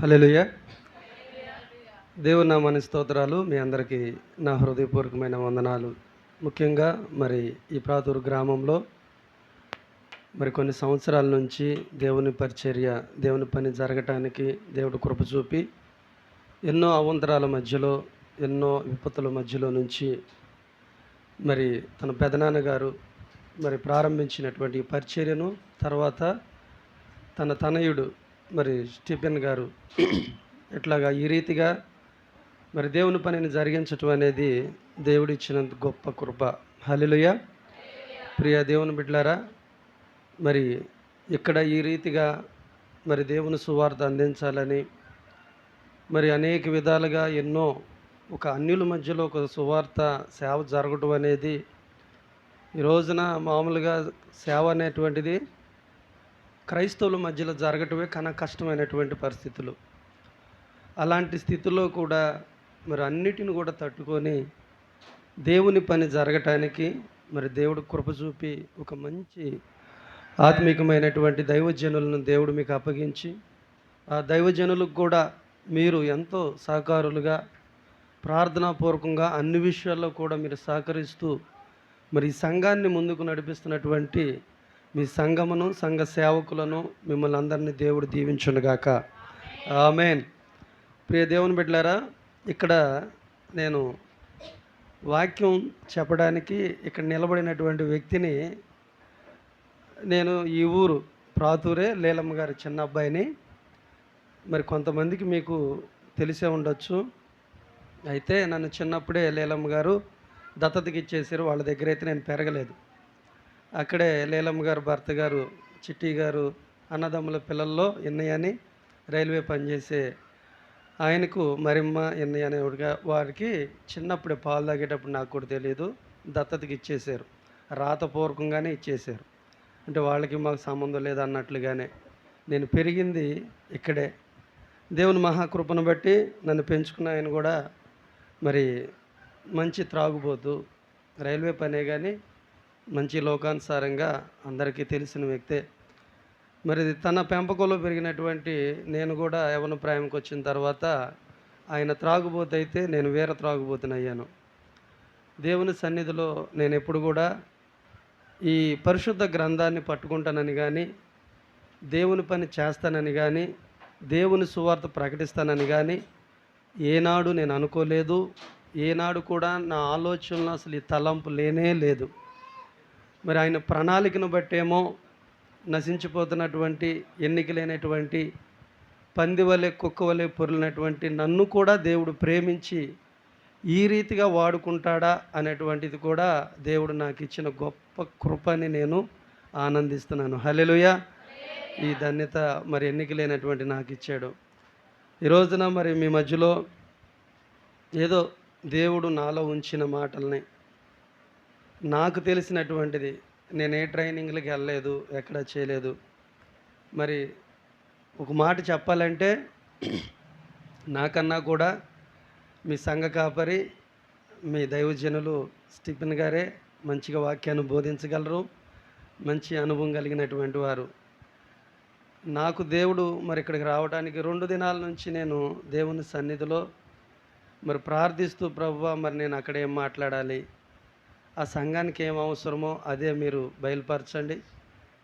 హల్లెలూయా. దేవుని నామానికి స్తోత్రాలు. మీ అందరికీ నా హృదయపూర్వకమైన వందనాలు. ముఖ్యంగా మరి ఈ ప్రాతూరు గ్రామంలో మరి కొన్ని సంవత్సరాల నుంచి దేవుని పరిచర్య, దేవుని పని జరగటానికి దేవుడు కృప చూపి ఎన్నో అవాంతరాల మధ్యలో, ఎన్నో విపత్తుల మధ్యలో నుంచి మరి తన పెదనాన్నగారు మరి ప్రారంభించినటువంటి ఈ పరిచర్యను తర్వాత తన తనయుడు మరి స్టీఫెన్ గారు ఇట్లాగా ఈ రీతిగా మరి దేవుని పనిని జరిగించటం అనేది దేవుడిచ్చినంత గొప్ప కృప. హల్లెలూయా. ప్రియ దేవుని బిడ్డలారా, మరి ఇక్కడ ఈ రీతిగా మరి దేవుని సువార్త అందించాలని మరి అనేక విధాలుగా ఎన్నో ఒక అన్యుల మధ్యలో ఒక సువార్త సేవ జరగటం అనేది ఈ రోజున మామూలుగా సేవ అనేటువంటిది క్రైస్తవుల మధ్యలో జరగటమే కష్టమైనటువంటి పరిస్థితులు. అలాంటి స్థితిలో కూడా మరి అన్నిటిని కూడా తట్టుకొని దేవుని పని జరగటానికి మరి దేవుడు కృప చూపి ఒక మంచి ఆత్మీకమైనటువంటి దైవజనులను దేవుడు మీకు అప్పగించి ఆ దైవజనులకు కూడా మీరు ఎంతో సహకారులుగా ప్రార్థనాపూర్వకంగా అన్ని విషయాల్లో కూడా మీరు సహకరిస్తూ మరి ఈ సంఘాన్ని ముందుకు నడిపిస్తున్నటువంటి మీ సంఘమును, సంఘ సేవకులను మిమ్మల్ని అందరినీ దేవుడు దీవించునుగాక. ఆమేన్. ప్రియ దేవుని బిడ్డలారా, ఇక్కడ నేను వాక్యం చెప్పడానికి ఇక్కడ నిలబడినటువంటి వ్యక్తిని నేను ఈ ఊరు ప్రాతూరే లేలమ్మ గారి చిన్న అబ్బాయిని. మరి కొంతమందికి మీకు తెలిసే ఉండొచ్చు. అయితే నన్ను చిన్నప్పుడే లేలమ్మ గారు దత్తతకి ఇచ్చేసారు. వాళ్ళ దగ్గర అయితే నేను పెరగలేదు. అక్కడే లేలమ్మ గారు భర్త గారు చిట్టి గారు అన్నదమ్ముల పిల్లల్లో ఎన్నయ్య అని రైల్వే పనిచేసే ఆయనకు మరిమ్మ ఎన్నయ్య అనేవాడుగా వారికి చిన్నప్పుడే పాలు తాగేటప్పుడు నాకు కూడా తెలియదు, దత్తతకి ఇచ్చేసారు. రాతపూర్వకంగానే ఇచ్చేసారు. అంటే వాళ్ళకి మాకు సంబంధం లేదన్నట్లుగానే నేను పెరిగింది ఇక్కడే. దేవుని మహాకృపను బట్టి నన్ను పెంచుకున్న ఆయన కూడా మరి మంచి త్రాగుబోతు, రైల్వే పనే కానీ మంచి లోకానుసారంగా అందరికీ తెలిసిన వ్యక్తే. మరి తన పెంపకంలో పెరిగినటువంటి నేను కూడా యవ్వన ప్రాయంకి వచ్చిన తర్వాత ఆయన త్రాగుబోతు అయితే నేను వేరే త్రాగుబోతునయ్యాను. దేవుని సన్నిధిలో నేను ఎప్పుడు కూడా ఈ పరిశుద్ధ గ్రంథాన్ని పట్టుకుంటానని కానీ, దేవుని పని చేస్తానని కానీ, దేవుని సువార్త ప్రకటిస్తానని కానీ ఏనాడు నేను అనుకోలేదు. ఏనాడు కూడా నా ఆలోచనలో అసలు ఈ తలంపు లేనే లేదు. మరి ఆయన ప్రణాళికను బట్టేమో నశించిపోతున్నటువంటి ఎన్నికలైనటువంటి పంది వలె కుక్క వలె పొరిలినటువంటి నన్ను కూడా దేవుడు ప్రేమించి ఈ రీతిగా వాడుకుంటాడా అనేటువంటిది కూడా దేవుడు నాకు ఇచ్చిన గొప్ప కృపని నేను ఆనందిస్తున్నాను. హల్లెలూయా. ఈ ధన్యత మరి ఎన్నికలైనటువంటి నాకు ఇచ్చాడు. ఈ రోజున మరి మీ మధ్యలో ఏదో దేవుడు నాలో ఉంచిన మాటల్ని నాకు తెలిసినటువంటిది, నేను ఏ ట్రైనింగ్లకి వెళ్ళలేదు, ఎక్కడ చేయలేదు. మరి ఒక మాట చెప్పాలంటే నాకన్నా కూడా మీ సంఘ కాపరి, మీ దైవజనులు స్టీఫెన్ గారే మంచిగా వాక్యాన్ని బోధించగలరు, మంచి అనుభవం కలిగినటువంటి వారు. నాకు దేవుడు మరి ఇక్కడికి రావడానికి 2 దినాల నుంచి నేను దేవుని సన్నిధిలో మరి ప్రార్థిస్తూ, ప్రభువా మరి నేను అక్కడ ఏం మాట్లాడాలి, ఆ సంఘానికి ఏం అవసరమో అదే మీరు బయలుపరచండి,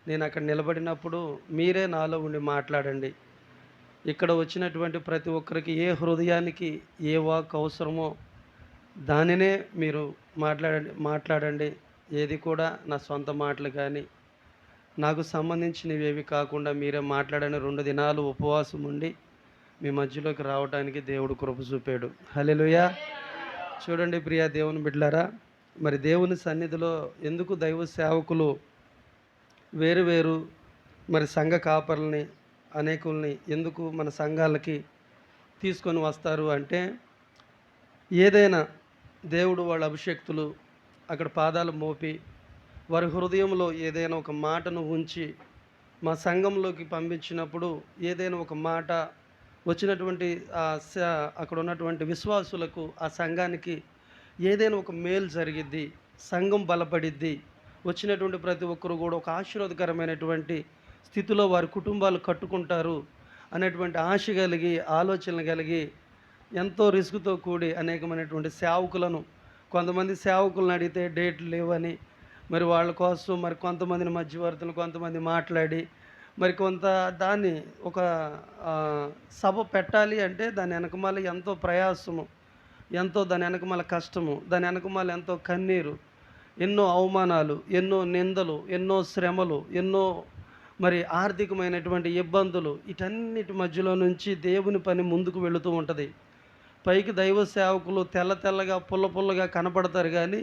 నేను అక్కడ నిలబడినప్పుడు మీరే నాలో ఉండి మాట్లాడండి, ఇక్కడ వచ్చినటువంటి ప్రతి ఒక్కరికి ఏ హృదయానికి ఏ వాక్ అవసరమో దానినే మీరు మాట్లాడండి. ఏది కూడా నా సొంత మాటలు కానీ నాకు సంబంధించినవి ఏవి కాకుండా మీరే మాట్లాడని 2 దినాలు ఉపవాసం ఉండి మీ మధ్యలోకి రావడానికి దేవుడు కృప చూపాడు. హల్లెలూయా. చూడండి ప్రియ దేవుని బిడ్డలారా, మరి దేవుని సన్నిధిలో ఎందుకు దైవ సేవకులు వేరు వేరు మరి సంఘ కాపరుల్ని అనేకుల్ని ఎందుకు మన సంఘాలకి తీసుకొని వస్తారు అంటే, ఏదైనా దేవుడు వాళ్ళ అభిషేక్తులు అక్కడ పాదాలు మోపి వారి హృదయంలో ఏదైనా ఒక మాటను ఉంచి మా సంఘంలోకి పంపించినప్పుడు ఏదైనా ఒక మాట వచ్చినటువంటి అక్కడ ఉన్నటువంటి విశ్వాసులకు, ఆ సంఘానికి ఏదైనా ఒక మేలు జరిగిద్ది, సంఘం బలపడిద్ది, వచ్చినటువంటి ప్రతి ఒక్కరు కూడా ఒక ఆశీర్వాదకరమైనటువంటి స్థితిలో వారి కుటుంబాలు కట్టుకుంటారు అనేటువంటి ఆశ కలిగి, ఆలోచనలు కలిగి, ఎంతో రిస్క్‌తో కూడి అనేకమైనటువంటి సేవకులను, కొంతమంది సేవకులను అడిగితే డేట్లు లేవని, మరి వాళ్ళ కోసం మరి కొంతమందిని మధ్యవర్తులు కొంతమంది మాట్లాడి, మరి కొంత దాన్ని ఒక సభ పెట్టాలి అంటే దాని వెనకమాల ఎంతో ప్రయాసము, ఎంతో దాని వెనకమాల కష్టము, దాని వెనకమాల ఎంతో కన్నీరు, ఎన్నో అవమానాలు, ఎన్నో నిందలు, ఎన్నో శ్రమలు, ఎన్నో మరి ఆర్థికమైనటువంటి ఇబ్బందులు, వీటన్నిటి మధ్యలో నుంచి దేవుని పని ముందుకు వెళుతూ ఉంటుంది. పైకి దైవ సేవకులు తెల్ల తెల్లగా పుల్ల పుల్లగా కనపడతారు కానీ,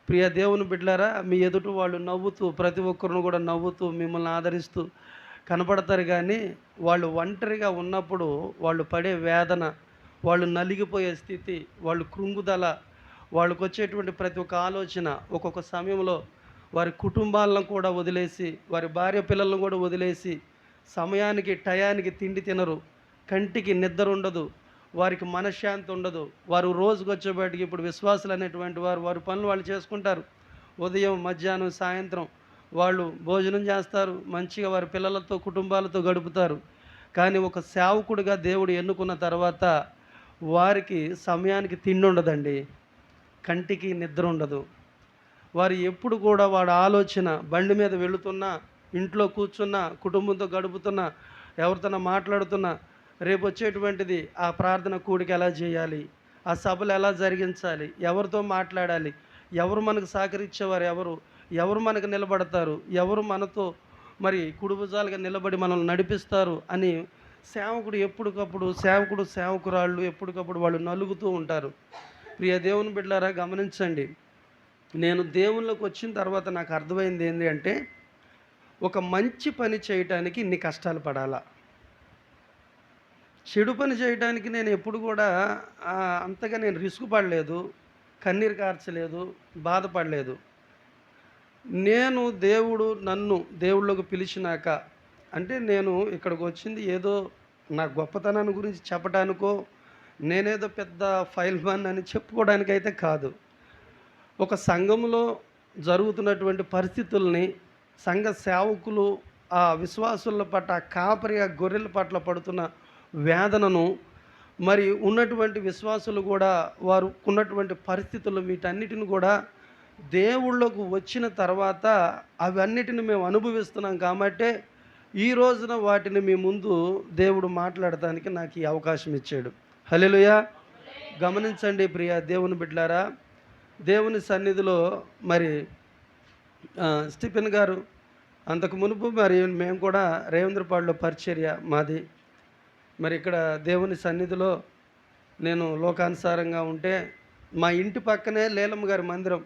ప్రియ దేవుని బిడ్డలారా, మీ ఎదుట వాళ్ళు నవ్వుతూ, ప్రతి ఒక్కరిని కూడా నవ్వుతూ మిమ్మల్ని ఆదరిస్తూ కనపడతారు కానీ, వాళ్ళు ఒంటరిగా ఉన్నప్పుడు వాళ్ళు పడే వేదన, వాళ్ళు నలిగిపోయే స్థితి, వాళ్ళు కృంగుదల, వాళ్ళకు వచ్చేటువంటి ప్రతి ఒక్క ఆలోచన, ఒక్కొక్క సమయంలో వారి కుటుంబాలను కూడా వదిలేసి, వారి భార్య పిల్లలను కూడా వదిలేసి, సమయానికి టయానికి తిండి తినరు, కంటికి నిద్ర ఉండదు, వారికి మనశ్శాంతి ఉండదు. వారు రోజుకు వచ్చేపాటికి ఇప్పుడు విశ్వాసులు అనేటువంటి వారు వారి పనులు వాళ్ళు చేసుకుంటారు. ఉదయం, మధ్యాహ్నం, సాయంత్రం వాళ్ళు భోజనం చేస్తారు, మంచిగా వారి పిల్లలతో కుటుంబాలతో గడుపుతారు. కానీ ఒక సేవకుడిగా దేవుడు ఎన్నుకున్న తర్వాత వారికి సమయానికి తిండి ఉండదండి, కంటికి నిద్ర ఉండదు. వారు ఎప్పుడు కూడా వాడి ఆలోచన బండి మీద వెళుతున్నా, ఇంట్లో కూర్చున్నా, కుటుంబంతో గడుపుతున్నా, ఎవరితోనా మాట్లాడుతున్నా, రేపు వచ్చేటువంటిది ఆ ప్రార్థన కూడిక ఎలా చేయాలి, ఆ సభలు ఎలా జరిగించాలి, ఎవరితో మాట్లాడాలి, ఎవరు మనకు సహకరించేవారు, ఎవరు మనకు నిలబడతారు, ఎవరు మనతో మరి కుడిభుజాలుగా నిలబడి మనల్ని నడిపిస్తారు అని సేవకురాళ్ళు ఎప్పటికప్పుడు వాళ్ళు నలుగుతూ ఉంటారు. ప్రియ దేవుని బిడ్డలారా, గమనించండి. నేను దేవుళ్ళకి వచ్చిన తర్వాత నాకు అర్థమైంది ఏంటి అంటే, ఒక మంచి పని చేయటానికి ఇన్ని కష్టాలు పడాలా. చెడు పని చేయడానికి నేను ఎప్పుడు కూడా అంతగా నేను రిస్క్ పడలేదు, కన్నీరు కార్చలేదు, బాధపడలేదు. నేను నన్ను దేవుళ్ళకి పిలిచినాక, అంటే నేను ఇక్కడికి వచ్చింది ఏదో నా గొప్పతనాన్ని గురించి చెప్పడానికో, నేనేదో పెద్ద ఫైల్ మ్యాన్ అని చెప్పుకోవడానికైతే కాదు. ఒక సంఘంలో జరుగుతున్నటువంటి పరిస్థితుల్ని, సంఘ సేవకులు ఆ విశ్వాసుల పట్ల, కాపరిగా గొర్రెల పట్ల పడుతున్న వేదనను, మరి ఉన్నటువంటి విశ్వాసులు కూడా వారు ఉన్నటువంటి పరిస్థితులు, వీటన్నిటిని కూడా దేవుళ్ళకు వచ్చిన తర్వాత అవన్నిటిని మేము అనుభవిస్తున్నాం కాబట్టే ఈ రోజున వాటిని మీ ముందు దేవుడు మాట్లాడటానికి నాకు ఈ అవకాశం ఇచ్చాడు. హల్లెలూయా. గమనించండి ప్రియ దేవుని బిడ్డలారా, దేవుని సన్నిధిలో మరి స్టీఫెన్ గారు అంతకు మునుపు మరి మేము కూడా రేవేంద్రపాడులో పరిచర్య మాది. మరి ఇక్కడ దేవుని సన్నిధిలో నేను లోకానుసారంగా ఉంటే, మా ఇంటి పక్కనే లేలమ్మ గారి మందిరం,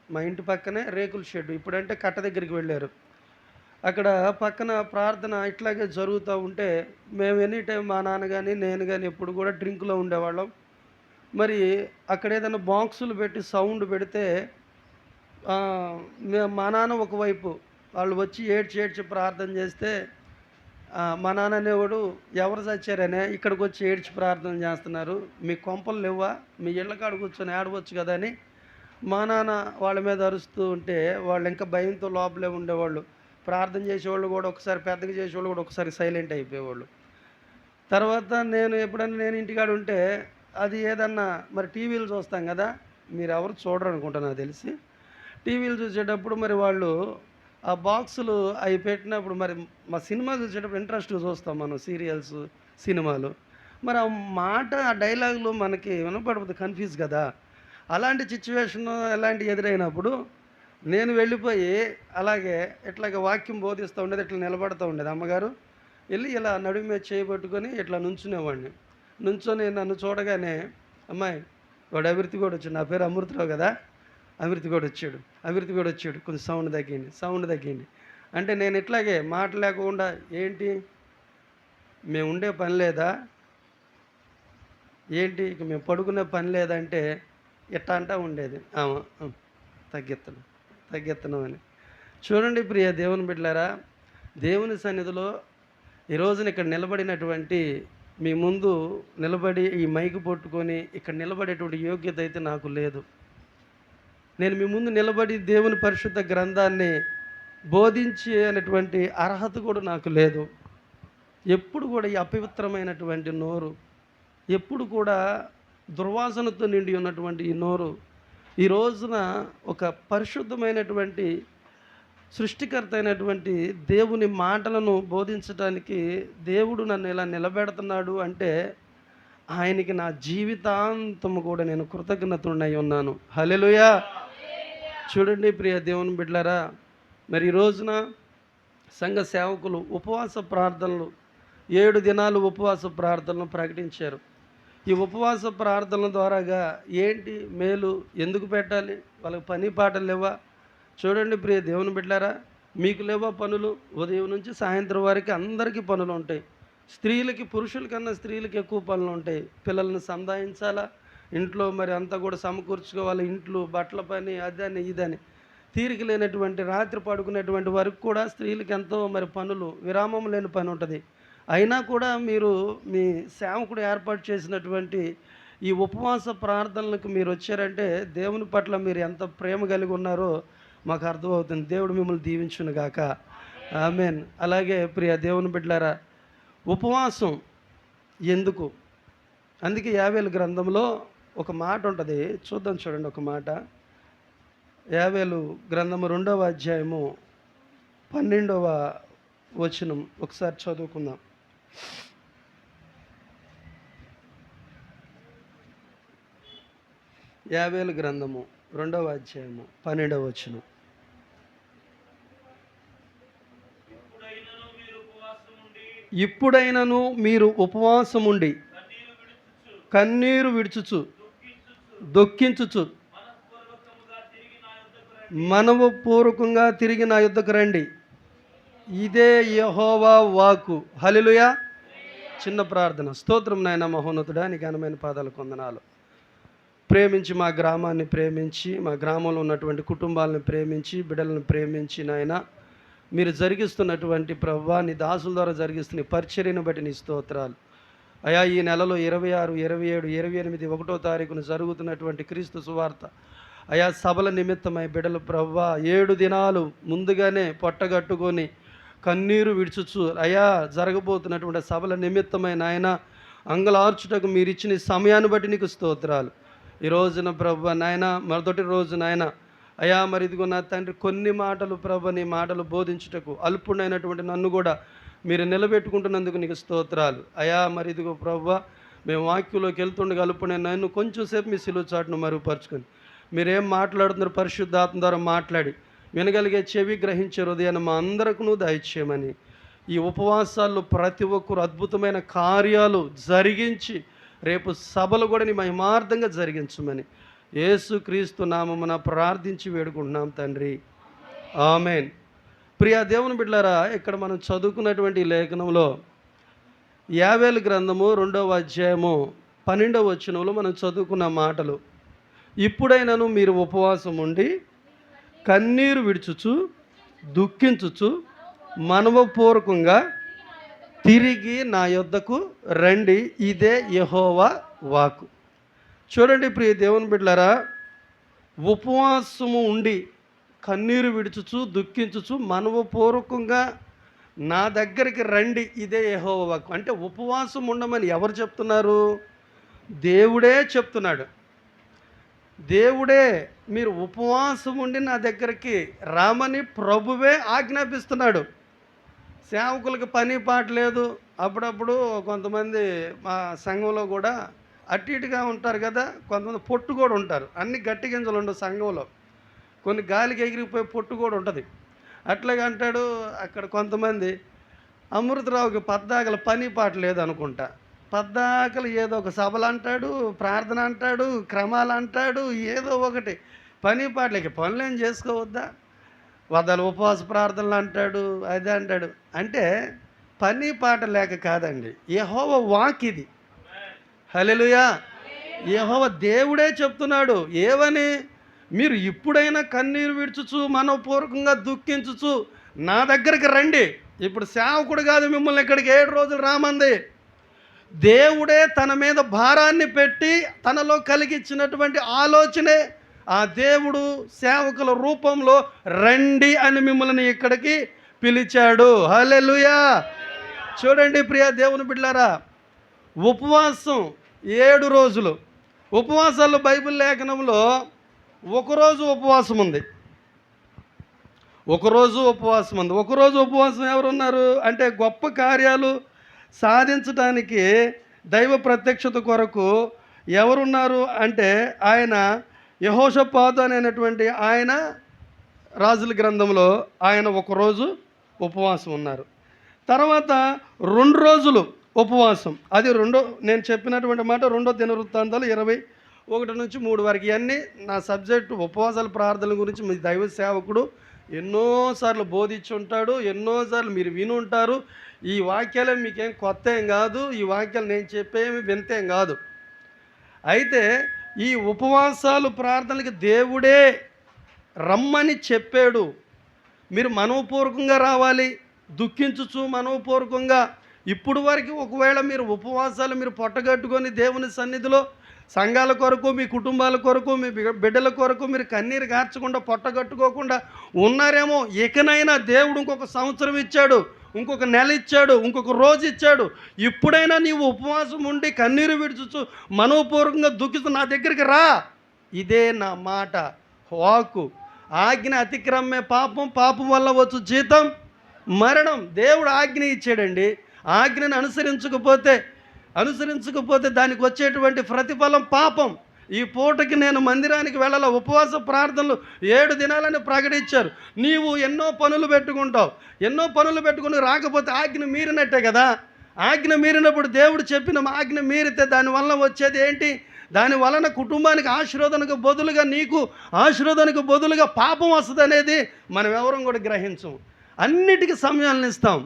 మా ఇంటి పక్కనే రేకుల షెడ్, ఇప్పుడంటే కట్ట దగ్గరికి వెళ్ళారు. అక్కడ పక్కన ప్రార్థన ఇట్లాగే జరుగుతూ ఉంటే మేము ఎనీ టైం మా నాన్న కానీ నేను కానీ ఎప్పుడు కూడా డ్రింక్లో ఉండేవాళ్ళం. మరి అక్కడ ఏదైనా బాక్సులు పెట్టి సౌండ్ పెడితే మా నాన్న ఒకవైపు, వాళ్ళు వచ్చి ఏడ్చి ప్రార్థన చేస్తే మా నాన్న అనేవాడు, ఎవరు చచ్చారనే ఇక్కడికి వచ్చి ఏడ్చి ప్రార్థన చేస్తున్నారు, మీ కొంపలు లేవా, మీ ఇళ్ళ కాడ కూర్చొని ఆడవచ్చు కదా అని మా నాన్న వాళ్ళ మీద అరుస్తూ ఉంటే వాళ్ళు ఇంకా భయంతో లోపలే ఉండేవాళ్ళు. ప్రార్థన చేసేవాళ్ళు కూడా ఒకసారి పెద్దగా చేసేవాళ్ళు కూడా ఒకసారి సైలెంట్ అయిపోయేవాళ్ళు. తర్వాత ఎప్పుడన్నా నేను ఇంటికాడ ఉంటే, అది ఏదన్నా మరి టీవీలు చూస్తాం కదా, మీరు ఎవరు చూడరు అనుకుంటా నాకు తెలిసి. టీవీలు చూసేటప్పుడు మరి వాళ్ళు ఆ బాక్సులు అవి పెట్టినప్పుడు, మరి మా సినిమా చూసేటప్పుడు ఇంట్రెస్ట్ చూస్తాం మనం, సీరియల్స్, సినిమాలు. మరి ఆ మాట, ఆ డైలాగులు మనకి వినపడదు, కన్ఫ్యూజ్ కదా. అలాంటి సిచ్యువేషన్ ఎలాంటి ఎదురైనప్పుడు నేను వెళ్ళిపోయి అలాగే ఇట్లాగ వాక్యం బోధిస్తూ ఉండేది, ఇట్లా నిలబడుతూ ఉండేది అమ్మగారు. వెళ్ళి ఇలా నడుము మీద చేయబట్టుకొని ఇట్లా నుంచునేవాడిని. నుంచొని నన్ను చూడగానే, అమ్మాయి వాడు అభివృద్ధి కూడా వచ్చాడు, నా పేరు అమృతరావు కదా, అభివృద్ధి కూడా వచ్చాడు, కొంచెం సౌండ్ తగ్గింది అంటే నేను ఇట్లాగే మాట్లాడలేకుండా, ఏంటి మేము ఉండే పని లేదా ఏంటి, ఇక మేము పడుకునే పని లేదంటే ఇట్లా అంటా ఉండేది. తగ్గిస్తున్నాం అని. చూడండి ప్రియ దేవుని బిడ్డలారా, దేవుని సన్నిధిలో ఈ రోజున ఇక్కడ నిలబడినటువంటి మీ ముందు నిలబడి ఈ మైకు పట్టుకొని ఇక్కడ నిలబడేటువంటి యోగ్యత అయితే నాకు లేదు. నేను మీ ముందు నిలబడి దేవుని పరిశుద్ధ గ్రంథాన్ని బోధించే అనేటువంటి అర్హత కూడా నాకు లేదు. ఎప్పుడు కూడా ఈ అపవిత్రమైనటువంటి నోరు, ఎప్పుడు కూడా దుర్వాసనతో నిండి ఉన్నటువంటి ఈ నోరు ఈ రోజున ఒక పరిశుద్ధమైనటువంటి సృష్టికర్త అయినటువంటి దేవుని మాటలను బోధించడానికి దేవుడు నన్ను ఇలా నిలబెడుతున్నాడు అంటే ఆయనకి నా జీవితాంతము కూడా నేను కృతజ్ఞతుడై ఉన్నాను. హల్లెలూయా. చూడండి ప్రియ దేవుని బిడ్డలారా, మరి ఈ రోజున సంఘ సేవకులు ఉపవాస ప్రార్థనలు 7 దినాలు ఉపవాస ప్రార్థనలు ప్రకటించారు. ఈ ఉపవాస ప్రార్థనల ద్వారాగా ఏంటి మేలు? ఎందుకు పెట్టాలి? వాళ్ళకి పని పాటలు లేవా? చూడండి ప్రియ దేవుని బిడ్డలారా, మీకు లేవా పనులు? ఉదయం నుంచి సాయంత్రం వరకు అందరికీ పనులు ఉంటాయి. స్త్రీలకి, పురుషుల కన్నా స్త్రీలకి ఎక్కువ పనులు ఉంటాయి. పిల్లల్ని సంధాయించాలా, ఇంట్లో మరి అంతా కూడా సమకూర్చుకోవాలి, ఇంట్లో బట్టల పని, అదని ఇదని. తీరిక లేనటువంటి రాత్రి పడుకునేటువంటి వరకు కూడా స్త్రీలకి ఎంతో మరి పనులు, విరామం లేని పని ఉంటుంది. అయినా కూడా మీరు మీ సేవకుడు ఏర్పాటు చేసినటువంటి ఈ ఉపవాస ప్రార్థనలకు మీరు వచ్చారంటే దేవుని పట్ల మీరు ఎంత ప్రేమ కలిగి ఉన్నారో మాకు అర్థమవుతుంది. దేవుడు మిమ్మల్ని దీవించును గాక. ఆమేన్. అలాగే ప్రియ దేవుని బిడ్డలారా, ఉపవాసం ఎందుకు? అందుకే యావేలు గ్రంథంలో ఒక మాట ఉంటుంది, చూద్దాం. చూడండి ఒక మాట. యావేలు గ్రంథము 2వ అధ్యాయము 12వ వచనం ఒకసారి చదువుకుందాం. యావేలు గ్రంథము 2వ అధ్యాయము 12వ వచనం. ఇప్పుడైనను మీరు ఉపవాసముండి కన్నీరు విడుచుచు దుఃఖించుచు మనవపూర్వకంగా తిరిగి నా యుద్ధకు రండి. ఇదే యెహోవా వాక్కు. హల్లెలూయా. చిన్న ప్రార్థన. స్తోత్రం నాయన మహోన్నతుడా, నీ ఘనమైన పాదాలకు వందనాలు. ప్రేమించి మా గ్రామాన్ని ప్రేమించి, మా గ్రామంలో ఉన్నటువంటి కుటుంబాలను ప్రేమించి, బిడ్డలను ప్రేమించి నాయన మీరు జరిగిస్తున్నటువంటి ప్రభువా, నీ దాసుల ద్వారా జరిగిస్తున్న పరిచర్యను బట్టి నీ స్తోత్రాలు. అయా, ఈ నెలలో 26, 27, 28, 1వ తారీఖున జరుగుతున్నటువంటి క్రీస్తు సువార్త అయా సభల నిమిత్తమై బిడ్డలు ప్రభువా 7 దినాలు ముందుగానే పొట్టగట్టుకొని కన్నీరు విడుచుచు అయా జరగబోతున్నటువంటి సభల నిమిత్తమై నాయన అంగలార్చుటకు మీరు ఇచ్చిన సమయాన్ని బట్టి నీకు స్తోత్రాలు. ఈ రోజున ప్రభువా నాయన మొదటి రోజు నాయన అయా మరి ఇదిగో నా తండ్రి కొన్ని మాటలు ప్రభువా నీ మాటలు బోధించుటకు అల్పుడైనటువంటి నన్ను కూడా మీరు నిలబెట్టుకుంటున్నందుకు నీకు స్తోత్రాలు. అయా మరి ఇదిగో ప్రభువా మేము వాక్యంలోకి వెళ్తుండగా అల్పుడే నన్ను కొంచెం సేపు మీ సిలువ చాటును మరుగుపరుచుకొని మీరేం మాట్లాడుతున్నారు పరిశుద్ధాత్మ ద్వారా మాట్లాడి వినగలిగే చెవి గ్రహించే హృదయాన్ని మా అందరికీ దయచేయమని, ఈ ఉపవాసాల్లో ప్రతి ఒక్కరు అద్భుతమైన కార్యాలు జరిగించి రేపు సభలు కూడా నీ మహిమార్థంగా జరిగించమని యేసుక్రీస్తు నామమున ప్రార్థించి వేడుకుంటున్నాం తండ్రి. ఆమేన్. ప్రియా దేవుని బిడ్డలారా, ఇక్కడ మనం చదువుకున్నటువంటి లేఖనంలో యావేలు గ్రంథము 2వ అధ్యాయము 12వ వచనంలో మనం చదువుకున్న మాటలు, ఇప్పుడైనను మీరు ఉపవాసం ఉండి కన్నీరు విడుచుచు దుఃఖించుచు మనవపూర్వకంగా తిరిగి నా యొద్దకు రండి. ఇదే యెహోవా వాక్కు. చూడండి ప్రియ దేవుని బిడ్డలారా, ఉపవాసము ఉండి కన్నీరు విడుచుచు దుఃఖించుచు మనవపూర్వకంగా నా దగ్గరికి రండి. ఇదే యెహోవా వాక్కు. అంటే ఉపవాసం ఉండమని ఎవరు చెప్తున్నారు? దేవుడే చెప్తున్నాడు. దేవుడే మీరు ఉపవాసం ఉండి నా దగ్గరికి రామని ప్రభువే ఆజ్ఞాపిస్తున్నాడు. సేవకులకి పని పాట లేదు. అప్పుడప్పుడు కొంతమంది మా సంఘంలో కూడా అటు ఇటుగా ఉంటారు కదా, కొంతమంది పొట్టు కూడా ఉంటారు. అన్ని గట్టి గింజలు ఉండవు సంఘంలో, కొన్ని గాలికి ఎగిరిపోయి పొట్టు కూడా ఉంటుంది. అట్లాగే అంటాడు అక్కడ కొంతమంది, అమృతరావుకి పద్దాకల పని పాట లేదు అనుకుంటా, పద్దాకలు ఏదో ఒక సభలు అంటాడు, ప్రార్థన అంటాడు, క్రమాలు అంటాడు, ఏదో ఒకటి పని పాటలకి పనులేం చేసుకోవద్దా, వదలు ఉపవాస ప్రార్థనలు అంటాడు, అదే అంటాడు. అంటే పని పాట లేక కాదండి, యెహోవా వాక్ ఇది. హల్లెలూయా. యెహోవా దేవుడే చెప్తున్నాడు. ఏమని? మీరు ఇప్పుడైనా కన్నీరు విడుచుచు మనపూర్వకంగా దుఃఖించుచు నా దగ్గరికి రండి. ఇప్పుడు సేవకుడు కాదు మిమ్మల్ని ఇక్కడికి 7 రోజులు రామంది. దేవుడే తన మీద భారాన్ని పెట్టి తనలో కలిగించినటువంటి ఆలోచనే ఆ దేవుడు సేవకుల రూపంలో రండి అని మిమ్మల్ని ఇక్కడికి పిలిచాడు. హల్లెలూయా. చూడండి ప్రియ దేవుని బిడ్డలారా, ఉపవాసం 7 రోజులు. ఉపవాసాల్లో బైబిల్ లేఖనంలో ఒకరోజు ఉపవాసం ఉంది. ఒకరోజు ఉపవాసం ఎవరున్నారు అంటే, గొప్ప కార్యాలు సాధించడానికి దైవ ప్రత్యక్షత కొరకు ఎవరున్నారు అంటే, ఆయన యెహోషాపాతు అనేటువంటి ఆయన రాజుల గ్రంథంలో ఆయన ఒకరోజు ఉపవాసం ఉన్నారు. తర్వాత 2 రోజులు ఉపవాసం, అది నేను చెప్పినటువంటి మాట 2 దినవృత్తాంతాలు 21-3 వరకు. ఇవన్నీ నా సబ్జెక్టు ఉపవాసాల ప్రార్థనల గురించి మీ దైవ సేవకుడు ఎన్నోసార్లు బోధించి ఉంటాడు, ఎన్నోసార్లు మీరు విని ఉంటారు. ఈ వాక్యాలే మీకేం కొత్త ఏం కాదు, ఈ వాక్యాలు నేను చెప్పేమి వింతేం కాదు. అయితే ఈ ఉపవాసాలు ప్రార్థనలకి దేవుడే రమ్మని చెప్పాడు. మీరు మనోపూర్వకంగా రావాలి, దుఃఖించుచు మనోపూర్వకంగా. ఇప్పుడు వరకు ఒకవేళ మీరు ఉపవాసాలు మీరు పొట్టగట్టుకొని దేవుని సన్నిధిలో సంఘాల కొరకు, మీ కుటుంబాల కొరకు, మీ బిడ్డల కొరకు మీరు కన్నీరు కార్చకుండా పొట్టగట్టుకోకుండా ఉన్నారేమో. ఇకనైనా దేవుడు ఇంకొక సంవత్సరం ఇచ్చాడు, ఇంకొక నెల ఇచ్చాడు, ఇంకొక రోజు ఇచ్చాడు. ఇప్పుడైనా నీవు ఉపవాసం ఉండి కన్నీరు విడుచుచు మనోపూర్వకంగా దుఃఖిస్తూ నా దగ్గరికి రా. ఇదే నా మాట, వాక్కు. ఆజ్ఞ అతిక్రమే పాపం, పాపం వల్ల వచ్చు జీతం మరణం. దేవుడు ఆజ్ఞ ఇచ్చాడండి. ఆజ్ఞను అనుసరించకపోతే దానికి వచ్చేటువంటి ప్రతిఫలం పాపం. ఈ పూటకి నేను మందిరానికి వెళ్ళాల, ఉపవాస ప్రార్థనలు 7 దినాలని ప్రకటించారు. నీవు ఎన్నో పనులు పెట్టుకుని రాకపోతే ఆజ్ఞ మీరినట్టే కదా. ఆజ్ఞ మీరినప్పుడు దేవుడు చెప్పిన ఆజ్ఞ మీరితే దానివల్ల వచ్చేది ఏంటి? దాని వలన కుటుంబానికి ఆశీర్వాదానికి బదులుగా, నీకు ఆశీర్వాదానికి బదులుగా పాపం వస్తుంది అనేది మనం ఎవరం కూడా గ్రహించం. అన్నిటికీ సమయాలను ఇస్తాం,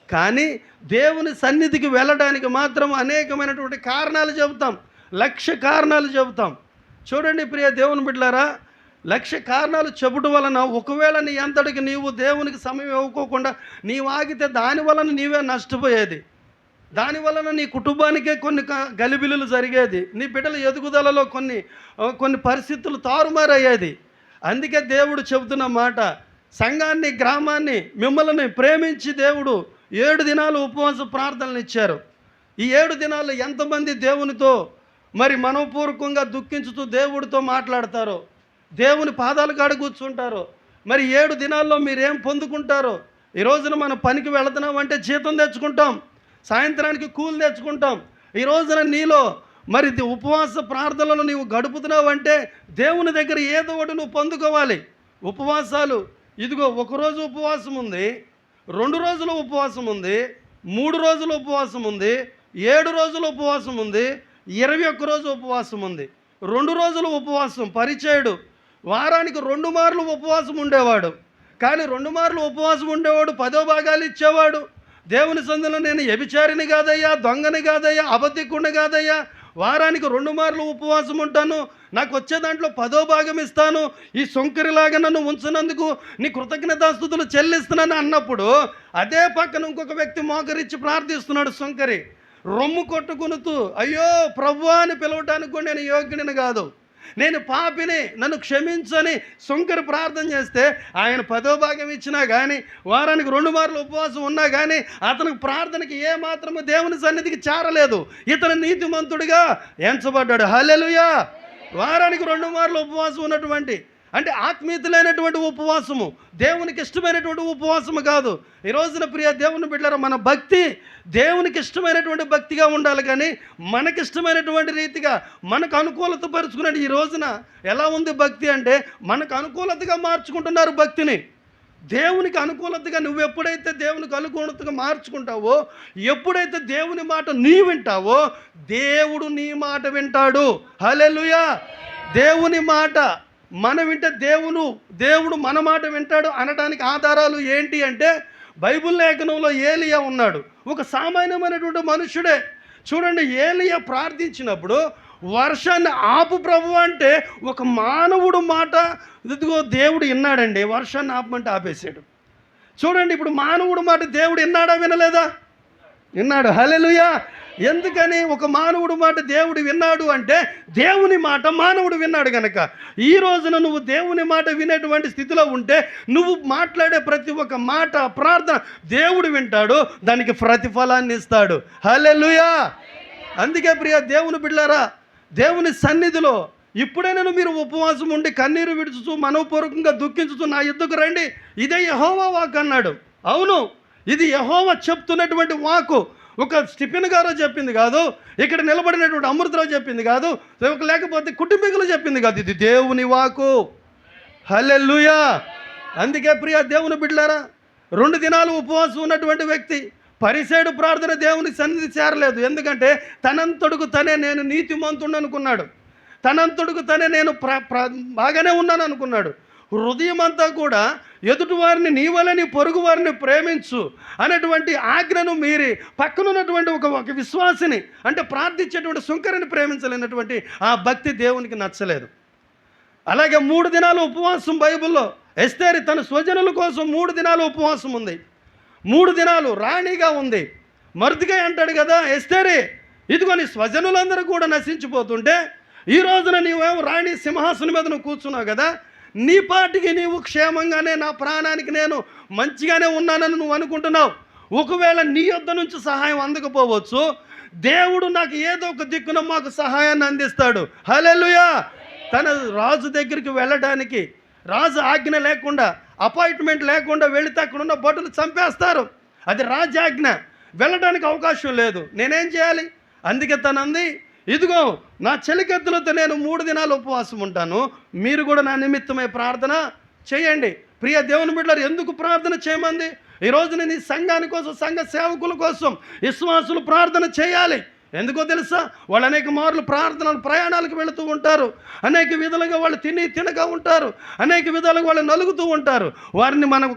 కానీ దేవుని సన్నిధికి వెళ్ళడానికి మాత్రం అనేకమైనటువంటి కారణాలు చెబుతాం, 1,00,000 కారణాలు చెబుతాం. చూడండి ప్రియ దేవుని బిడ్డలారా, 1,00,000 కారణాలు చెబుట వలన ఒకవేళ నీ అంతటికి నీవు దేవునికి సమయం ఇవ్వకోకుండా నీవు ఆగితే దాని వలన నీవే నష్టపోయేది. దాని వలన నీ కుటుంబానికే కొన్ని గలిబిలులు జరిగేది, నీ బిడ్డల ఎదుగుదలలో కొన్ని పరిస్థితులు తారుమారయ్యేది. అందుకే దేవుడు చెబుతున్న మాట, సంఘాన్ని, గ్రామాన్ని, మిమ్మల్ని ప్రేమించి దేవుడు 7 దినాలు ఉపవాస ప్రార్థనలు ఇచ్చారు. ఈ 7 దినాలు ఎంతమంది దేవునితో మరి మనోపూర్వకంగా దుఃఖించుతూ దేవుడితో మాట్లాడతారో, దేవుని పాదాల కాడ కూర్చుంటారో, మరి 7 దినాల్లో మీరేం పొందుకుంటారో. ఈ రోజున మనం పనికి వెళుతున్నాం అంటే జీతం తెచ్చుకుంటాం, సాయంత్రానికి కూలి తెచ్చుకుంటాం. ఈ రోజున నీలో మరి ఉపవాస ప్రార్థనలు నీవు గడుపుతున్నావు అంటే దేవుని దగ్గర ఏదో ఒకటి నువ్వు పొందుకోవాలి. ఉపవాసాలు ఇదిగో, 1 రోజు ఉపవాసం ఉంది, 2 రోజులు ఉపవాసం ఉంది, 3 రోజులు ఉపవాసం ఉంది, 7 రోజులు ఉపవాసం ఉంది, 21 రోజు ఉపవాసం ఉంది. 2 రోజులు ఉపవాసం పరిచయుడు వారానికి 2 మార్లు ఉపవాసం ఉండేవాడు. కానీ 2 మార్లు ఉపవాసం ఉండేవాడు 10వ భాగాలు ఇచ్చేవాడు. దేవుని సందులో నేను వ్యభిచారిని కాదయ్యా, దొంగని కాదయ్యా, అబద్ధికుడిని కాదయ్యా, వారానికి 2 మార్లు ఉపవాసం ఉంటాను, నాకు వచ్చే దాంట్లో 10వ భాగం ఇస్తాను, ఈ సొంకరిలాగా నన్ను ఉంచినందుకు నీ కృతజ్ఞతాస్తుతులు చెల్లిస్తున్నాను అన్నప్పుడు అదే పక్కన ఇంకొక వ్యక్తి మోకరించి ప్రార్థిస్తున్నాడు. సొంకరి రొమ్ము కొట్టుకునుతూ, అయ్యో ప్రభువా అని పిలవటానికి కూడా నేను యోగ్యుడిని కాదు, నేను పాపిని, నన్ను క్షమించని సొంకరి ప్రార్థన చేస్తే ఆయన 10వ భాగం ఇచ్చినా కానీ, వారానికి 2 మార్లు ఉపవాసం ఉన్నా కానీ అతనికి ప్రార్థనకి ఏమాత్రము దేవుని సన్నిధికి చేరలేదు. ఇతను నీతిమంతుడిగా ఎంచబడ్డాడు. హల్లెలూయా. వారానికి 2 మార్లు ఉపవాసం ఉన్నటువంటి, అంటే ఆత్మీయతలైనటువంటి ఉపవాసము, దేవునికి ఇష్టమైనటువంటి ఉపవాసము కాదు. ఈ రోజున ప్రియ దేవుని బిడ్డలారా, మన భక్తి దేవునికి ఇష్టమైనటువంటి భక్తిగా ఉండాలి, కానీ మనకిష్టమైనటువంటి రీతిగా మనకు అనుకూలత పరుచుకున్నాడు. ఈ రోజున ఎలా ఉంది భక్తి అంటే, మనకు అనుకూలతగా మార్చుకుంటున్నారు భక్తిని. దేవునికి అనుకూలతగా నువ్వు ఎప్పుడైతే దేవునికి అనుకూలతగా మార్చుకుంటావో, ఎప్పుడైతే దేవుని మాట నీ వింటావో, దేవుడు నీ మాట వింటాడు. హల్లెలూయా. దేవుని మాట మనం వింటే దేవుడు మన మాట వింటాడు అనడానికి ఆధారాలు ఏంటి అంటే, బైబిల్ లేఖనంలో ఏలియా ఉన్నాడు, ఒక సామాన్యమైనటువంటి మనుషుడే. చూడండి, ఏలియా ప్రార్థించినప్పుడు వర్షాన్ని ఆపు ప్రభు అంటే ఒక మానవుడు మాట ఇదిగో దేవుడు విన్నాడండి, వర్షాన్ని ఆపమంటే ఆపేసాడు. చూడండి, ఇప్పుడు మానవుడు మాట దేవుడు విన్నాడా వినలేదా? విన్నాడు. హల్లెలూయా. ఎందుకని? ఒక మానవుడు మాట దేవుడు విన్నాడు అంటే దేవుని మాట మానవుడు విన్నాడు కనుక. ఈ రోజున నువ్వు దేవుని మాట వినేటువంటి స్థితిలో ఉంటే నువ్వు మాట్లాడే ప్రతి ఒక్క మాట ప్రార్థన దేవుడు వింటాడు, దానికి ప్రతిఫలాన్ని ఇస్తాడు. హల్లెలూయా. అందుకే ప్రియ దేవుని బిడ్డలారా, దేవుని సన్నిధిలో ఇప్పుడైనా మీరు ఉపవాసం ఉండి కన్నీరు విడుచుతూ మనోపూర్వకంగా దుఃఖించుతూ నా యుద్ధకు రండి, ఇదే యెహోవా వాక్ అన్నాడు. అవును, ఇది యెహోవా చెప్తున్నటువంటి వాకు. ఒక స్టిఫెన్ గారు చెప్పింది కాదు, ఇక్కడ నిలబడినటువంటి అమృతరావు చెప్పింది కాదు, లేకపోతే కుటుంబీకులు చెప్పింది కాదు, ఇది దేవుని వాకు. హల్లెలూయా. అందుకే ప్రియ దేవుని బిడ్డలారా, 2 దినాలు ఉపవాసం ఉన్నటువంటి వ్యక్తి పరిసైడు ప్రార్థన దేవుని సన్నిధి చేరలేదు. ఎందుకంటే తనంతడుకు తనే నేను నీతిమంతుడు అనుకున్నాడు, తనంతడుకు తనే నేను బాగానే ఉన్నాను అనుకున్నాడు. హృదయం అంతా కూడా ఎదుటి వారిని నీ వలె నీ పొరుగు వారిని ప్రేమించు అనేటువంటి ఆజ్ఞను మీరి పక్కనున్నటువంటి ఒక విశ్వాసిని అంటే ప్రార్థించేటువంటి సుంకరిని ప్రేమించలేనటువంటి ఆ భక్తి దేవునికి నచ్చలేదు. అలాగే 3 దినాలు ఉపవాసం బైబిల్లో ఎస్తేరు తన స్వజనుల కోసం 3 దినాలు ఉపవాసం ఉంది. 3 దినాలు రాణిగా ఉంది. మర్దికై అంటాడు కదా, ఎస్తేరే ఇదిగో నీ స్వజనులందరూ కూడా నశించిపోతుంటే ఈ రోజున నీవేమో రాణి సింహాసనం మీద నువ్వు కూర్చున్నావు కదా, నీ పాటికి నీవు క్షేమంగానే నా ప్రాణానికి నేను మంచిగానే ఉన్నానని నువ్వు అనుకుంటున్నావు. ఒకవేళ నీ యొద్ద నుంచి సహాయం అందకపోవచ్చు, దేవుడు నాకు ఏదో ఒక దిక్కున మాకు సహాయాన్ని అందిస్తాడు. హల్లెలూయా. తన రాజు దగ్గరికి వెళ్ళడానికి రాజు ఆజ్ఞ లేకుండా అపాయింట్మెంట్ లేకుండా వెళితే అక్కడ ఉన్న భటులు చంపేస్తారు. అది రాజాజ్ఞ, వెళ్ళడానికి అవకాశం లేదు. నేనేం చేయాలి? అందుకే తనంది, ఇదిగో నా చెలికత్తులతో నేను 3 దినాలు ఉపవాసం ఉంటాను, మీరు కూడా నా నిమిత్తమై ప్రార్థన చేయండి. ప్రియ దేవుని బిడ్డలారా, ఎందుకు ప్రార్థన చేయమంది? ఈ రోజున నీ సంఘాని కోసం, సంఘ సేవకుల కోసం విశ్వాసులు ప్రార్థన చేయాలి. ఎందుకో తెలుసా? వాళ్ళు అనేక మార్లు ప్రార్థనలు ప్రయాణాలకు వెళుతూ ఉంటారు, అనేక విధాలుగా వాళ్ళు తినగా ఉంటారు, అనేక విధాలుగా వాళ్ళు నలుగుతూ ఉంటారు. వారిని మన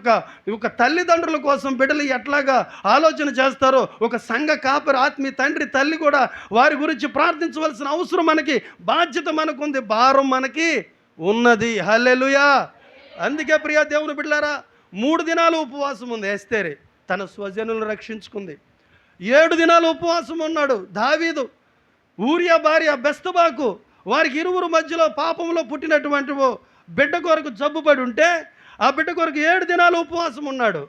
ఒక తల్లిదండ్రుల కోసం బిడ్డలు ఎట్లాగా ఆలోచన చేస్తారో, ఒక సంఘ కాపరి ఆత్మీయ తండ్రి తల్లి కూడా వారి గురించి ప్రార్థించవలసిన అవసరం మనకి, బాధ్యత మనకుంది, భారం మనకి ఉన్నది. హల్లెలూయా. అందుకే ప్రియ దేవుని బిడ్డలారా, 3 దినాలు ఉపవాసం ఉంది ఎస్తేరు, తన స్వజనులను రక్షించుకుంది. 7 దినాలు ఉపవాసం ఉన్నాడు దావీదు. ఊరియా భార్య బెస్తబాకు, వారికి ఇరువురు మధ్యలో పాపంలో పుట్టినటువంటి బిడ్డ కొరకు జబ్బుపడి ఉంటే ఆ బిడ్డ కొరకు 7 దినాలు ఉపవాసం ఉన్నాడు.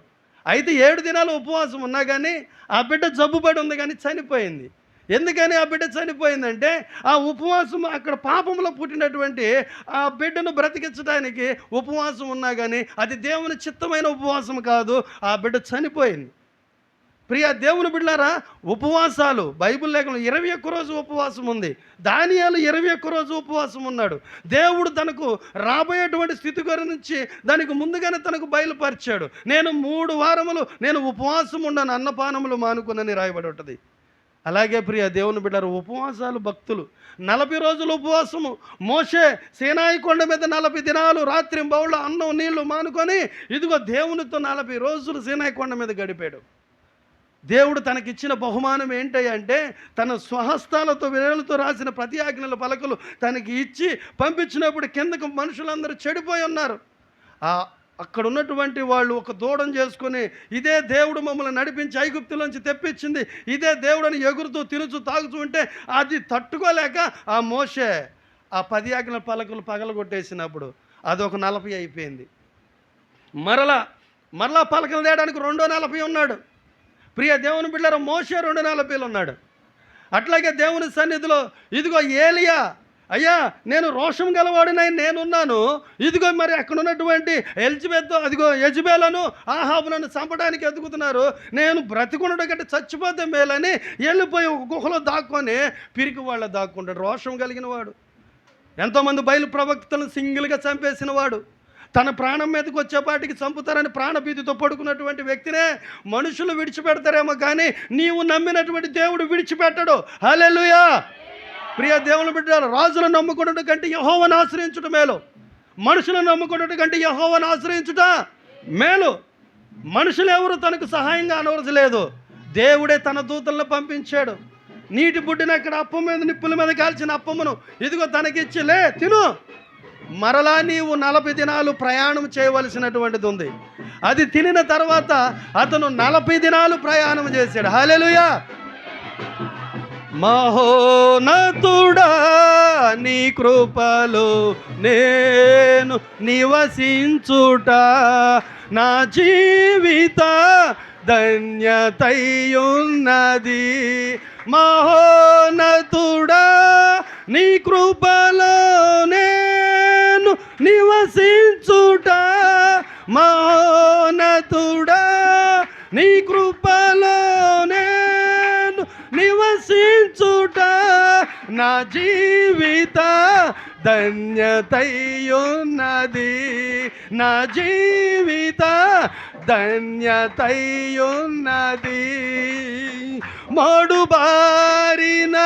అయితే 7 దినాలు ఉపవాసం ఉన్నా కానీ ఆ బిడ్డ జబ్బుపడి ఉంది కానీ చనిపోయింది. ఎందుకని ఆ బిడ్డ చనిపోయిందంటే ఆ ఉపవాసం అక్కడ పాపంలో పుట్టినటువంటి ఆ బిడ్డను బ్రతికించడానికి ఉపవాసం ఉన్నా కానీ అది దేవుని చిత్తమైన ఉపవాసం కాదు, ఆ బిడ్డ చనిపోయింది. ప్రియ దేవుని బిడ్డలారా, ఉపవాసాలు బైబిల్ లేఖలో 21 రోజు ఉపవాసం ఉంది. దానియేలు 21 రోజు ఉపవాసం ఉన్నాడు. దేవుడు తనకు రాబోయేటువంటి స్థితి గురించి దానికి ముందుగానే తనకు బయలుపరిచాడు. నేను 3 వారములు నేను ఉపవాసం ఉండను, అన్నపానములు మానుకునని రాయబడి ఉంటుంది. అలాగే ప్రియ దేవుని బిడ్డలారా, ఉపవాసాలు భక్తులు 40 రోజులు ఉపవాసము. మోషే సీనాయి కొండ మీద 40 దినాలు రాత్రింబవళ్ళు అన్నం నీళ్లు మానుకొని ఇదిగో దేవునితో 40 రోజులు సీనాయి కొండ మీద గడిపాడు. దేవుడు తనకిచ్చిన బహుమానం ఏంటంటే తన స్వహస్తాలతో విరలుతో రాసిన ప్రతి ఆజ్ఞల పలకలు తనకి ఇచ్చి పంపించినప్పుడు కిందకు మనుషులందరూ చెడిపోయి ఉన్నారు. అక్కడ ఉన్నటువంటి వాళ్ళు ఒక దూడం చేసుకొని ఇదే దేవుడు మమ్మల్ని నడిపించి ఐగుప్తులోంచి తెప్పించింది, ఇదే దేవుడని ఎగురుతూ తినుచూ తాగుతూ ఉంటే అది తట్టుకోలేక ఆ మోషే ఆ 10 ఆజ్ఞల పలకలు పగలగొట్టేసినప్పుడు అదొక 40 అయిపోయింది. మరలా పలకలు తేయడానికి 240 ఉన్నాడు. ప్రియ దేవుని బిడ్డలారా, మోషే 240 ఉన్నాడు. అట్లాగే దేవుని సన్నిధిలో ఇదిగో ఏలియా, అయ్యా నేను రోషం గలవాడినై నేనున్నాను, ఇదిగో మరి అక్కడ ఉన్నటువంటి ఎలిజబెత్ అదిగో యెజబెలను ఆహాబులను చంపడానికి ఎదుగుతున్నారు, నేను బ్రతికుండడం కంటే చచ్చిపోతే మేలని వెళ్ళిపోయి ఒక గుహలో దాక్కొని పిరికి వాళ్ళ దాక్కుంటాడు. రోషం కలిగిన వాడు, ఎంతోమంది బయలు ప్రవక్తలను సింగిల్గా చంపేసిన వాడు, తన ప్రాణం మీదకి వచ్చేపాటికి చంపుతారని ప్రాణభీతితో పడుకున్నటువంటి వ్యక్తినే మనుషులు విడిచిపెడతారేమో కానీ నీవు నమ్మినటువంటి దేవుడు విడిచిపెట్టడు. హల్లెలూయా. ప్రియ దేవుని బిడ్డలారా, రాజులను నమ్ముకున్నట్టు కంటే యెహోవాను ఆశ్రయించుట మేలు, మనుషులను నమ్ముకున్నట్టు కంటే యెహోవాను ఆశ్రయించుట మేలు. మనుషులు ఎవరు తనకు సహాయంగా అనవసలేదు, దేవుడే తన దూతలను పంపించాడు. నీటి బుడ్డిన అక్కడ అప్పం మీద నిప్పుల మీద కాల్చిన అప్పమును ఇదిగో తనకిచ్చి లే తిను, మరలా నీవు 40 దినాలు ప్రయాణం చేయవలసినటువంటిది ఉంది. అది తినిన తర్వాత అతను 40 దినాలు ప్రయాణం చేశాడు. హల్లెలూయా. మహోన్నతుడా నీ కృపలో నేను నివసించుట నా జీవిత ధన్యతయున్నది. మహోన్నతుడా నీ కృపలో నేను నివసించుట మహోన్నతుడా నీ కృపలో నేను నివసించుట నా జీవిత ధన్యతయున్నది. నా జీవిత ధన్యతయున్నది. మోడుబారిన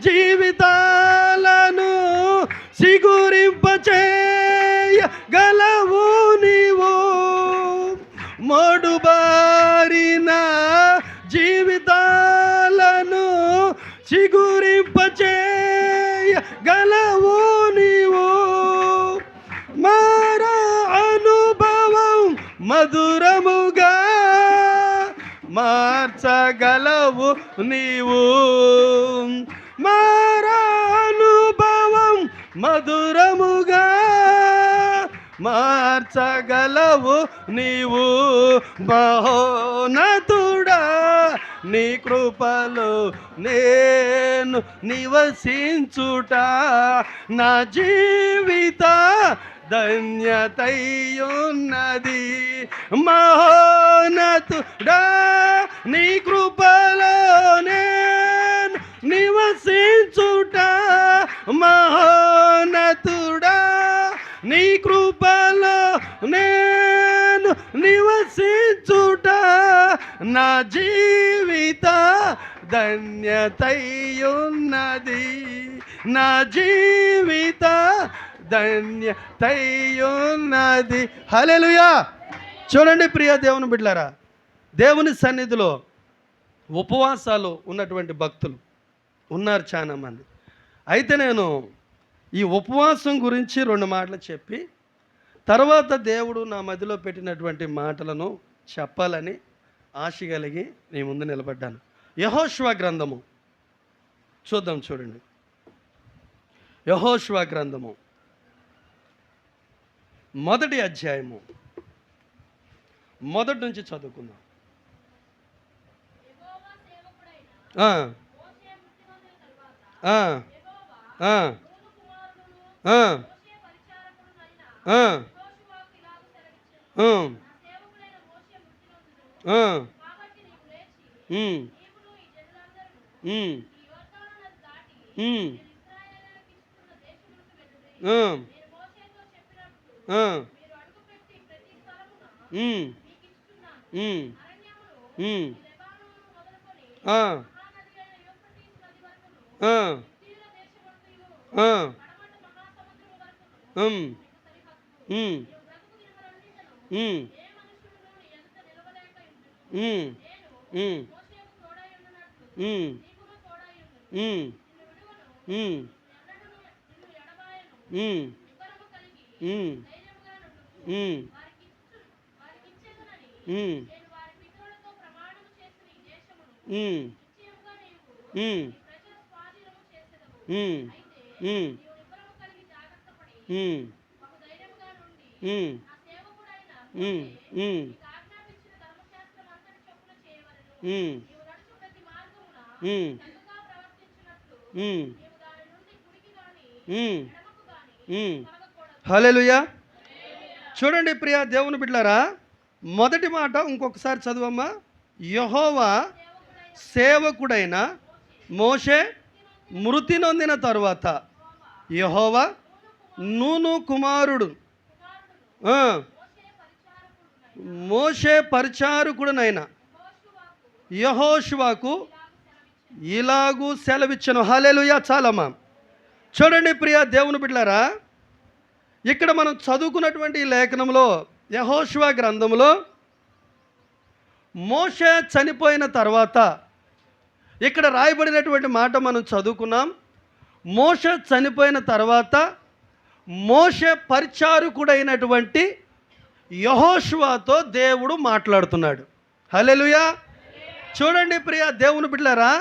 జీవితాలను సిగురింపచేయగలవు నీవు. మోడుబారిన జీవితాలను సిగురింపచేయగలవు నీవు. మారా అనుభవం మధురముగా మార్చగలవు నీవు. మారా అనుభవం మధురముగా మార్చగలవు నీవు. మహోన్నతుడా నీ కృపలో నేను నివసించుట నా జీవిత ధన్యతయున్నది. మహోన్నతుడా నీ కృపలో నేను నివసించుట మహోన్నతుడా నీ కృపలో నేను నివసించుట నా జీవిత ధన్యతయున్నది. నా జీవిత ధన్యతయున్నది. హల్లెలూయా. చూడండి ప్రియ దేవుని బిడ్డలారా, దేవుని సన్నిధిలో ఉపవాసాలు ఉన్నటువంటి భక్తులు ఉన్నారు చాలామంది. అయితే నేను ఈ ఉపవాసం గురించి 2 మాటలు చెప్పి తర్వాత దేవుడు నా మధ్యలో పెట్టినటువంటి మాటలను చెప్పాలని ఆశ కలిగి నీ ముందు నిలబడ్డాను. యెహోషువ గ్రంథము చూద్దాం. చూడండి, యెహోషువ గ్రంథము 1వ అధ్యాయము 1 నుంచి చదువుకుందాం. హల్లెలూయా. చూడండి ప్రియ దేవుని బిడ్డలారా, మొదటి మాట ఇంకొకసారి చదువమ్మా. యెహోవా సేవకుడైన మోషే మృతి నొందిన తరువాత యెహోవా నూను కుమారుడు మోషే పరిచారకుడునైన యెహోషువకు ఇలాగూ సెలవిచ్చెను. హల్లెలూయా. చాలమ్మా. చూడండి ప్రియ దేవుని బిడ్డలారా, ఇక్కడ మనం చదువుకున్నటువంటి ఈ లేఖనంలో యెహోషువ గ్రంథంలో మోషే చనిపోయిన తర్వాత ఇక్కడ రాయబడినటువంటి మాట మనం చదువుకున్నాం. మోషే చనిపోయిన తర్వాత మోషే పరిచారకుడైనటువంటి యెహోషువతో దేవుడు మాట్లాడుతున్నాడు. హల్లెలూయా. చూడండి ప్రియ దేవుని బిడ్డలారా,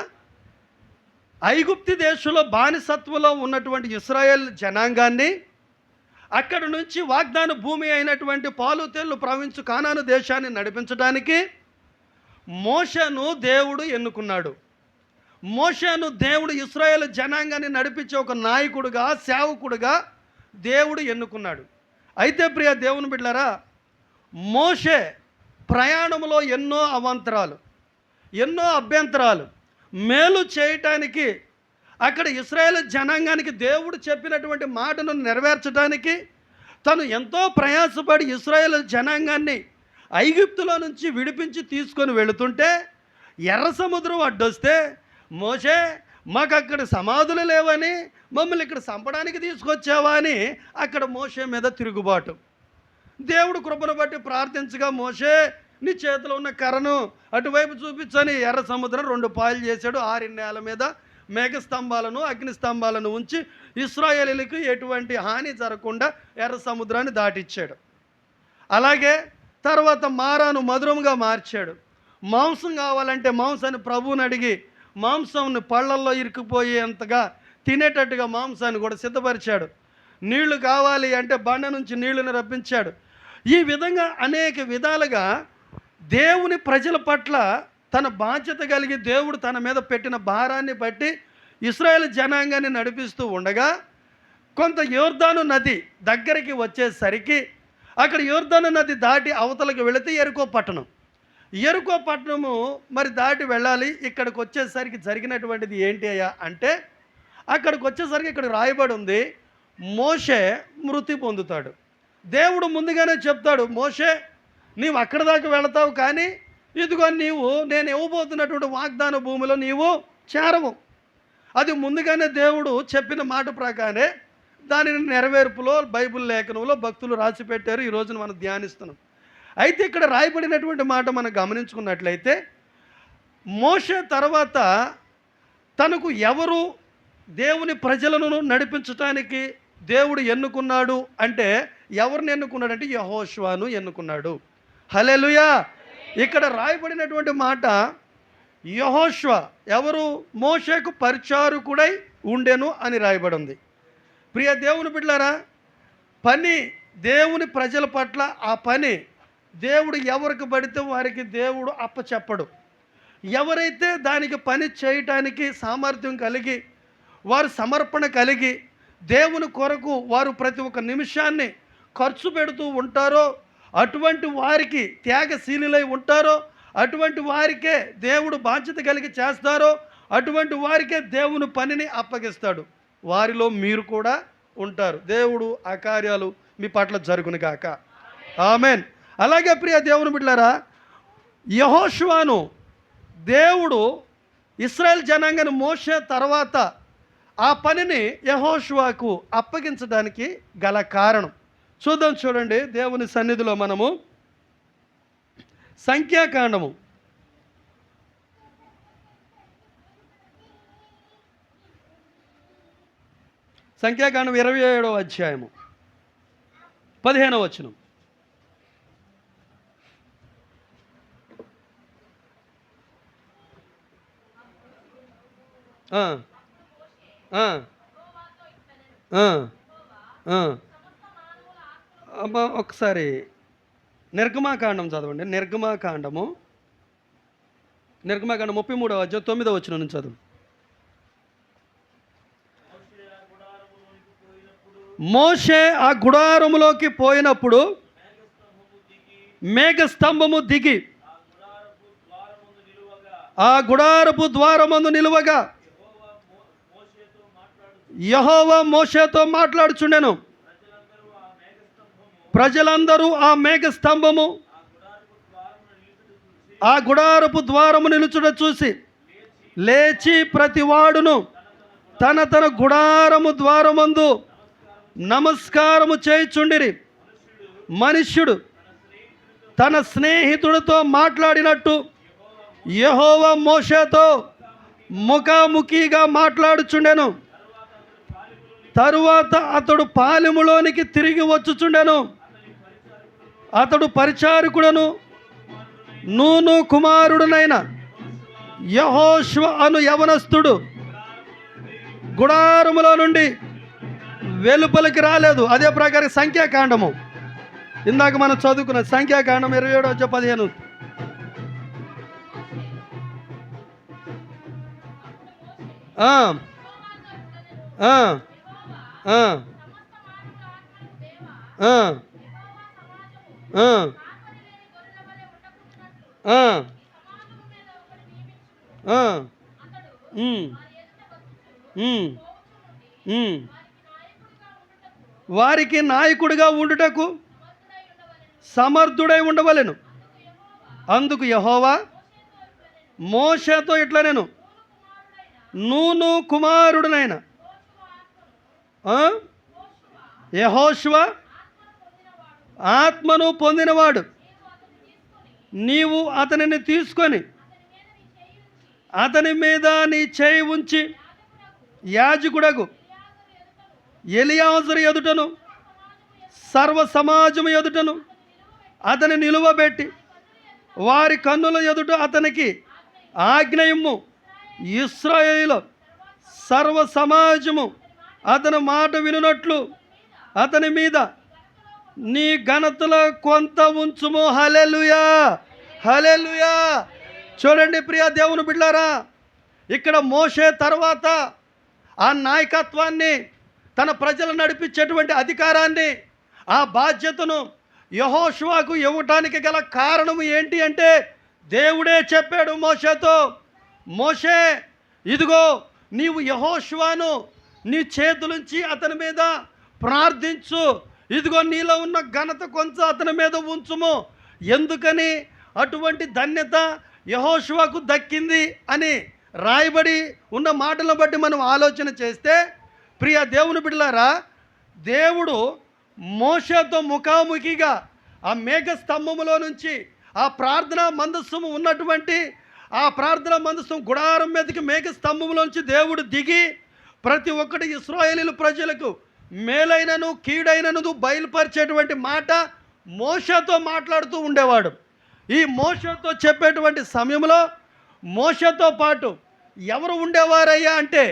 ఐగుప్తు దేశంలో బానిసత్వంలో ఉన్నటువంటి ఇశ్రాయేల్ జనాంగాన్ని అక్కడి నుంచి వాగ్దాన భూమి అయినటువంటి పాలు తేళ్లు ప్రవహించు కానాను దేశాన్ని నడిపించడానికి మోషేను దేవుడు ఎన్నుకున్నాడు. మోషేను దేవుడు ఇశ్రాయేల్ జనాంగాన్ని నడిపించే ఒక నాయకుడుగా, సేవకుడుగా దేవుడు ఎన్నుకున్నాడు. అయితే ప్రియ దేవుని బిడ్డలారా, మోషే ప్రయాణంలో ఎన్నో అవాంతరాలు, ఎన్నో అభ్యంతరాలు, మేలు చేయటానికి, అక్కడ ఇశ్రాయేల్ జనాంగానికి దేవుడు చెప్పినటువంటి మాటను నెరవేర్చడానికి తను ఎంతో ప్రయాసపడి ఇశ్రాయేల్ జనాంగాన్ని ఐగుప్తులో నుంచి విడిపించి తీసుకొని వెళుతుంటే ఎర్ర సముద్రం అడ్డొస్తే, మోషే మాకు అక్కడ సమాధులు లేవని మమ్మల్ని ఇక్కడ చంపడానికి తీసుకొచ్చావా అని అక్కడ మోషే మీద తిరుగుబాటు. దేవుడు కృపను బట్టి ప్రార్థించగా, మోషే నీ చేతిలో ఉన్న కర్రను అటువైపు చూపించని ఎర్ర సముద్రం 2 పాయలు చేశాడు. 6 నేల మీద మేఘస్తంభాలను, అగ్నిస్తంభాలను ఉంచి ఇశ్రాయేలీయులకు ఎటువంటి హాని జరగకుండా ఎర్ర సముద్రాన్ని దాటిచ్చాడు. అలాగే తర్వాత మారాను మధురంగా మార్చాడు. మాంసం కావాలంటే మాంసాన్ని ప్రభువుని అడిగి మాంసాన్ని పళ్ళల్లో ఇరుక్కుపోయేంతగా తినేటట్టుగా మాంసాన్ని కూడా సిద్ధపరిచాడు. నీళ్లు కావాలి అంటే బండ నుంచి నీళ్లను రప్పించాడు. ఈ విధంగా అనేక విధాలుగా దేవుని ప్రజల పట్ల తన బాధ్యత కలిగి దేవుడు తన మీద పెట్టిన భారాన్ని బట్టి ఇశ్రాయేల్ జనాంగాన్ని నడిపిస్తూ ఉండగా కొంత యోర్దాను నది దగ్గరికి వచ్చేసరికి అక్కడ యోర్దాను నది దాటి అవతలకు వెళితే యెరికో పట్టణం. యెరికో పట్టణము మరి దాటి వెళ్ళాలి. ఇక్కడికి వచ్చేసరికి జరిగినటువంటిది ఏంటి అయ్యా అంటే, అక్కడికి వచ్చేసరికి ఇక్కడ రాయబడి ఉంది, మోషే మృతి పొందుతాడు. దేవుడు ముందుగానే చెప్తాడు, మోషే నీవు అక్కడ దాకా వెళతావు, కానీ ఇదిగో నీవు నేను ఇవ్వబోతున్నటువంటి వాగ్దాన భూమిలో నీవు చేరవు. అది ముందుగానే దేవుడు చెప్పిన మాట ప్రకారమే దానిని నెరవేర్పులో బైబిల్ లేఖనంలో భక్తులు రాసి పెట్టారు. ఈ రోజున మనం ధ్యానిస్తున్నాం. అయితే ఇక్కడ రాయబడినటువంటి మాట మనం గమనించుకున్నట్లయితే, మోషే తర్వాత తనకు ఎవరు దేవుని ప్రజలను నడిపించడానికి దేవుడు ఎన్నుకున్నాడు అంటే, ఎవరిని ఎన్నుకున్నాడంటే యెహోషువను ఎన్నుకున్నాడు. హల్లెలూయా. ఇక్కడ రాయబడినటువంటి మాట, యెహోషువ ఎవరు? మోషేకు పరిచారకుడై ఉండెను అని రాయబడి ఉంది. ప్రియ దేవుని బిడ్డలారా, పని దేవుని ప్రజల పట్ల ఆ పని దేవుడు ఎవరికి పడితే వారికి దేవుడు అప్పచెప్పడు. ఎవరైతే దానికి పని చేయటానికి సామర్థ్యం కలిగి వారు సమర్పణ కలిగి దేవుని కొరకు వారు ప్రతి ఒక్క నిమిషాన్ని ఖర్చు పెడుతూ ఉంటారో, అటువంటి వారికి త్యాగశీలులై ఉంటారో, అటువంటి వారికే దేవుడు బాధ్యత కలిగి చేస్తారో, అటువంటి వారికే దేవుని పనిని అప్పగిస్తాడు. వారిలో మీరు కూడా ఉంటారు. దేవుడు ఆ కార్యాలు మీ పట్ల జరుగును గాక. ఆమెన్. అలాగే ప్రియ దేవుని బిడ్డలారా, యెహోషువను దేవుడు ఇశ్రాయేల్ జనాంగాన్ని మోషే తర్వాత ఆ పనిని యెహోషువకు అప్పగించడానికి గల కారణం చూద్దాం. చూడండి, దేవుని సన్నిధిలో మనము సంఖ్యాకాండము 27వ అధ్యాయము 15వ వచనం. ఒకసారి నిర్గమాకాండం చదవండి. నిర్గమాకాండం 33వ అధ్యాయం 9వ వచనం నుంచి చదువు. మోషే ఆ గుడారములోకి పోయినప్పుడు మేఘస్తంభము దిగి ఆ గుడారపు ద్వారమందు నిలువగా యెహోవా మోషేతో మాట్లాడుచుండెను. ప్రజలందరూ ఆ మేఘస్తంభము ఆ గుడారపు ద్వారము నిలుచుట చూసి లేచి ప్రతివాడును తన తన గుడారము ద్వారమందు నమస్కారము చేయుచుండిరి. మనుష్యుడు తన స్నేహితుడితో మాట్లాడినట్టు యెహోవా మోషేతో ముఖాముఖిగా మాట్లాడుచుండెను. తరువాత అతడు పాలెములోనికి తిరిగి వచ్చుచుండెను. అతడు పరిచారకుడను నూను కుమారుడునైన యెహోషువ అను యవనస్తుడు గుడారములో నుండి వెలుపలికి రాలేదు. అదే ప్రకారం సంఖ్యాకాండము ఇందాక మనం చదువుకున్న సంఖ్యాకాండం 27:15. వారికి నాయకుడిగా ఉండుటకు సమర్థుడై ఉండవలెను. అందుకు యెహోవా మోషేతో ఇట్లా నేను నూను కుమారుడునైన యెహోషువ ఆత్మను పొందినవాడు, నీవు అతనిని తీసుకొని అతని మీద నీ చేయి ఉంచి యాజకుడగు ఎలియాజరు ఎదుటను సర్వ సమాజము ఎదుటను అతని నిలువబెట్టి వారి కన్నుల ఎదుట అతనికి ఆజ్ఞయము. ఇశ్రాయేలు సర్వ సమాజము అతని మాట వినునట్లు అతని మీద నీ ఘనతలో కొంత ఉంచుము. హల్లెలూయా, హల్లెలూయా. చూడండి ప్రియ దేవుని బిడ్డలారా, ఇక్కడ మోషే తర్వాత ఆ నాయకత్వాన్ని, తన ప్రజలు నడిపించేటువంటి అధికారాన్ని, ఆ బాధ్యతను యెహోషువకు ఇవ్వటానికి గల కారణం ఏంటి అంటే, దేవుడే చెప్పాడు మోషేతో, మోషే ఇదిగో నీవు యెహోషువను నీ చేతులుంచి అతని మీద ప్రార్థించు, ఇదిగో నీలో ఉన్న ఘనత కొంచెం అతని మీద ఉంచుము. ఎందుకని అటువంటి ధన్యత యెహోషువకు దక్కింది అని రాయబడి ఉన్న మాటలను బట్టి మనం ఆలోచన చేస్తే, ప్రియ దేవుని బిడ్డలారా, దేవుడు మోషేతో ముఖాముఖిగా ఆ మేఘ స్తంభములో నుంచి ఆ ప్రార్థనా మందస్సము ఉన్నటువంటి ఆ ప్రార్థనా మందస్సం గుడారం మీదకి మేఘ స్తంభంలోంచి దేవుడు దిగి ప్రతి ఒక్కటి ఇశ్రాయేలీయుల ప్రజలకు మేలైనను కీడైనను బయలుపరిచేటువంటి మాట మోషేతో మాట్లాడుతూ ఉండేవాడు. ఈ మోషేతో చెప్పేటువంటి సమయంలో మోషేతో పాటు ఎవరు ఉండేవారయ్యా అంటే,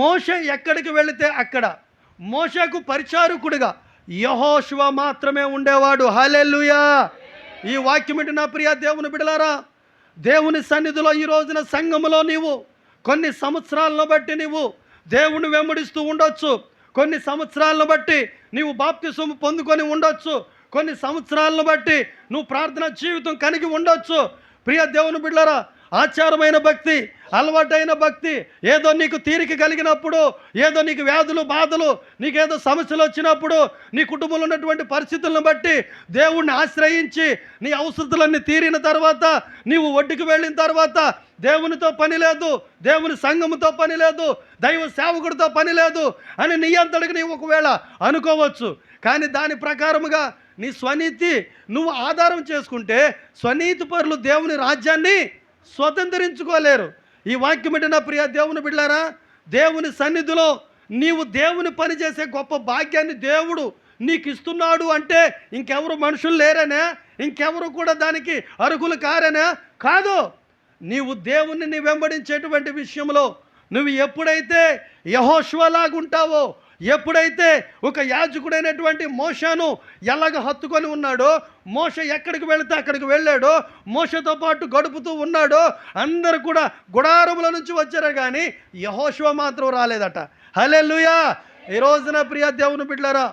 మోషే ఎక్కడికి వెళితే అక్కడ మోషేకు పరిచారకుడిగా యెహోషువ మాత్రమే ఉండేవాడు. హల్లెలూయా. ఈ వాక్యం ఏంటి నా ప్రియ దేవుని బిడ్డలారా, దేవుని సన్నిధిలో ఈ రోజున సంఘములో నీవు కొన్ని సంవత్సరాలను బట్టి నీవు దేవుని వెంబడిస్తూ ఉండొచ్చు, కొన్ని సంవత్సరాలను బట్టి నీవు బాప్తిస్మం పొందుకొని ఉండొచ్చు, కొన్ని సంవత్సరాలను బట్టి నువ్వు ప్రార్థన జీవితం కలిగి ఉండొచ్చు. ప్రియ దేవుని బిడ్డలారా, ఆచారమైన భక్తి, అలవాటైన భక్తి, ఏదో నీకు తీరిక కలిగినప్పుడు, ఏదో నీకు వ్యాధులు బాధలు, నీకేదో సమస్యలు వచ్చినప్పుడు, నీ కుటుంబంలో ఉన్నటువంటి పరిస్థితులను బట్టి దేవుణ్ణి ఆశ్రయించి నీ అవసరతలన్నీ తీరిన తర్వాత నీవు ఒడ్డుకు వెళ్ళిన తర్వాత దేవునితో పని లేదు, దేవుని సంఘముతో పని లేదు, దైవ సేవకుడితో పని లేదు అని నీ అంతటికి నీవు ఒకవేళ అనుకోవచ్చు. కానీ దాని ప్రకారముగా నీ స్వనీతి నువ్వు ఆధారం చేసుకుంటే స్వనీతి పరులు దేవుని రాజ్యాన్ని స్వతంత్రించుకోలేరు. ఈ వాక్యం ఏంటి నా ప్రియ దేవుని బిడ్డలారా, దేవుని సన్నిధిలో నీవు దేవుని పని చేసే గొప్ప భాగ్యాన్ని దేవుడు నీకు ఇస్తున్నాడు అంటే ఇంకెవరు మనుషులు లేరనే, ఇంకెవరు కూడా దానికి అర్హులు కారనే కాదు. నీవు దేవుణ్ణి నీ వెంబడించేటువంటి విషయంలో నువ్వు ఎప్పుడైతే యెహోషువలాగుంటావో, ఎప్పుడైతే ఒక యాజకుడైనటువంటి మోషేను ఎలాగ హత్తుకొని ఉన్నాడో, మోషే ఎక్కడికి వెళితే అక్కడికి వెళ్ళాడో, మోషేతో పాటు గడుపుతూ ఉన్నాడో, అందరూ కూడా గుడారముల నుంచి వచ్చారు కానీ యెహోషువ మాత్రం రాలేదట. హల్లెలూయా. ఈ రోజున ప్రియ దేవుని బిడ్డలారా,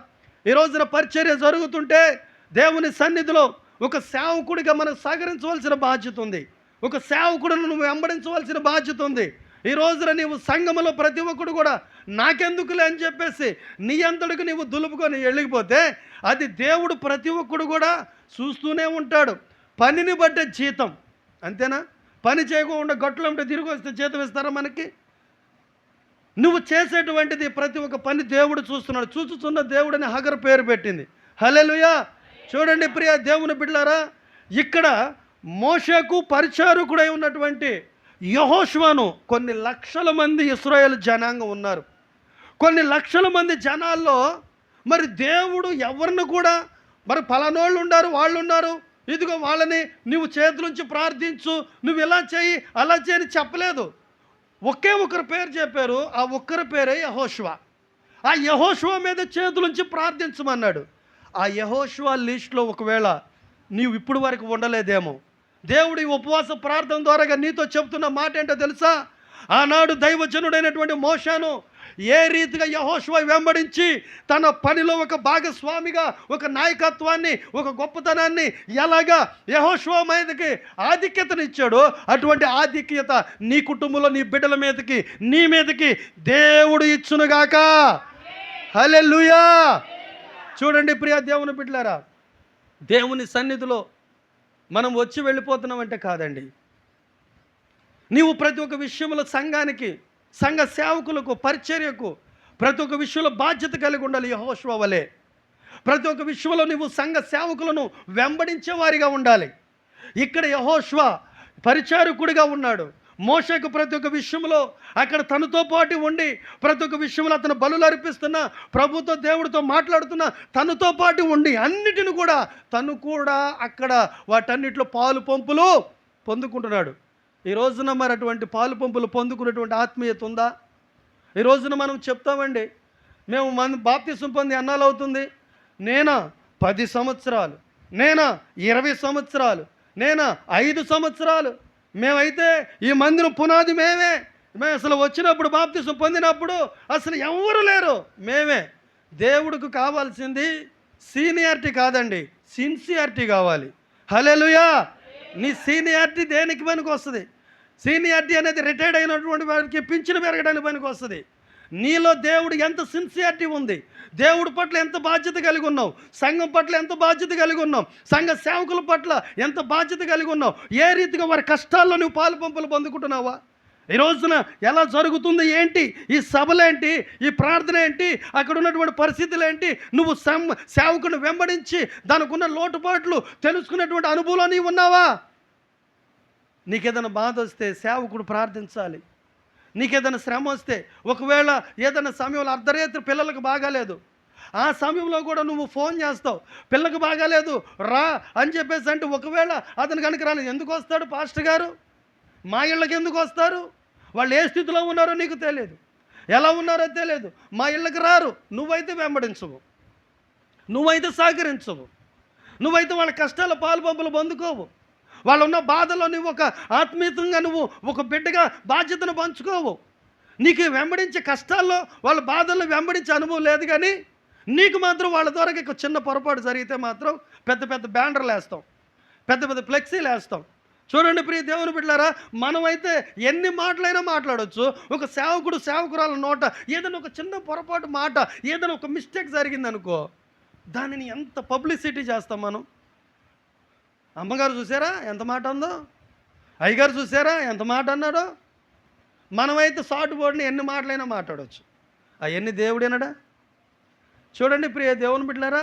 ఈ రోజున పరిచర్య జరుగుతుంటే దేవుని సన్నిధిలో ఒక సేవకుడిగా మనం సహకరించవలసిన బాధ్యత ఉంది, ఒక సేవకుడిని నువ్వు వెంబడించవలసిన బాధ్యత ఉంది. ఈ రోజున నీవు సంఘములో ప్రతి ఒక్కడు కూడా నాకెందుకులే అని చెప్పేసి నీ అంతటికి నీవు దులుపుకొని వెళ్ళిపోతే అది దేవుడు ప్రతి ఒక్కడు కూడా చూస్తూనే ఉంటాడు. పనిని బట్టే జీతం, అంతేనా? పని చేయకుండా గట్టులో ఉంటే తిరిగి వస్తే జీతం ఇస్తారా మనకి? నువ్వు చేసేటువంటిది ప్రతి ఒక్క పని దేవుడు చూస్తున్నాడు. చూస్తున్న దేవుడని హగరు పేరు పెట్టింది. హల్లెలూయా. చూడండి ప్రియ దేవుని బిడ్డలారా, ఇక్కడ మోషేకు పరిచారకుడై ఉన్నటువంటి యెహోషువను కొన్ని లక్షల మంది ఇశ్రాయేలు జనాంగం ఉన్నారు. కొన్ని లక్షల మంది జనాల్లో మరి దేవుడు ఎవరిని కూడా మరి పలానోళ్ళు ఉన్నారు, వాళ్ళు ఉన్నారు, ఇదిగో వాళ్ళని నువ్వు చేతులుంచి ప్రార్థించు, నువ్వు ఇలా చేయి అలా చేయని చెప్పలేదు. ఒకే ఒకరి పేరు చెప్పారు. ఆ ఒక్కరి పేరే యెహోషువ. ఆ యెహోషువ మీద చేతులుంచి ప్రార్థించమన్నాడు. ఆ యెహోషువ లిస్టులో ఒకవేళ నీవు ఇప్పుడు వరకు ఉండలేదేమో, దేవుడి ఉపవాస ప్రార్థన ద్వారా నీతో చెప్తున్న మాట ఏంటో తెలుసా? ఆనాడు దైవజనుడైనటువంటి మోషేను ఏ రీతిగా యెహోషువ వెంబడించి తన పనిలో ఒక భాగస్వామిగా, ఒక నాయకత్వాన్ని, ఒక గొప్పతనాన్ని ఎలాగా యెహోషువ మీదకి ఆధిక్యతనిచ్చాడో, అటువంటి ఆధిక్యత నీ కుటుంబంలో, నీ బిడ్డల మీదకి, నీ మీదకి దేవుడు ఇచ్చునుగాక. హల్లెలూయా. చూడండి ప్రియ దేవుని బిడ్డలారా, దేవుని సన్నిధిలో మనం వచ్చి వెళ్ళిపోతున్నామంటే కాదండి. నీవు ప్రతి ఒక్క విషయంలో సంఘానికి, సంఘ సేవకులకు, పరిచర్యకు ప్రతి ఒక్క విషయంలో బాధ్యత కలిగి ఉండాలి. యెహోషువ వలె ప్రతి ఒక్క విషయంలో నువ్వు సంఘ సేవకులను వెంబడించే వారిగా ఉండాలి. ఇక్కడ యెహోషువ పరిచారకుడిగా ఉన్నాడు. మోషేకు ప్రతి ఒక్క విషయంలో అక్కడ తనతో పాటు ఉండి, ప్రతి ఒక్క విషయంలో అతను బలులు అర్పిస్తున్నా, ప్రభుతో దేవుడితో మాట్లాడుతున్నా, తనతో పాటు ఉండి అన్నిటిని కూడా తను కూడా అక్కడ వాటన్నిటిలో పాలు పంపులు పొందుకుంటున్నాడు. ఈ రోజున మరి అటువంటి పాలు పంపులు పొందుకున్నటువంటి ఆత్మీయత ఉందా? ఈ రోజున మనం చెప్తామండి, మేము మన బాప్తిసం పొంది అన్నాలు అవుతుంది, నేనా 10 సంవత్సరాలు, నేనా 20 సంవత్సరాలు, నేనా 5 సంవత్సరాలు, మేమైతే ఈ మందిరం పునాది మేము అసలు వచ్చినప్పుడు బాప్తిసం పొందినప్పుడు అసలు ఎవరు లేరు, మేమే. దేవుడికి కావాల్సింది సీనియారిటీ కాదండి, సిన్సియారిటీ కావాలి. హల్లెలూయా. నీ సీనియారిటీ దేనికి పనికి వస్తుంది? సీనియారిటీ అనేది రిటైర్డ్ అయినటువంటి వారికి పింఛను పెరగడానికి పనికి వస్తుంది. నీలో దేవుడు ఎంత సిన్సియారిటీ ఉంది, దేవుడి పట్ల ఎంత బాధ్యత కలిగి ఉన్నావు, సంఘం పట్ల ఎంత బాధ్యత కలిగి ఉన్నావు, సంఘ సేవకుల పట్ల ఎంత బాధ్యత కలిగి ఉన్నావు, ఏ రీతిగా వారి కష్టాల్లో నువ్వు పాలు పంపులు పొందుకుంటున్నావా? ఈ రోజున ఎలా జరుగుతుంది ఏంటి, ఈ సభలేంటి, ఈ ప్రార్థన ఏంటి, అక్కడ ఉన్నటువంటి పరిస్థితులు ఏంటి, నువ్వు సేవకుని వెంబడించి దానికి ఉన్న లోటుపాట్లు తెలుసుకునేటువంటి అనుభవంలో నీవు ఉన్నావా? నీకేదైనా బాధ వస్తే సేవకుడు ప్రార్థించాలి. నీకేదైనా శ్రమ వస్తే, ఒకవేళ ఏదైనా సమయంలో అర్ధరాత్రి పిల్లలకు బాగాలేదు, ఆ సమయంలో కూడా నువ్వు ఫోన్ చేస్తావు, పిల్లలకు బాగాలేదు రా అని చెప్పేసి అంటే, ఒకవేళ అతను కనుక రాలేదు, ఎందుకు వస్తాడు పాస్టర్ గారు? మా ఇళ్ళకి ఎందుకు వస్తారు? వాళ్ళు ఏ స్థితిలో ఉన్నారో నీకు తెలియదు, ఎలా ఉన్నారో తెలియదు, మా ఇళ్ళకి రారు. నువ్వైతే వెంబడించవు, నువ్వైతే సహకరించవు, నువ్వైతే వాళ్ళ కష్టాల పాలు పంపులు పొందుకోవు, వాళ్ళు ఉన్న బాధలో నువ్వు ఒక ఆత్మీయంగా నువ్వు ఒక బిడ్డగా బాధ్యతను పంచుకోవు. నీకు వెంబడించే కష్టాల్లో, వాళ్ళ బాధల్లో వెంబడించే అనుభవం లేదు. కానీ నీకు మాత్రం వాళ్ళ ద్వారా ఒక చిన్న పొరపాటు జరిగితే మాత్రం పెద్ద పెద్ద బ్యానర్లు వేస్తాం, పెద్ద పెద్ద ఫ్లెక్సీలు వేస్తాం. చూడండి ప్రియ దేవుని బిడ్డలారా, మనమైతే ఎన్ని మాటలైనా మాట్లాడవచ్చు. ఒక సేవకురాల నోట ఏదైనా ఒక చిన్న పొరపాటు మాట, ఏదైనా ఒక మిస్టేక్ జరిగిందనుకో, దానిని ఎంత పబ్లిసిటీ చేస్తాం మనం. అమ్మగారు చూసారా ఎంత మాట ఉందో, అయ్యగారు చూసారా ఎంత మాట అన్నాడో. మనమైతే సాటు బోర్డుని ఎన్ని మాటలైనా మాట్లాడవచ్చు, అవన్నీ దేవుడేనడా? చూడండి ప్రియ దేవుని బిడ్డలారా,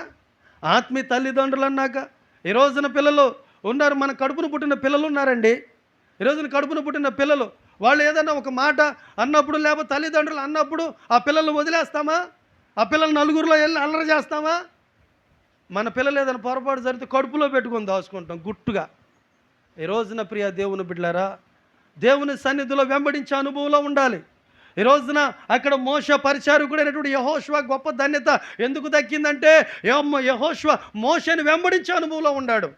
ఆత్మీయ తల్లిదండ్రులు అన్నాక ఈ రోజున పిల్లలు ఉన్నారు, మన కడుపును పుట్టిన పిల్లలు ఉన్నారండి. ఈ రోజున కడుపును పుట్టిన పిల్లలు వాళ్ళు ఏదన్నా ఒక మాట అన్నప్పుడు, లేకపోతే తల్లిదండ్రులు అన్నప్పుడు ఆ పిల్లల్ని వదిలేస్తామా? ఆ పిల్లలు నలుగురిలో వెళ్ళి అల్లరి చేస్తామా? మన పిల్లలు ఏదైనా పొరపాటు జరిగితే కడుపులో పెట్టుకొని దాచుకుంటాం గుట్టుగా. ఈ రోజున ప్రియ దేవుని బిడ్డలారా, దేవుని సన్నిధిలో వెంబడించే అనుభవంలో ఉండాలి. ఈ రోజున అక్కడ మోషే పరిచారకుడైనటువంటి యెహోషువ గొప్ప ధన్యత ఎందుకు దక్కిందంటే, యెహోషువ మోషేని వెంబడించే అనుభవంలో ఉన్నాడు.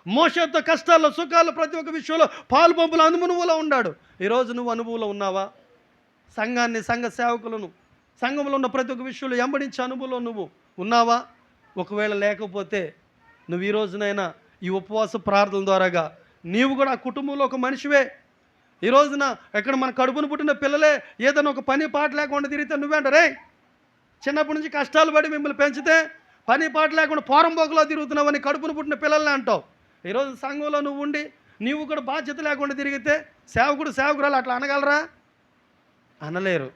మోషేతో కష్టాల్లో, సుఖాల్లో, ప్రతి ఒక్క విషయంలో పాలు పంపుల అనుభవంలో ఉన్నాడు. ఈరోజు నువ్వు అనుభవంలో ఉన్నావా? సంఘాన్ని, సంఘ సేవకులను, సంఘంలో ఉన్న ప్రతి ఒక్క విషయంలో వెంబడించే అనుభవంలో నువ్వు ఉన్నావా? ఒకవేళ లేకపోతే నువ్వు ఈ రోజునైనా ఈ ఉపవాస ప్రార్థన ద్వారాగా నీవు కూడా ఆ కుటుంబంలో ఒక మనిషివే. ఈ రోజున ఎక్కడ మన కడుపును పుట్టిన పిల్లలే ఏదైనా ఒక పని పాట లేకుండా తిరిగితే నువ్వేంటారే, చిన్నప్పటి నుంచి కష్టాలు పడి మిమ్మల్ని పెంచితే పని పాట లేకుండా పోరంబోకలో తిరుగుతున్నావని కడుపును పుట్టిన పిల్లల్ని అంటావు. ఈరోజు సంఘంలో నువ్వు ఉండి నీవు కూడా బాధ్యత లేకుండా తిరిగితే సేవకురాలు అట్లా అనగలరా? అనలేరు.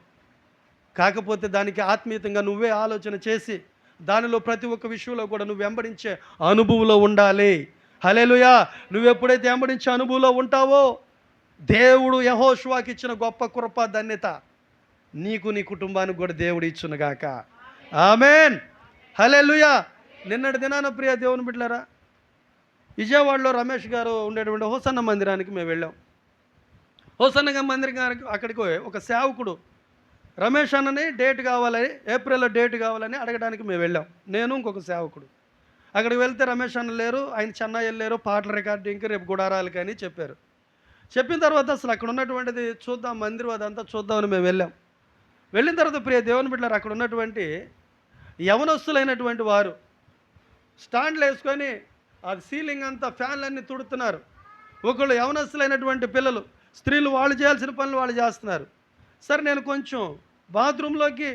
కాకపోతే దానికి ఆత్మీయంగా నువ్వే ఆలోచన చేసి దానిలో ప్రతి ఒక్క విషయంలో కూడా నువ్వు వెంబడించే అనుభవంలో ఉండాలి. హల్లెలూయా. నువ్వు ఎప్పుడైతే వెంబడించే అనుభవంలో ఉంటావో, దేవుడు యెహోషువకి ఇచ్చిన గొప్ప కృప ధన్యత నీకు నీ కుటుంబానికి కూడా దేవుడు ఇచ్చునుగాక. ఆమెన్. హల్లెలూయా. నిన్నటి దినాన ప్రియ దేవుని బిడ్డలారా, విజయవాడలో రమేష్ గారు ఉండేటువంటి హోసన్న మందిరానికి మేము వెళ్ళాం. హోసన్న మందిరం గారికి అక్కడికి ఒక సేవకుడు రమేష్ అన్నని డేట్ కావాలని, ఏప్రిల్లో డేట్ కావాలని అడగడానికి మేము వెళ్ళాం, నేను ఇంకొక సేవకుడు. అక్కడికి వెళ్తే రమేష్ అన్న లేరు, ఆయన చెన్నై వెళ్ళారు, పాటల రికార్డింగ్కి రేపు గుడారాలకి అని చెప్పారు. చెప్పిన తర్వాత అసలు అక్కడ ఉన్నటువంటిది చూద్దాం, మందిరం అదంతా చూద్దామని మేము వెళ్ళాం. వెళ్ళిన తర్వాత ప్రియ దేవుని బిడ్డలారా, అక్కడ ఉన్నటువంటి యవనస్తులైనటువంటి వారు స్టాండ్లు వేసుకొని అది సీలింగ్ అంతా ఫ్యాన్లన్నీ తుడుతున్నారు. ఒకళ్ళు యవనస్తులైనటువంటి పిల్లలు, స్త్రీలు వాళ్ళు చేయాల్సిన పనులు వాళ్ళు చేస్తున్నారు. సరే, నేను కొంచెం బాత్రూంలోకి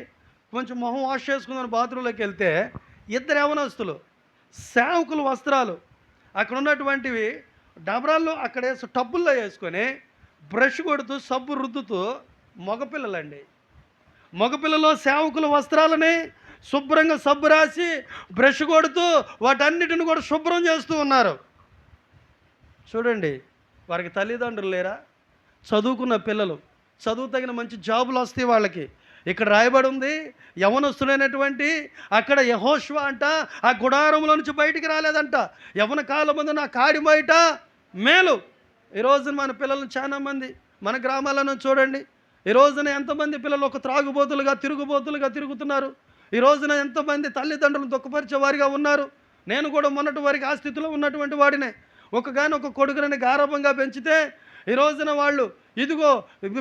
కొంచెం మొహం వాష్ చేసుకుందాను బాత్రూంలోకి వెళ్తే ఇద్దరు యవనస్తులు సేవకుల వస్త్రాలు అక్కడ ఉన్నటువంటివి డబరాల్లో అక్కడ టబ్బుల్లో వేసుకొని బ్రష్ కొడుతూ సబ్బు రుద్దుతూ మగపిల్లలండి, మగపిల్లలు సేవకుల వస్త్రాలని శుభ్రంగా సబ్బు రాసి బ్రష్ కొడుతూ వాటన్నిటిని కూడా శుభ్రం చేస్తూ ఉన్నారు. చూడండి, వారికి తల్లిదండ్రులు లేరా? చదువుకున్న పిల్లలు, చదువు తగిన మంచి జాబులు వస్తాయి వాళ్ళకి. ఇక్కడ రాయబడి ఉంది, యవనస్తులైనటువంటి అక్కడ యెహోషువ అంట ఆ గుడారంలో నుంచి బయటికి రాలేదంట. యవన కాలమందు నా కాడి బయట మేలు. ఈ రోజున మన పిల్లలను చాలామంది మన గ్రామాలను చూడండి, ఈ రోజున ఎంతమంది పిల్లలు ఒక త్రాగుబోతులుగా తిరుగుతున్నారు. ఈ రోజున ఎంతమంది తల్లిదండ్రులను దుఃఖపరిచే వారిగా ఉన్నారు. నేను కూడా మొన్నటి వారికి ఆ స్థితిలో ఉన్నటువంటి వాడినే. ఒక కొడుకునని గారాభంగా పెంచితే ఈ రోజున వాళ్ళు ఇదిగో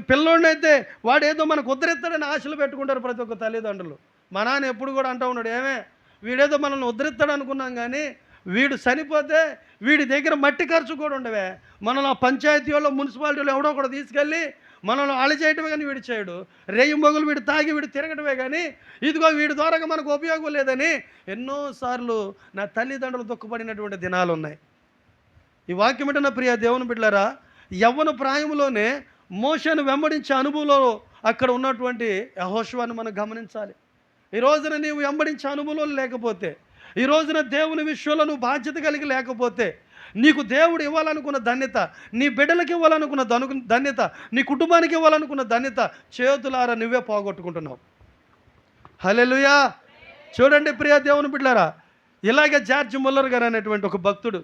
పిల్లోడినైతే వాడు ఏదో మనకు ఉద్ధరిస్తాడని ఆశలు పెట్టుకుంటారు ప్రతి ఒక్క తల్లిదండ్రులు. మా నాన్న ఎప్పుడు కూడా అంటూ ఉన్నాడు, వీడేదో మనల్ని ఉద్ధరిస్తాడు అనుకున్నాం, కానీ వీడు చనిపోతే వీడి దగ్గర మట్టి ఖర్చు కూడా ఉండవే. మనల్ని ఆ పంచాయతీ వాళ్ళు, మున్సిపాలిటీలో ఎవడో కూడా తీసుకెళ్ళి మనల్ని అళి చేయటమే కానీ వీడు చేయడు. రేయి మొగులు వీడు తాగి వీడు తిరగటమే కానీ ఇదిగో వీడి ద్వారా మనకు ఉపయోగం లేదని ఎన్నోసార్లు నా తల్లిదండ్రులు దుఃఖపడినటువంటి దినాలు ఉన్నాయి. ఈ వాక్యం ఏంటన్నా ప్రియ దేవుని బిడ్డలారా, యవ్వన ప్రాయంలోనే మోషేను వెంబడించే అనుభవంలో అక్కడ ఉన్నటువంటి యెహోషువను మనం గమనించాలి. ఈ రోజున నీవు వెంబడించే అనుభవంలో లేకపోతే, ఈ రోజున దేవుని విషయంలో నువ్వు బాధ్యత కలిగి లేకపోతే, నీకు దేవుడు ఇవ్వాలనుకున్న ధన్యత, నీ బిడ్డలకు ఇవ్వాలనుకున్న ధన్యత, నీ కుటుంబానికి ఇవ్వాలనుకున్న ధన్యత చేతులారా నువ్వే పోగొట్టుకుంటున్నావు. హల్లెలూయా. చూడండి ప్రియ దేవుని బిడ్డలారా, ఇలాగే జార్జ్ ముల్లర్ గారు అనేటువంటి ఒక భక్తుడు,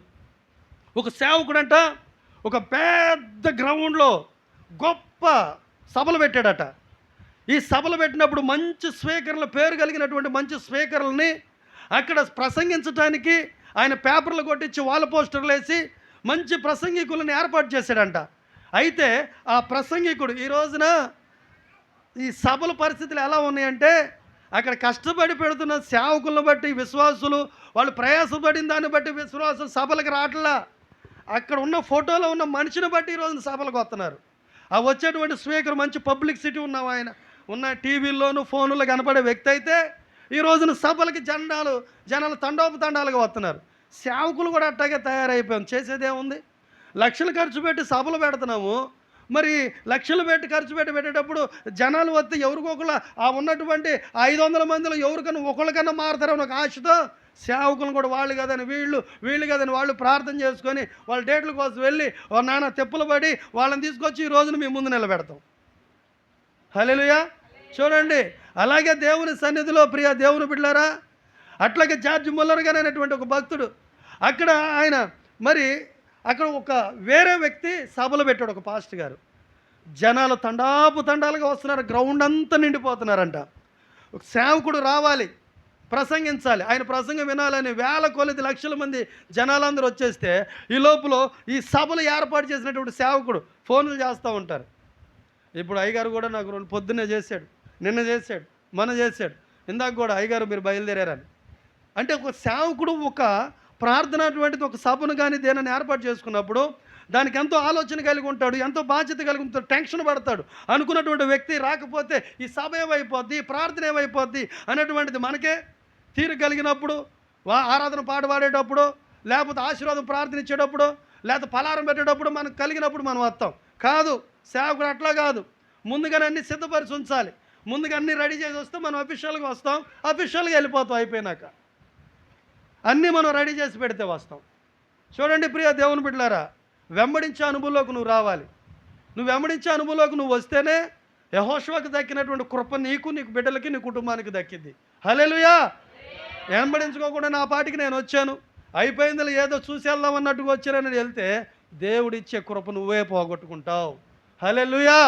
ఒక సేవకుడంట, ఒక పెద్ద గ్రౌండ్లో గొప్ప సభలు పెట్టాడట. ఈ సభలు పెట్టినప్పుడు మంచి స్పీకర్ల పేరు కలిగినటువంటి మంచి స్పీకర్లని అక్కడ ప్రసంగించడానికి ఆయన పేపర్లు కొట్టించి వాల్ పోస్టర్లు వేసి మంచి ప్రసంగికులను ఏర్పాటు చేశాడంట. అయితే ఆ ప్రసంగికుడు ఈ రోజున ఈ సభల పరిస్థితులు ఎలా ఉన్నాయంటే, అక్కడ కష్టపడి పెడుతున్న సేవకులను బట్టి విశ్వాసులు వాళ్ళు ప్రయాసపడిన దాన్ని బట్టి విశ్వాసం సభలకు రావట్లా. అక్కడ ఉన్న ఫోటోలో ఉన్న మనిషిని బట్టి ఈరోజు సభలకు వస్తున్నారు. ఆ వచ్చేటువంటి స్పీకర్ మంచి పబ్లిసిటీ ఆయన ఉన్న టీవీల్లోనూ ఫోన్లో కనపడే వ్యక్తి అయితే ఈ రోజున సభలకి జనాలు తండోపతండాలుగా వస్తున్నారు. సేవకులు కూడా అట్టాగే తయారైపోయాం. చేసేదేముంది? లక్షలు ఖర్చు పెట్టి సభలు పెడుతున్నాము, మరి లక్షలు పెట్టి ఖర్చు పెట్టేటప్పుడు జనాలు వస్తే ఎవరికొకరు ఆ ఉన్నటువంటి 500 మందిలో ఎవరికన్నా ఒకళ్ళకన్నా మారుతారని ఒక ఆశతో సేవకులను కూడా వాళ్ళు కదని వీళ్ళు కదని వాళ్ళు ప్రార్థన చేసుకొని వాళ్ళ డేట్ల కోసం వెళ్ళి నాన్న తెప్పులు పడి వాళ్ళని తీసుకొచ్చి ఈ రోజున మీ ముందు నిలబెడతాం. హల్లెలూయా. చూడండి, అలాగే దేవుని సన్నిధిలో ప్రియ దేవుని బిడ్డలారా, అట్లాగే జార్జ్ ముల్లర్ గారు అనేటువంటి ఒక భక్తుడు అక్కడ ఆయన మరి అక్కడ ఒక వేరే వ్యక్తి సభలు పెట్టాడు, ఒక పాస్టర్ గారు. జనాలు తండాలుగా వస్తున్నారు, గ్రౌండ్ అంతా నిండిపోతున్నారంట. ఒక సేవకుడు రావాలి, ప్రసంగించాలి, ఆయన ప్రసంగం వినాలని వేల కొలది లక్షల మంది జనాలందరూ వచ్చేస్తే ఈ లోపల ఈ సభలు ఏర్పాటు చేసినటువంటి సేవకుడు ఫోన్లు చేస్తూ ఉంటారు. ఇప్పుడు అయ్యగారు కూడా నాకు పొద్దున్నే చేశాడు, నిన్న చేశాడు, చేశాడు, ఇందాక కూడా అయ్యగారు మీరు బయలుదేరారని. అంటే ఒక సేవకుడు ఒక ప్రార్థన అటువంటిది ఒక సభను కానీ దేనిని ఏర్పాటు చేసుకున్నప్పుడు దానికి ఎంతో ఆలోచన కలిగి ఉంటాడు, ఎంతో బాధ్యత కలిగి ఉంటాడు, టెన్షన్ పడతాడు. అనుకున్నటువంటి వ్యక్తి రాకపోతే ఈ సభ ఏమైపోద్ది, ప్రార్థన ఏమైపోద్ది అనేటువంటిది మనకే తీరు కలిగినప్పుడు, ఆరాధన పాట పాడేటప్పుడు, లేకపోతే ఆశీర్వాదం ప్రార్థన ఇచ్చేటప్పుడు, లేకపోతే పలారం పెట్టేటప్పుడు మనకు కలిగినప్పుడు మనం వస్తాం. కాదు, సేవకుడు అట్లా కాదు. ముందుగానే అన్నీ సిద్ధపరిచి ఉంచాలి. ముందుగా అన్నీ రెడీ చేసి వస్తే మనం అఫీషియల్గా వస్తాం, అఫీషియల్గా వెళ్ళిపోతాం. అయిపోయినాక అన్నీ మనం రెడీ చేసి పెడితే వస్తాం. చూడండి ప్రియ దేవుని బిడ్డలారా, వెంబడించే అనుభవంలోకి నువ్వు రావాలి. నువ్వు వెంబడించే అనుభవంలోకి నువ్వు వస్తేనే యెహోషువకు దక్కినటువంటి కృప నీకు బిడ్డలకి నీ కుటుంబానికి దక్కింది. హల్లెలూయా. వెంబడించుకోకుండా నా పాటికి నేను వచ్చాను, అయిపోయింది ఏదో చూసి వెళ్దాం అన్నట్టుగా వచ్చానని వెళ్తే దేవుడిచ్చే కృప నువ్వే పోగొట్టుకుంటావు. హల్లెలూయా.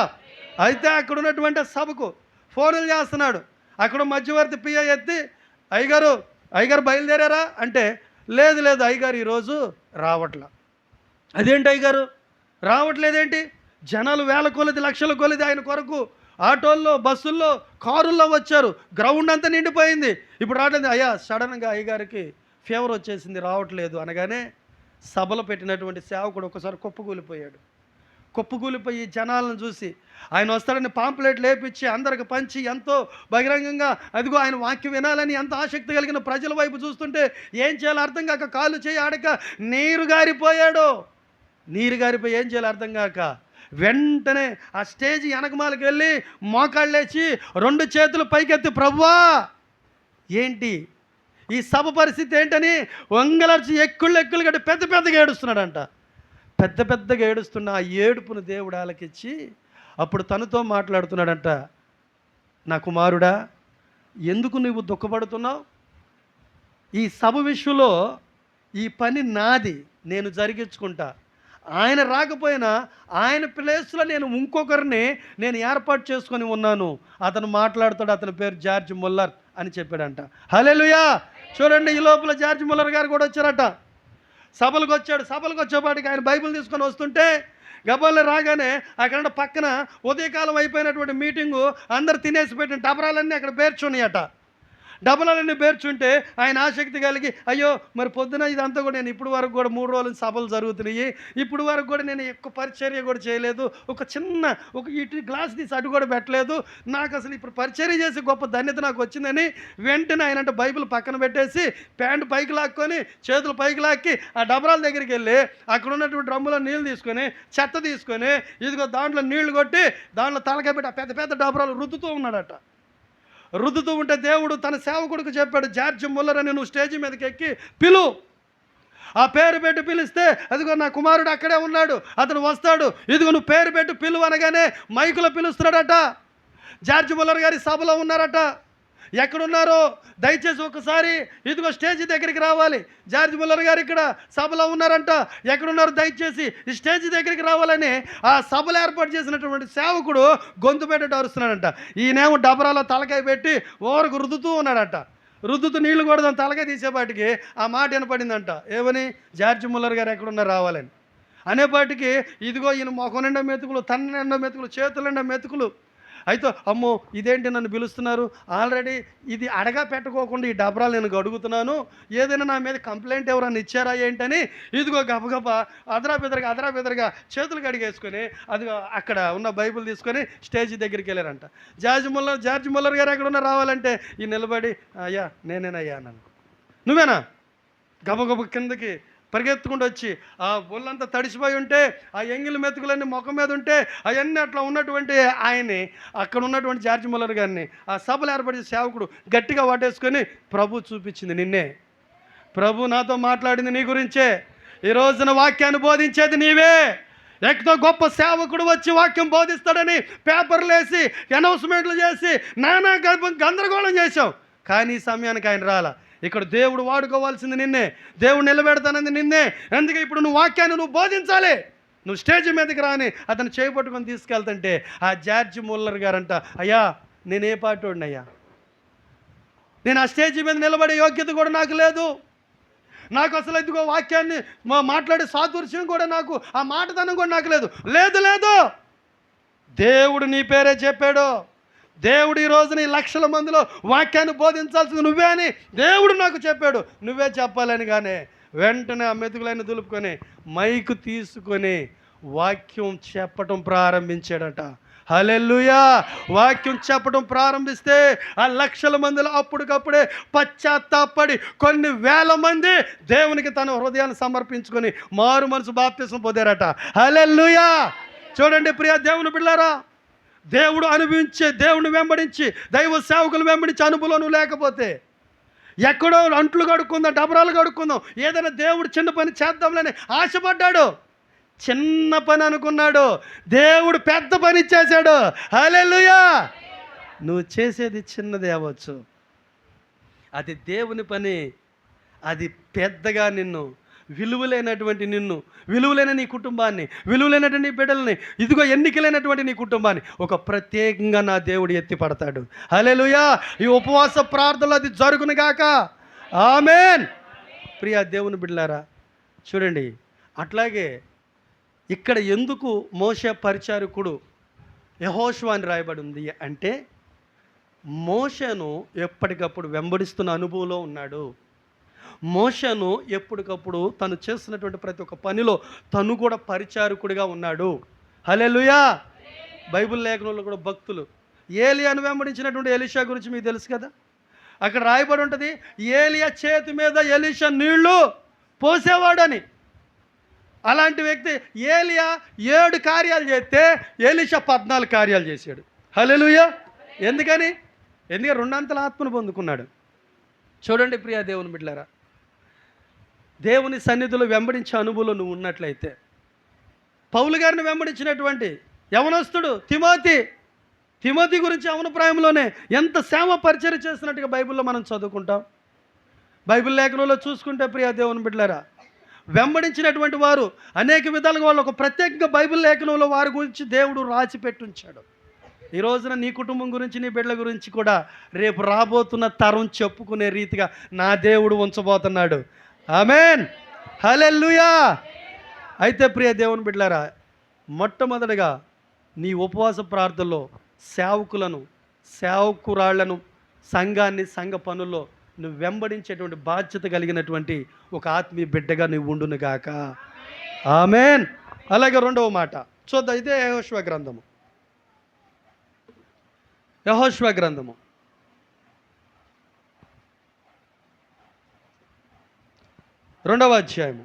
అయితే అక్కడ ఉన్నటువంటి సభకు ఫోన్లు చేస్తున్నాడు. అక్కడ మధ్యవర్తి పియ్య ఎత్తి, అయ్యగారు బయలుదేరారా అంటే, లేదు అయ్యగారు ఈరోజు రావట్లా. అదేంటి అయ్యగారు రావట్లేదేంటి? జనాలు వేల కొలది లక్షల కొలది ఆయన కొరకు ఆటోల్లో, బస్సుల్లో, కారుల్లో వచ్చారు. గ్రౌండ్ అంతా నిండిపోయింది. ఇప్పుడు రావట్లేదు. అయ్యా సడన్గా అయ్యగారికి ఫీవర్ వచ్చేసింది, రావట్లేదు అనగానే సభలో పెట్టినటువంటి సేవకుడు ఒకసారి కుప్పకూలిపోయి జనాలను చూసి ఆయన వస్తాడని పాంప్లెట్లు లేపించి అందరికి పంచి ఎంతో బహిరంగంగా అదిగో ఆయన వాక్యం వినాలని ఎంత ఆసక్తి కలిగిన ప్రజల వైపు చూస్తుంటే ఏం చేయాలో అర్థం కాక కాళ్ళు చేయి ఆడక నీరు గారిపోయి ఏం చేయాలో అర్థం కాక వెంటనే ఆ స్టేజ్ వెనకమాలకి వెళ్ళి మోకాళ్ళేసి 2 చేతులు పైకెత్తి, ప్రభువా ఏంటి ఈ సభ పరిస్థితి ఏంటని వంగలర్చి ఎక్కుళ్ళు కట్టి పెద్దగా ఏడుస్తున్నాడంట. పెద్దగా ఏడుస్తున్న ఆ ఏడుపును దేవుడు ఆలకించి అప్పుడు తనతో మాట్లాడుతున్నాడంట, నా కుమారుడా ఎందుకు నువ్వు దుఃఖపడుతున్నావు? ఈ సభ విషయంలో ఈ పని నాది, నేను జరిగించుకుంటా. ఆయన రాకపోయినా ఆయన ప్లేస్లో నేను ఇంకొకరిని నేను ఏర్పాటు చేసుకొని ఉన్నాను. అతను మాట్లాడుతాడు, అతని పేరు జార్జ్ ముల్లర్ అని చెప్పాడంట. హల్లెలూయా. చూడండి, ఈ లోపల జార్జ్ ముల్లర్ గారు కూడా వచ్చారట. సభలకు వచ్చేపాటికి ఆయన బైబిల్ తీసుకొని వస్తుంటే గబాల్లో రాగానే అక్కడ పక్కన ఉదయకాలం అయిపోయినటువంటి మీటింగు అందరు తినేసి పెట్టిన డబరాలన్నీ అక్కడ పేర్చున్నాయట. డబరాలన్నీ పేర్చుంటే ఆయన ఆసక్తి కలిగి, అయ్యో మరి పొద్దున ఇదంతా కూడా నేను ఇప్పుడు వరకు కూడా 3 రోజులు సభలు జరుగుతున్నాయి, ఇప్పుడు వరకు కూడా నేను ఎక్కువ పరిచర్య కూడా చేయలేదు, ఒక ఇటు గ్లాస్ తీసి అటు కూడా పెట్టలేదు, నాకు అసలు ఇప్పుడు పరిచర్య చేసి గొప్ప ధన్యత నాకు వచ్చిందని వెంటనే ఆయన అంటే బైబిల్ పక్కన పెట్టేసి ప్యాంటు పైకి లాక్కొని చేతులు పైకి లాక్కి ఆ డబరాల దగ్గరికి వెళ్ళి అక్కడ ఉన్నటువంటి డ్రమ్ములో నీళ్ళు తీసుకొని చెత్త తీసుకొని ఇదిగో దాంట్లో నీళ్లు కొట్టి దాంట్లో తలకాయ పెట్టి ఆ పెద్ద డబరాలు రుద్దుతూ ఉన్నాడట. రుద్దుతూ ఉంటే దేవుడు తన సేవకుడికి చెప్పాడు, జార్జ్ ముల్లర్ అని నువ్వు స్టేజ్ మీదకి ఎక్కి ఆ పేరు పెట్టి పిలిస్తే అదిగో నా కుమారుడు అక్కడే ఉన్నాడు, అతను వస్తాడు, ఇదిగో నువ్వు పేరు పెట్టి పిలువు అనగానే మైకులో పిలుస్తున్నాడట. జార్జ్ ముల్లర్ గారి సభలో ఉన్నారట. ఎక్కడున్నారో దయచేసి ఒకసారి ఇదిగో స్టేజ్ దగ్గరికి రావాలి. జార్జ్ ముల్లర్ గారు ఇక్కడ సభలో ఉన్నారంట, ఎక్కడున్నారు దయచేసి ఈ స్టేజ్ దగ్గరికి రావాలని ఆ సభలు ఏర్పాటు చేసినటువంటి సేవకుడు గొంతు పెట్టి అరుస్తున్నాడంట. ఈయనేమో డబరాలో తలకాయ పెట్టి ఓరకు రుద్దుతూ ఉన్నాడట. రుద్దుతూ నీళ్లు కూడా తలకాయ తీసేపాటికి ఆ మాట వినపడిందంట, ఏమని? జార్జ్ ముల్లర్ గారు ఎక్కడున్నారు రావాలని అనేపాటికి ఇదిగో ఈయన మొఖం నిండా మెతుకులు, తన నిండా మెతుకులు, చేతుల నిండా మెతుకులు. అయితే అమ్మో ఇదేంటి నన్ను పిలుస్తున్నారు, ఆల్రెడీ ఇది అడగా పెట్టుకోకుండా ఈ డబరాలు నేను అడుగుతున్నాను, ఏదైనా నా మీద కంప్లైంట్ ఎవరన్నా ఇచ్చారా ఏంటని ఇదిగో గబగబా అదరా బెదరగా చేతులు కడిగేసుకొని అదిగో అక్కడ ఉన్న బైబిల్ తీసుకొని స్టేజ్ దగ్గరికి వెళ్ళారంట. జార్జ్ ముల్లర్ గారు ఎక్కడున్నా రావాలంటే ఈ నిలబడి, అయ్యా నేనేనయ్యా అన్నాను. నువ్వేనా? గబగబ కిందకి పరిగెత్తుకుంటూ వచ్చి ఆ ఒళ్ళంతా తడిసిపోయి ఉంటే ఆ ఎంగిలి మెతుకులన్నీ ముఖం మీద ఉంటే అవన్నీ అట్లా ఉన్నటువంటి ఆయన్ని అక్కడ ఉన్నటువంటి జార్జ్ ముల్లర్ గారిని ఆ సభలు ఏర్పడే సేవకుడు గట్టిగా వాటేసుకొని, ప్రభు చూపించింది నిన్నే, ప్రభు నాతో మాట్లాడింది నీ గురించే, ఈ రోజున వాక్యాన్ని బోధించేది నీవే, ఎంతో గొప్ప సేవకుడు వచ్చి వాక్యం బోధిస్తాడని పేపర్లు వేసి అనౌన్స్మెంట్లు చేసి నానా గందరగోళం చేశావు, కానీ ఈ సమయానికి ఆయన రాలా. ఇక్కడ దేవుడు వాడుకోవాల్సింది నిన్నే, దేవుడు నిలబెడతానంది నిన్నే, అందుకే ఇప్పుడు నువ్వు వాక్యాన్ని నువ్వు బోధించాలి, నువ్వు స్టేజ్ మీదకి రాని అతను చేపట్టుకొని తీసుకెళ్తుంటే ఆ జార్జ్ ముల్లర్ గారంట, అయ్యా నేను ఏ పాటోడిని అయ్యా, నేను ఆ స్టేజ్ మీద నిలబడే యోగ్యత కూడా నాకు లేదు, నాకు అసలు ఇదిగో వాక్యాన్ని మాట్లాడే సాదృశ్యం కూడా నాకు ఆ మాటతనం కూడా నాకు లేదు. దేవుడు నీ పేరే చెప్పాడు, దేవుడు ఈ రోజున ఈ లక్షల మందిలో వాక్యాన్ని బోధించాల్సింది నువ్వే అని దేవుడు నాకు చెప్పాడు, నువ్వే చెప్పాలని. కానీ వెంటనే ఆ మెతుకులైన దులుపుకొని మైకు తీసుకొని వాక్యం చెప్పటం ప్రారంభించాడట. హల్లెలూయా. వాక్యం చెప్పడం ప్రారంభిస్తే ఆ లక్షల మందిలో అప్పటికప్పుడే పశ్చాత్తాపడి కొన్ని వేల మంది దేవునికి తన హృదయాన్ని సమర్పించుకొని మారు మనసు బాప్తిసం పొందారట. హల్లెలూయా. చూడండి ప్రియ దేవుని బిడ్డలారా, దేవుడు అనుభవించే దేవుని వెంబడించి దైవ సేవకులు వెంబడించే అనుభవం నువ్వు లేకపోతే ఎక్కడో అంట్లు కడుక్కుందాం, డబరాలు కడుక్కుందాం, ఏదైనా దేవుడు చిన్న పని చేద్దాంలని ఆశపడ్డాడు, చిన్న పని అనుకున్నాడు, దేవుడు పెద్ద పని ఇచ్చేశాడు. హల్లెలూయా. నువ్వు చేసేది చిన్నది అవ్వచ్చు, అది దేవుని పని. అది పెద్దగా నిన్ను, విలువలేనటువంటి నిన్ను, విలువలేని నీ కుటుంబాన్ని, విలువలేనటువంటి నీ బిడ్డల్ని, ఇదిగో ఎన్నికలేనటువంటి నీ కుటుంబాన్ని ఒక ప్రత్యేకంగా నా దేవుడు ఎత్తి పడతాడు. హల్లెలూయా. ఈ ఉపవాస ప్రార్థనలు అది జరుగును గాక. ఆమేన్. ప్రియ దేవుని బిడ్డలారా, చూడండి, అట్లాగే ఇక్కడ ఎందుకు మోషే పరిచారకుడు యెహోషువ అని రాయబడి ఉంది అంటే, మోషేను ఎప్పటికప్పుడు వెంబడిస్తున్న అనుభవంలో ఉన్నాడు. మోషేను ఎప్పటికప్పుడు తను చేస్తున్నటువంటి ప్రతి ఒక్క పనిలో తను కూడా పరిచారకుడిగా ఉన్నాడు. హల్లెలూయా. బైబిల్ లేఖనంలో కూడా భక్తులు ఏలియాను వెంబడించినటువంటి ఎలీషా గురించి మీకు తెలుసు కదా. అక్కడ రాయబడి ఉంటుంది, ఏలియా చేతి మీద ఎలీషా నీళ్లు పోసేవాడని. అలాంటి వ్యక్తి ఏలియా 7 కార్యాలు చేస్తే ఎలీషా 14 కార్యాలు చేశాడు. హల్లెలూయా. ఎందుకని? ఎందుకంటే 2 అంతల ఆత్మను పొందుకున్నాడు. చూడండి ప్రియా దేవుని బిడ్డలారా, దేవుని సన్నిధిలో వెంబడించే అనుభవంలో నువ్వు ఉన్నట్లయితే, పౌలు గారిని వెంబడించినటువంటి యవనస్తుడు తిమోతి గురించి యవన ప్రాయంలోనే ఎంత సేవ పరిచర్య చేస్తున్నట్టుగా బైబిల్లో మనం చదువుకుంటాం. బైబిల్ లేఖనంలో చూసుకుంటే ప్రియా దేవుని బిడ్డలారా, వెంబడించినటువంటి వారు అనేక విధాలుగా వాళ్ళు ఒక ప్రత్యేకంగా బైబిల్ లేఖనంలో వారి గురించి దేవుడు రాసి పెట్టుంచాడు. ఈ రోజున నీ కుటుంబం గురించి, నీ బిడ్డల గురించి కూడా రేపు రాబోతున్న తరం చెప్పుకునే రీతిగా నా దేవుడు ఉంచబోతున్నాడు. ఆమేన్. హల్లెలూయా. అయితే ప్రియ దేవుని బిడ్డలారా, మొట్టమొదటిగా నీ ఉపవాస ప్రార్థనలో సేవకురాళ్లను, సంఘాన్ని, సంఘ పనుల్లో నువ్వు వెంబడించేటువంటి బాధ్యత కలిగినటువంటి ఒక ఆత్మీయ బిడ్డగా నువ్వు ఉండునుగాక. ఆమేన్. అలాగే రెండవ మాట చూద్దాం. ఇదే యెహోషువ గ్రంథము 2వ అధ్యాయము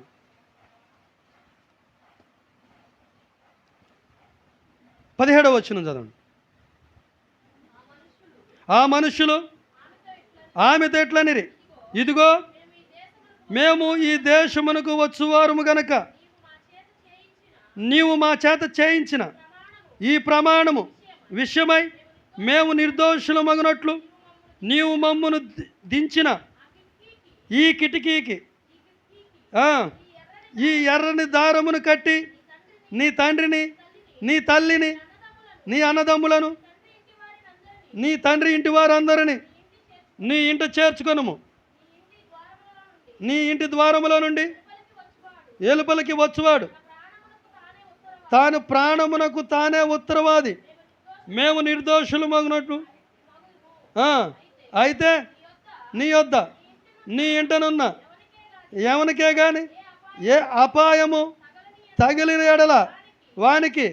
17వ వచనం చదవండి. ఆ మనుషులు ఆమెతో ఎట్లనిరి, ఇదిగో మేము ఈ దేశమునకు వచ్చువారము గనక నీవు మా చేత చేయించిన ఈ ప్రమాణము విషయమై మేము నిర్దోషులమగునట్లు నీవు మమ్మను దించిన ఈ కిటికీకి ఈ ఎర్రని దారమును కట్టి నీ తండ్రిని, నీ తల్లిని, నీ అన్నదమ్ములను, నీ తండ్రి ఇంటి వారందరిని నీ ఇంట చేర్చుకొనుము. నీ ఇంటి ద్వారములో నుండి ఎలుపలికి వచ్చువాడు తాను ప్రాణమునకు తానే ఉత్తరవాది. మేము నిర్దోషులు మగునట్లు అయితే నీ యొద్ద, నీ ఇంటనున్న ఎవనికే గాని ఏ అపాయము తగిలిన ఎడల వానికి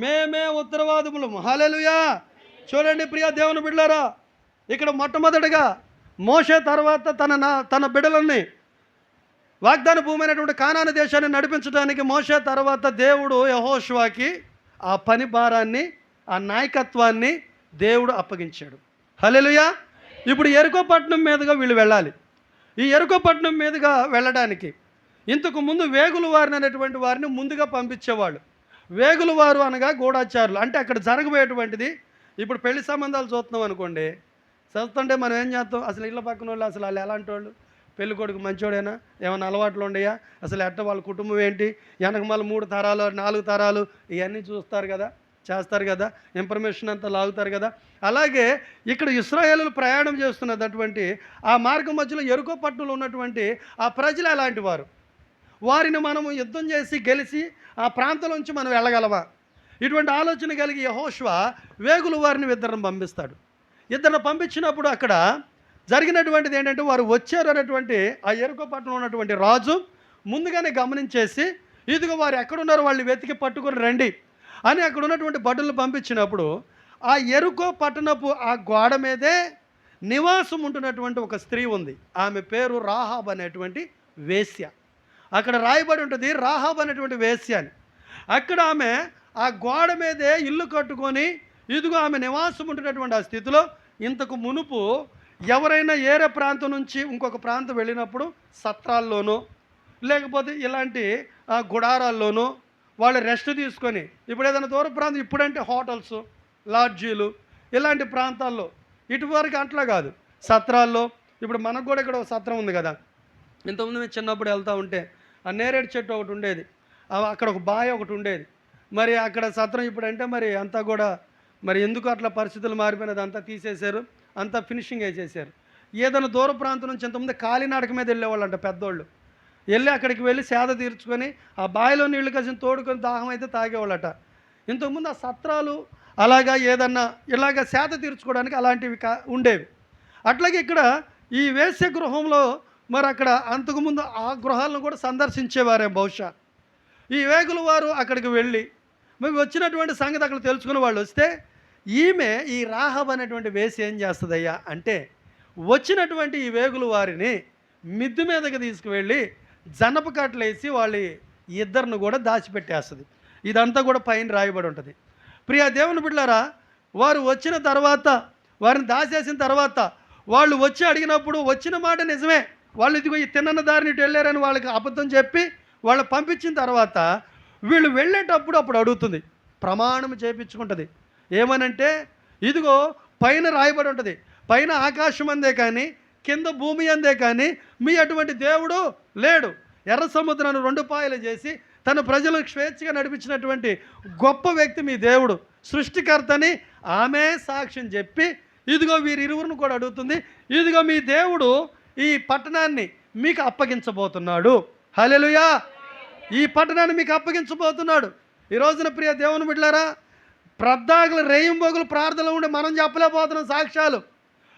మేమే ఉత్తరవాదములము. హల్లెలూయా. చూడండి ప్రియ దేవుని బిడ్డలారా, ఇక్కడ మొట్టమొదటిగా మోషే తర్వాత తన బిడ్డలని వాగ్దాన భూమి అయినటువంటి కానాను దేశాన్ని నడిపించడానికి మోషే తర్వాత దేవుడు యెహోషువకి ఆ పని భారాన్ని, ఆ నాయకత్వాన్ని దేవుడు అప్పగించాడు. హల్లెలూయా. ఇప్పుడు యెరికో పట్టణం మీదుగా వీళ్ళు వెళ్ళాలి. ఈ యెరికో పట్టణం మీదుగా వెళ్ళడానికి ఇంతకు ముందు వేగుల వారిని అనేటువంటి వారిని ముందుగా పంపించేవాళ్ళు. వేగుల వారు అనగా గూఢాచారులు. అంటే అక్కడ జరగబోయేటువంటిది, ఇప్పుడు పెళ్లి సంబంధాలు చూస్తున్నాం అనుకోండి, చూస్తుంటే మనం ఏం చేస్తాం, అసలు ఇళ్ళ పక్కన వాళ్ళు అసలు వాళ్ళు ఎలాంటి వాళ్ళు, పెళ్లి కొడుకు మంచోడేనా, ఏమైనా అలవాట్లు ఉండయా, అసలు ఎట్ట వాళ్ళ కుటుంబం ఏంటి, వెనక మళ్ళీ 3 తరాలు 4 తరాలు ఇవన్నీ చూస్తారు కదా, చేస్తారు కదా, ఇన్ఫర్మేషన్ అంతా లాగుతారు కదా. అలాగే ఇక్కడ ఇశ్రాయేలు ప్రయాణం చేస్తున్నటువంటి ఆ మార్గం మధ్యలో యెరికో పట్టణంలో ఉన్నటువంటి ఆ ప్రజలు ఎలాంటి వారు, వారిని మనము యుద్ధం చేసి గెలిచి ఆ ప్రాంతం నుంచి మనం వెళ్ళగలమా, ఇటువంటి ఆలోచన కలిగి యెహోషువ వేగుల వారిని ఇద్దరిని పంపిస్తాడు. ఇద్దరిని పంపించినప్పుడు అక్కడ జరిగినటువంటిది ఏంటంటే, వారు వచ్చారు అనేటువంటి ఆ యెరికో పట్టణంలో ఉన్నటువంటి రాజు ముందుగానే గమనించేసి, ఇదిగో వారు ఎక్కడున్నారో వాళ్ళు వెతికి పట్టుకొని రండి అని అక్కడ ఉన్నటువంటి భటులను పంపించినప్పుడు, ఆ యెరికో పట్టణపు ఆ గోడ మీదే నివాసం ఉంటున్నటువంటి ఒక స్త్రీ ఉంది. ఆమె పేరు రాహాబ్ అనేటువంటి వేశ్య. అక్కడ రాయబడి ఉంటుంది రాహాబ్ అనేటువంటి వేశ్య అని. అక్కడ ఆమె ఆ గోడ మీదే ఇల్లు కట్టుకొని, ఇదిగో ఆమె నివాసం ఉంటున్నటువంటి ఆ స్థితిలో ఇంతకు మునుపు ఎవరైనా ఏరే ప్రాంతం నుంచి ఇంకొక ప్రాంతం వెళ్ళినప్పుడు సత్రాల్లోనో లేకపోతే ఇలాంటి గుడారాల్లోనో వాళ్ళు రెస్ట్ తీసుకొని ఇప్పుడు ఏదైనా దూర ప్రాంతం ఇప్పుడంటే హోటల్స్, లాడ్జీలు ఇలాంటి ప్రాంతాల్లో, ఇటువరకు అట్లా కాదు, సత్రాల్లో. ఇప్పుడు మనకు కూడా ఇక్కడ ఒక సత్రం ఉంది కదా, ఇంతకుముందు మేము చిన్నప్పుడు వెళ్తూ ఉంటే ఆ నేరేడు చెట్టు ఒకటి ఉండేది, అక్కడ ఒక బావి ఒకటి ఉండేది. మరి అక్కడ సత్రం ఇప్పుడంటే మరి అంతా కూడా మరి ఎందుకు అట్లా పరిస్థితులు మారిపోయినది, అంతా తీసేశారు, అంతా ఫినిషింగ్ వేసేసారు. ఏదైనా దూర ప్రాంతం నుంచి ఇంతకుముందు కాలినడక మీద వెళ్ళేవాళ్ళు అంట పెద్దోళ్ళు. వెళ్ళి అక్కడికి వెళ్ళి సేద తీర్చుకొని ఆ బావిలో నీళ్లు కలిసి తోడుకొని దాహం అయితే తాగేవాళ్ళట. ఇంతకుముందు ఆ సత్రాలు అలాగా ఏదన్నా ఇలాగ సేద తీర్చుకోవడానికి అలాంటివి ఉండేవి. అట్లాగే ఇక్కడ ఈ వేశ్య గృహంలో మరి అక్కడ అంతకుముందు ఆ గృహాలను కూడా సందర్శించేవారే బహుశా. ఈ వేగుల వారు అక్కడికి వెళ్ళి మరి వచ్చినటువంటి సంగతి అక్కడ తెలుసుకున్న వాళ్ళు వస్తే, ఈమె ఈ రాహబ్ అనేటువంటి వేసి ఏం చేస్తుందయ్యా అంటే, వచ్చినటువంటి ఈ వేగుల వారిని మిద్దు మీదకి తీసుకువెళ్ళి జనప కట్టలేసి వాళ్ళ ఇద్దరిని కూడా దాచిపెట్టేస్తుంది. ఇదంతా కూడా పైన రాయబడి ఉంటుంది. ప్రియా దేవుని బిడ్డలారా, వారు వచ్చిన తర్వాత, వారిని దాచేసిన తర్వాత వాళ్ళు వచ్చి అడిగినప్పుడు వచ్చిన మాట నిజమే, వాళ్ళు ఇదిగో ఈ తిన్నన్న దారిని ఇటు వెళ్ళారని వాళ్ళకి అబద్ధం చెప్పి వాళ్ళు పంపించిన తర్వాత వీళ్ళు వెళ్ళేటప్పుడు అప్పుడు అడుగుతుంది, ప్రమాణం చేయించుకుంటుంది. ఏమనంటే, ఇదిగో పైన రాయబడి ఉంటుంది, పైన ఆకాశం అందే కానీ కింద భూమి అందే కానీ మీ అటువంటి దేవుడు లేడు. ఎర్ర సముద్రాన్ని 2 పాయలు చేసి తన ప్రజలకు స్వేచ్ఛగా నడిపించినటువంటి గొప్ప వ్యక్తి మీ దేవుడు, సృష్టికర్తని ఆమె సాక్ష్యం చెప్పి, ఇదిగో వీరిరువురిని కూడా అడుగుతుంది, ఇదిగో మీ దేవుడు ఈ పట్టణాన్ని మీకు అప్పగించబోతున్నాడు. హల్లెలూయా! ఈ పట్టణాన్ని మీకు అప్పగించబోతున్నాడు. ఈ రోజున ప్రియ దేవుని బిడ్డలారా, ప్రద్దాకులు రేయింబోగులు ప్రార్థనలు ఉండి మనం చెప్పలేకపోతున్నాం సాక్ష్యాలు.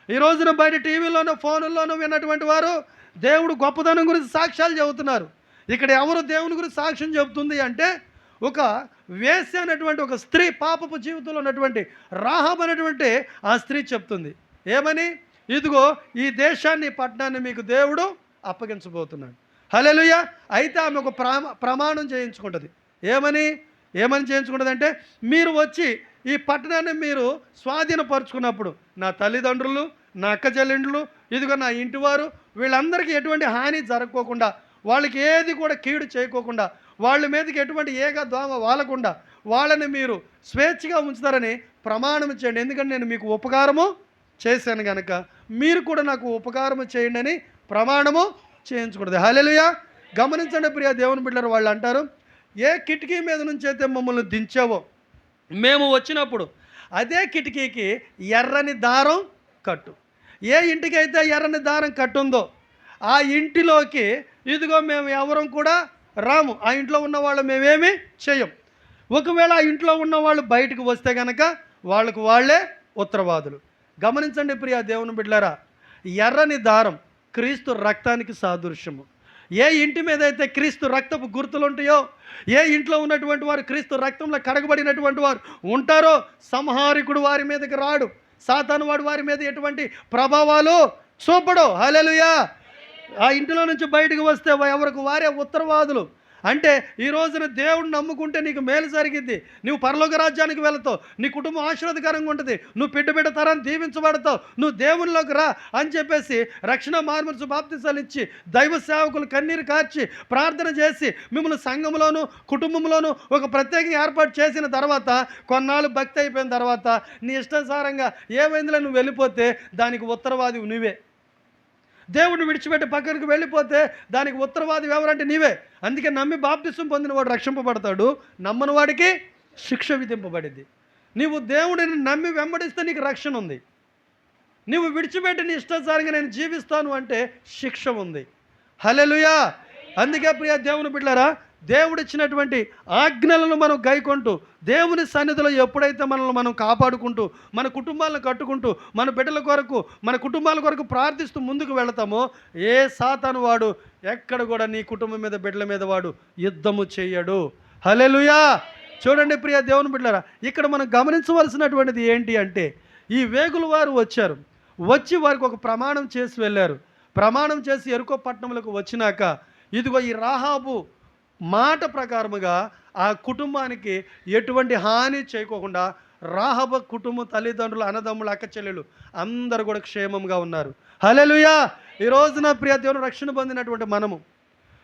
ఈ రోజున బయట టీవీలోనూ ఫోనుల్లోనూ విన్నటువంటి వారు దేవుడు గొప్పదనం గురించి సాక్ష్యాలు చెబుతున్నారు. ఇక్కడ ఎవరు దేవుని గురించి సాక్ష్యం చెబుతుంది అంటే, ఒక వేశ్య అనేటువంటి ఒక స్త్రీ, పాపపు జీవితంలో ఉన్నటువంటి రాహాబ్ అనేటువంటి ఆ స్త్రీ చెప్తుంది. ఏమని? ఇదిగో ఈ దేశాన్ని, పట్టణాన్ని మీకు దేవుడు అప్పగించబోతున్నాడు. హల్లెలూయా! అయితే ఆమె ఒక ప్రమాణం చేయించుకుంటుంది. ఏమని చేయించుకుంటుంది అంటే, మీరు వచ్చి ఈ పట్టణాన్ని మీరు స్వాధీనపరుచుకున్నప్పుడు నా తల్లిదండ్రులు, నా అక్క చెల్లెండ్రులు, ఇదిగో నా ఇంటివారు, వీళ్ళందరికీ ఎటువంటి హాని జరగకోకుండా, వాళ్ళకి ఏది కూడా కీడు చేయకోకుండా, వాళ్ళ మీదకి ఎటువంటి ఏగ దోమ వాలకుండా వాళ్ళని మీరు స్వేచ్ఛగా ఉంచుతారని ప్రమాణం చేయండి. ఎందుకంటే నేను మీకు ఉపకారము చేశాను కనుక మీరు కూడా నాకు ఉపకారము చేయండి అని ప్రమాణము చేయించకూడదు. హల్లెలూయా! గమనించండి ప్రియ దేవుని బిడ్డలారా, వాళ్ళు అంటారు, ఏ కిటికీ మీద నుంచి అయితే మమ్మల్ని దించావో మేము వచ్చినప్పుడు అదే కిటికీకి ఎర్రని దారం కట్టు. ఏ ఇంటికైతే ఎర్రని దారం కట్టుందో ఆ ఇంటిలోకి ఇదిగో మేము ఎవరం కూడా రాము, ఆ ఇంట్లో ఉన్న వాళ్ళు మేమేమి చేయం. ఒకవేళ ఆ ఇంట్లో ఉన్న వాళ్ళు బయటకు వస్తే కనుక వాళ్ళకు వాళ్ళే ఉత్తరవాదులు. గమనించండి ప్రియ దేవుని బిడ్డలారా, ఎర్రని దారం క్రీస్తు రక్తానికి సాదృశ్యము. ఏ ఇంటి మీద అయితే క్రీస్తు రక్తపు గుర్తులు ఉంటాయో, ఏ ఇంట్లో ఉన్నటువంటి వారు క్రీస్తు రక్తంలో కడగబడినటువంటి వారు ఉంటారో, సంహారికుడు వారి మీదకి రాడు, సాతాను వాడు వారి మీద ఎటువంటి ప్రభావాలు చూపడు. హల్లెలూయా! ఆ ఇంటిలో నుంచి బయటకు వస్తే ఎవరికి వారే ఉత్తరవాదులు. అంటే ఈ రోజున దేవుడిని నమ్ముకుంటే నీకు మేలు జరిగిద్ది, నువ్వు పరలోక రాజ్యానికి వెళతావు, నీ కుటుంబం ఆశీర్వాదకరంగా ఉంటుంది, నువ్వు బిడ్డ తరాన్ని దీవించబడతావు, నువ్వు దేవునిలోకి రా అని చెప్పేసి రక్షణ మార్మల్స్ బాప్తిసాలు ఇచ్చి దైవ సేవకులు కన్నీరు కార్చి ప్రార్థన చేసి మిమ్మల్ని సంఘంలోనూ కుటుంబంలోనూ ఒక ప్రత్యేకంగా ఏర్పాటు చేసిన తర్వాత కొన్నాళ్ళు భక్తి అయిపోయిన తర్వాత నీ ఇష్టానుసారంగా ఏమైందిలో నువ్వు వెళ్ళిపోతే దానికి ఉత్తరవాది నువ్వే. దేవుడిని విడిచిపెట్టి పక్కనికి వెళ్ళిపోతే దానికి ఉత్తరవాది ఎవరంటే నీవే. అందుకే నమ్మి బాప్తిసం పొందిన వాడు రక్షింపబడతాడు, నమ్మని వాడికి శిక్ష విధింపబడింది. నీవు దేవుడిని నమ్మి వెంబడిస్తే నీకు రక్షణ ఉంది, నీవు విడిచిపెట్టి నీ ఇష్టానుసారంగా నేను జీవిస్తాను అంటే శిక్ష ఉంది. హల్లెలూయా! అందుకే ప్రియ దేవుని బిడ్డలారా, దేవుడిచ్చినటువంటి ఆజ్ఞలను మనం గైకొంటూ దేవుని సన్నిధిలో ఎప్పుడైతే మనల్ని మనం కాపాడుకుంటూ మన కుటుంబాలను కట్టుకుంటూ మన బిడ్డల కొరకు మన కుటుంబాల కొరకు ప్రార్థిస్తూ ముందుకు వెళతామో ఏ సాతాను వాడు ఎక్కడ కూడా నీ కుటుంబం మీద బిడ్డల మీద వాడు యుద్ధము చేయడు. హల్లెలూయా! చూడండి ప్రియ దేవుని బిడ్డలారా, ఇక్కడ మనం గమనించవలసినటువంటిది ఏంటి అంటే, ఈ వేగుల వారు వచ్చి వారికి ఒక ప్రమాణం చేసి వెళ్ళారు. ప్రమాణం చేసి యెరికో పట్టణంలోకి వచ్చినాక ఇదిగో ఈ రాహాబు మాట ప్రకారముగా ఆ కుటుంబానికి ఎటువంటి హాని చేయకోకుండా రాహాబు కుటుంబం, తల్లిదండ్రులు, అన్నదమ్ములు, అక్క చెల్లెలు అందరూ కూడా క్షేమంగా ఉన్నారు. హల్లెలూయా! ఈ రోజున ప్రియ దేవుని రక్షణ పొందినటువంటి మనము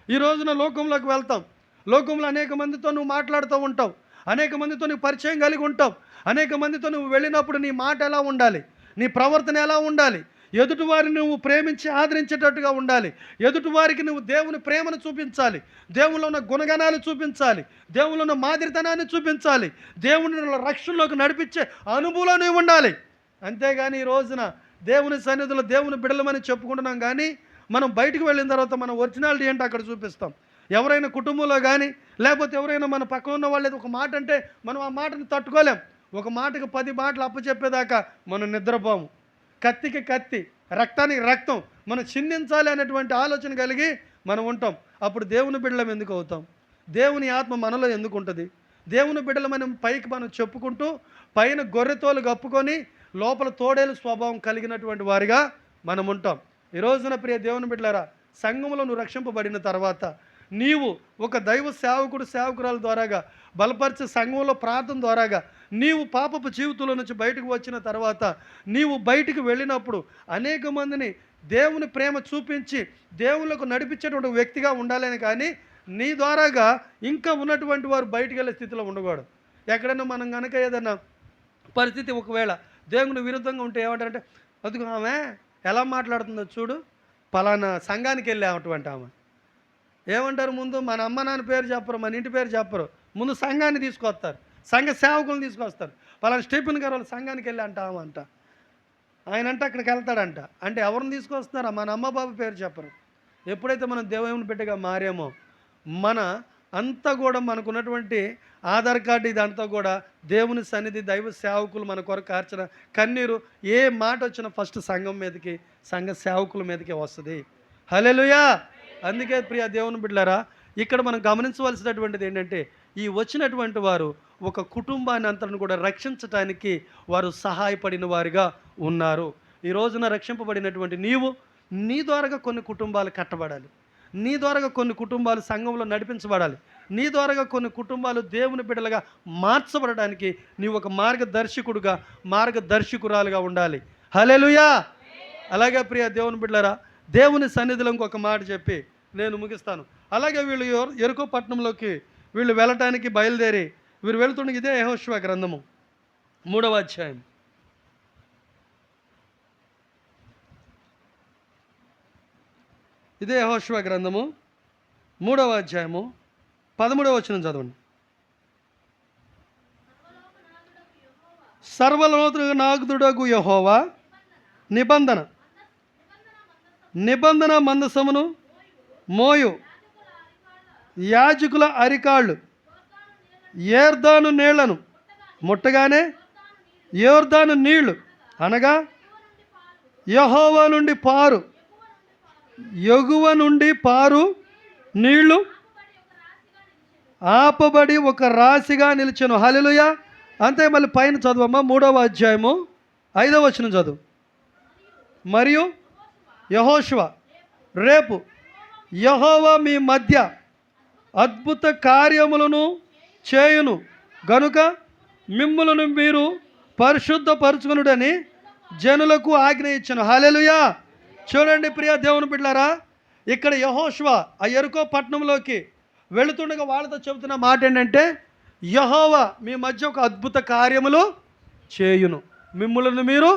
ఈ రోజున లోకంలోకి వెళ్తాం. లోకంలో అనేక మందితో నువ్వు మాట్లాడుతూ ఉంటావు, అనేక మందితో నువ్వు పరిచయం కలిగి ఉంటావు, అనేక మందితో నువ్వు వెళ్ళినప్పుడు నీ మాట ఎలా ఉండాలి, నీ ప్రవర్తన ఎలా ఉండాలి, ఎదుటివారిని నువ్వు ప్రేమించి ఆదరించేటట్టుగా ఉండాలి, ఎదుటివారికి నువ్వు దేవుని ప్రేమను చూపించాలి, దేవునిలో ఉన్న గుణగణాలు చూపించాలి, దేవునిలో ఉన్న మాదిరితనాన్ని చూపించాలి, దేవుని రక్షణలోకి నడిపించే అనుభవంలో నువ్వు ఉండాలి. అంతేగాని ఈ రోజున దేవుని సన్నిధిలో దేవుని బిడ్డలమని చెప్పుకుంటున్నాం, కానీ మనం బయటకు వెళ్ళిన తర్వాత మన ఒరిజినాలిటీ ఏంటో అక్కడ చూపిస్తాం. ఎవరైనా కుటుంబంలో కానీ లేకపోతే ఎవరైనా మన పక్కన ఉన్న వాళ్ళు ఒక మాట అంటే మనం ఆ మాటను తట్టుకోలేం. ఒక మాటకు 10 మాటలు అప్పచెప్పేదాకా మనం నిద్రపోము. కత్తికి కత్తి, రక్తానికి రక్తం, మనం చిందించాలి అనేటువంటి ఆలోచన కలిగి మనం ఉంటాం. అప్పుడు దేవుని బిడ్డలం ఎందుకు అవుతాం? దేవుని ఆత్మ మనలో ఎందుకు ఉంటుంది? దేవుని బిడ్డలు మనం పైకి మనం చెప్పుకుంటూ పైన గొర్రెతోలు కప్పుకొని లోపల తోడేలు స్వభావం కలిగినటువంటి వారిగా మనం ఉంటాం. ఈ రోజున ప్రియ దేవుని బిడ్డలారా, సంఘంలో నువ్వు రక్షింపబడిన తర్వాత నీవు ఒక దైవ సేవకురాల ద్వారాగా బలపరిచే సంఘంలో ప్రార్థన ద్వారాగా నీవు పాపపు జీవితంలో నుంచి బయటకు వచ్చిన తర్వాత నీవు బయటికి వెళ్ళినప్పుడు అనేక మందిని దేవుని ప్రేమ చూపించి దేవుళ్ళకు నడిపించేటువంటి వ్యక్తిగా ఉండాలని, కానీ నీ ద్వారాగా ఇంకా ఉన్నటువంటి వారు బయటికి వెళ్ళే స్థితిలో ఉండకూడదు. ఎక్కడైనా మనం కనుక ఏదైనా పరిస్థితి ఒకవేళ దేవుని విరుద్ధంగా ఉంటే ఏమంటారంటే, అదిగో ఆమె ఎలా మాట్లాడుతుందో చూడు, పలానా సంఘానికి వెళ్ళేటువంటి ఆమె ఏమంటారు, ముందు మన అమ్మ నాన్న పేరు చెప్పరు, మన ఇంటి పేరు చెప్పరు, ముందు సంఘాన్ని తీసుకొస్తారు, సంఘ సేవకులను తీసుకొస్తారు. పలానా స్టీఫెన్ గారు వాళ్ళ సంఘానికి వెళ్ళి అంటామంట, ఆయన అంటే అక్కడికి వెళ్తాడంట. అంటే ఎవరిని తీసుకొస్తున్నారా? మన అమ్మ బాబు పేరు చెప్పరు. ఎప్పుడైతే మనం దేవుని బిడ్డగా మారామో మన అంతా కూడా మనకున్నటువంటి ఆధార్ కార్డు ఇదంతా కూడా దేవుని సన్నిధి, దైవ సేవకులు మన కొరకు కార్చిన కన్నీరు ఏ మాట వచ్చినా ఫస్ట్ సంఘం మీదకి, సంఘ సేవకుల మీదకి వస్తుంది. హల్లెలూయా. అందుకే ప్రియ దేవుని బిడ్డలారా, ఇక్కడ మనం గమనించవలసినటువంటిది ఏంటంటే, ఈ వచ్చినటువంటి వారు ఒక కుటుంబాన్ని అంతను కూడా రక్షించటానికి వారు సహాయపడిన వారిగా ఉన్నారు. ఈ రోజున రక్షింపబడినటువంటి నీవు నీ ద్వారాగా కొన్ని కుటుంబాలు కట్టబడాలి, నీ ద్వారాగా కొన్ని కుటుంబాలు సంఘంలో నడిపించబడాలి, నీ ద్వారాగా కొన్ని కుటుంబాలు దేవుని బిడ్డలుగా మార్చబడడానికి నీవు ఒక మార్గదర్శకుడుగా, మార్గదర్శకురాలుగా ఉండాలి. హల్లెలూయా. అలాగే ప్రియ దేవుని బిడ్డలారా, దేవుని సన్నిధిలో ఇంకొక మాట చెప్పి నేను ముగిస్తాను. అలాగే వీళ్ళు యెరికో పట్టణంలోకి వీళ్ళు వెళ్ళటానికి బయలుదేరి వీరు వెళుతుండగా ఇదే యెహోషువ గ్రంథము 3వ అధ్యాయం. ఇదే యెహోషువ గ్రంథము 3వ అధ్యాయము 13వ వచనం చదవండి. సర్వలోకనాథుడగు యెహోవా నిబంధన మందసమును మోయు యాజకుల అరికాళ్ళు యొర్దాను నీళ్లను ముట్టగానే యొర్దాను నీళ్లు అనగా యెహోవా నుండి పారు, ఎగువ నుండి పారు నీళ్లు ఆపబడి ఒక రాశిగా నిలిచెను. హల్లెలూయా. అంతే. మళ్ళీ పైన చదువమ్మా, 3వ అధ్యాయము 5వ వచనం చదువు. మరియు యెహోషువ రేపు యెహోవా మీ మధ్య అద్భుత కార్యములను చేయును గనుక మిమ్ములను మీరు పరిశుద్ధపరచుకొనుడని జనులకు ఆజ్ఞ ఇచ్చెను. హల్లెలూయా. చూడండి ప్రియ దేవుని బిడ్డలారా, ఇక్కడ యెహోషువ ఆ యెరికో పట్టణంలోకి వెళుతుండగా వాళ్ళతో చెబుతున్న మాట ఏంటంటే, యెహోవా మీ మధ్య ఒక అద్భుత కార్యములు చేయును, మిమ్ములను మీరు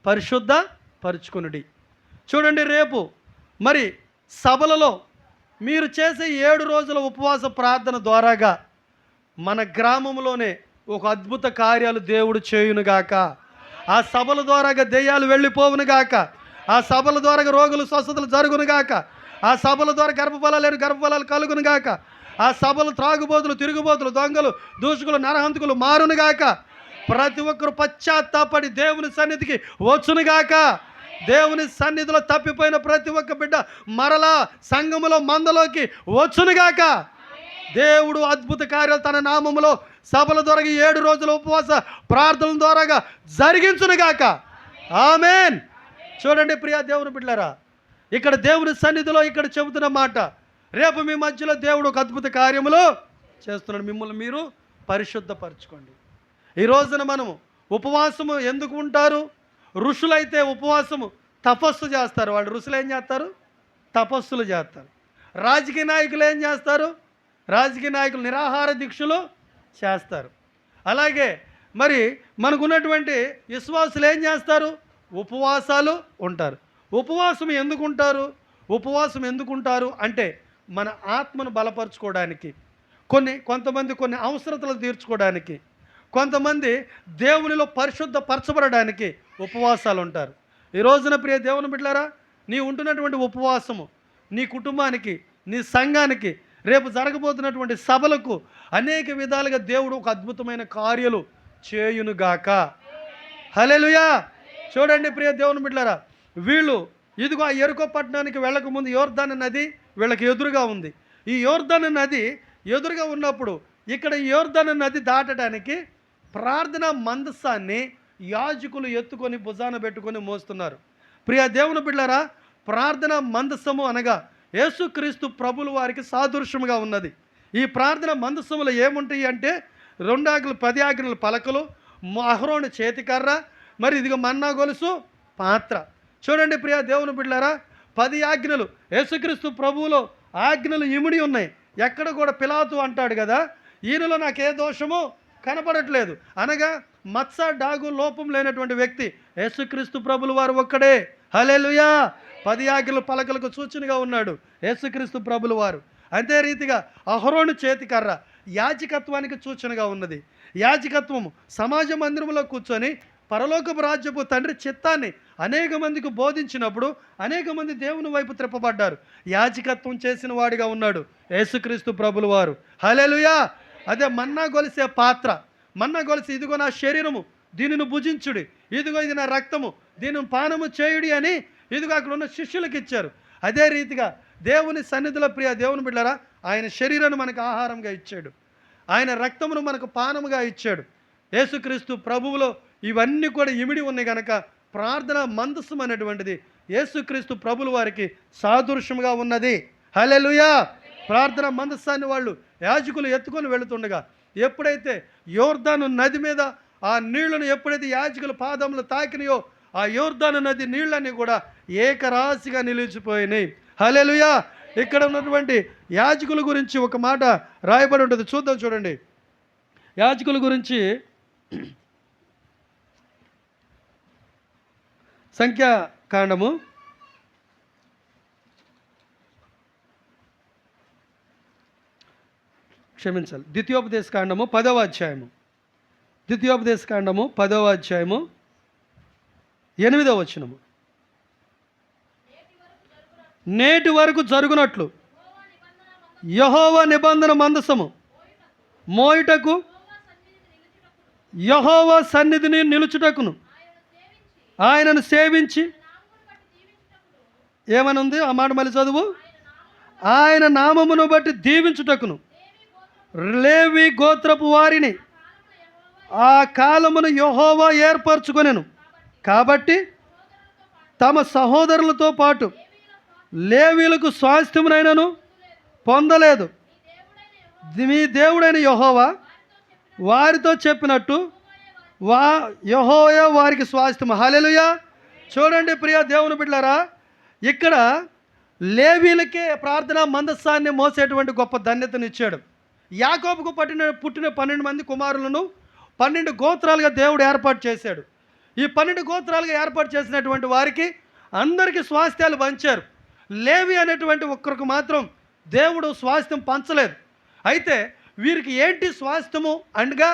పరిశుద్ధపరచుకొనుడి. చూడండి, రేపు మరి సభలలో మీరు చేసే 7 రోజుల ఉపవాస ప్రార్థన ద్వారాగా మన గ్రామంలోనే ఒక అద్భుత కార్యాలు దేవుడు చేయునుగాక. ఆ సభల ద్వారాగా దెయ్యాలు వెళ్ళిపోవునుగాక, ఆ సభల ద్వారా రోగులు స్వస్థతలు జరుగునుగాక, ఆ సభల ద్వారా గర్భఫలాలు కలుగునుగాక, ఆ సభలు త్రాగుబోతులు, తిరుగుబోతులు, దొంగలు, దూషకులు, నరహంతకులు మారునుగాక. ప్రతి ఒక్కరు పశ్చాత్తాపడి దేవుని సన్నిధికి వచ్చునుగాక. దేవుని సన్నిధిలో తప్పిపోయిన ప్రతి ఒక్క బిడ్డ మరలా సంఘములో మందలోకి వచ్చునుగాక. దేవుడు అద్భుత కార్యాలు తన నామములో సభల ద్వారా 7 రోజుల ఉపవాస ప్రార్థనల ద్వారాగా జరిగించునుగాక. ఆమేన్. చూడండి ప్రియ దేవుని బిడ్డలారా, ఇక్కడ దేవుని సన్నిధిలో ఇక్కడ చెబుతున్న మాట, రేపు మీ మధ్యలో దేవుడు ఒక అద్భుత కార్యములు చేస్తున్నాడు, మిమ్మల్ని మీరు పరిశుద్ధపరచుకోండి. ఈ రోజున మనము ఉపవాసము ఎందుకు ఉంటారు? ఋషులైతే ఉపవాసము తపస్సు చేస్తారు. వాళ్ళు ఋషులు ఏం చేస్తారు? తపస్సులు చేస్తారు. రాజకీయ నాయకులు ఏం చేస్తారు? రాజకీయ నాయకులు నిరాహార దీక్షలు చేస్తారు. అలాగే మరి మనకున్నటువంటి విశ్వాసులు ఏం చేస్తారు? ఉపవాసాలు ఉంటారు. ఉపవాసం ఎందుకుంటారు అంటే మన ఆత్మను బలపరుచుకోవడానికి, కొంతమంది కొన్ని అవసరతలు తీర్చుకోవడానికి, కొంతమంది దేవునిలో పరిశుద్ధపరచబడడానికి ఉపవాసాలు ఉంటారు. ఈ రోజున ప్రియ దేవుని బిడ్డలారా, నీ ఉంటున్నటువంటి ఉపవాసము నీ కుటుంబానికి, నీ సంఘానికి, రేపు జరగబోతున్నటువంటి సభలకు అనేక విధాలుగా దేవుడు ఒక అద్భుతమైన కార్యాలు చేయునుగాక. హల్లెలూయా. చూడండి ప్రియ దేవుని బిడ్డలారా, వీళ్ళు ఇదిగో ఆ యెరికో పట్టణానికి వెళ్ళకముందు యోర్దాను నది వీళ్ళకి ఎదురుగా ఉంది. ఈ యోర్దాను నది ఎదురుగా ఉన్నప్పుడు ఇక్కడ యోర్దాను నది దాటడానికి ప్రార్థనా మందసాన్ని యాజకులు ఎత్తుకొని భుజాన పెట్టుకొని మోస్తున్నారు. ప్రియ దేవుని బిడ్డలారా, ప్రార్థనా మందసము అనగా యేసుక్రీస్తు ప్రభుల వారికి సాదృశ్యముగా ఉన్నది. ఈ ప్రార్థన మందసములో ఏముంటాయి అంటే 10 ఆజ్ఞల పలకలు, అహరోను చేతికర్ర, మరి ఇదిగో మన్నా గొలుసు, పాత్ర. చూడండి ప్రియ దేవుని బిడ్డలారా, 10 ఆజ్ఞలు యేసుక్రీస్తు ప్రభువులో ఆజ్ఞలు ఇమిడి ఉన్నాయి. ఎక్కడ కూడా పిలాతు అంటాడు కదా, ఈయనలో నాకే దోషము కనపడట్లేదు అనగా మత్స డాగు లోపం లేనటువంటి వ్యక్తి యేసుక్రీస్తు ప్రభుల వారు ఒక్కడే. హల్లెలూయా. 10 ఆజ్ఞల పలకలకు సూచనగా ఉన్నాడు యేసుక్రీస్తు ప్రభుల వారు. అదే రీతిగా అహరోను చేతికర్ర యాజకత్వానికి సూచనగా ఉన్నది. యాజకత్వము సమాజ మందిరంలో కూర్చొని పరలోకపు రాజ్యపు తండ్రి చిత్తాన్ని అనేక మందికి బోధించినప్పుడు అనేక మంది దేవుని వైపు త్రిప్పబడ్డారు. యాజకత్వం చేసిన వాడిగా ఉన్నాడు యేసుక్రీస్తు ప్రభుల వారు. హల్లెలూయా. అదే మన్నా గొలిసే పాత్ర, మన్నా గొలిసి ఇదిగో నా శరీరము దీనిని భుజించుడి, ఇదిగో ఇది నా రక్తము దీనిని పానము చేయుడి అని ఇదిగో అక్కడ ఉన్న శిష్యులకు ఇచ్చారు. అదే రీతిగా దేవుని సన్నిధిలో ప్రియ దేవుని బిడ్డలారా, ఆయన శరీరాన్ని మనకు ఆహారంగా ఇచ్చాడు, ఆయన రక్తమును మనకు పానముగా ఇచ్చాడు. యేసుక్రీస్తు ప్రభువులో ఇవన్నీ కూడా ఇమిడి ఉన్నాయి కనుక ప్రార్థన మందసం అనేటువంటిది యేసుక్రీస్తు ప్రభుల వారికి సాదృశ్యంగా ఉన్నది. హల్లెలూయా. ప్రార్థన మందసాన్ని వాళ్ళు యాజకులు ఎత్తుకొని వెళుతుండగా ఎప్పుడైతే యోర్దాను నది మీద ఆ నీళ్లను ఎప్పుడైతే యాజకుల పాదములు తాకినాయో ఆ యోర్దాను నది నీళ్ళన్నీ కూడా ఏకరాశిగా నిలిచిపోయినాయి. హల్లెలూయా. ఇక్కడ ఉన్నటువంటి యాజకుల గురించి ఒక మాట రాయబడి ఉంటుంది, చూద్దాం. చూడండి, యాజకుల గురించి సంఖ్యాకాండము 10వ అధ్యాయము 8వ వచనము. నేటి వరకు జరుగునట్లు యెహోవా నిబంధన మందసము మోయుటకు యెహోవా సన్నిధిని నిలుచుటకును ఆయనను సేవించి ఏమనుంది ఆ మాట మళ్ళీ చదువు. ఆయన నామమును బట్టి దీవించుటకును లేవి గోత్రపు వారిని ఆ కాలమును యెహోవా ఏర్పరచుకొనెను. కాబట్టి తమ సహోదరులతో పాటు లేవీలకు స్వాస్థ్యమునైనను పొందలేదు. మీ దేవుడైన యెహోవా వారితో చెప్పినట్టు యెహోవా వారికి స్వాస్థ్యం. హల్లెలూయా. చూడండి ప్రియ దేవుని బిడ్డలారా, ఇక్కడ లేవీలకే ప్రార్థనా మందసాన్ని మోసేటువంటి గొప్ప ధన్యతను ఇచ్చాడు. యాకోబుకు పుట్టిన 12 మంది కుమారులను 12 గోత్రాలుగా దేవుడు ఏర్పాటు చేశాడు. ఈ 12 గోత్రాలుగా ఏర్పాటు చేసినటువంటి వారికి అందరికీ స్వాస్థ్యాలు పంచారు. లేవి అనేటువంటి ఒక్కరికి మాత్రం దేవుడు స్వాస్థ్యం పంచలేదు. అయితే వీరికి ఏంటి స్వాస్థ్యము అనగా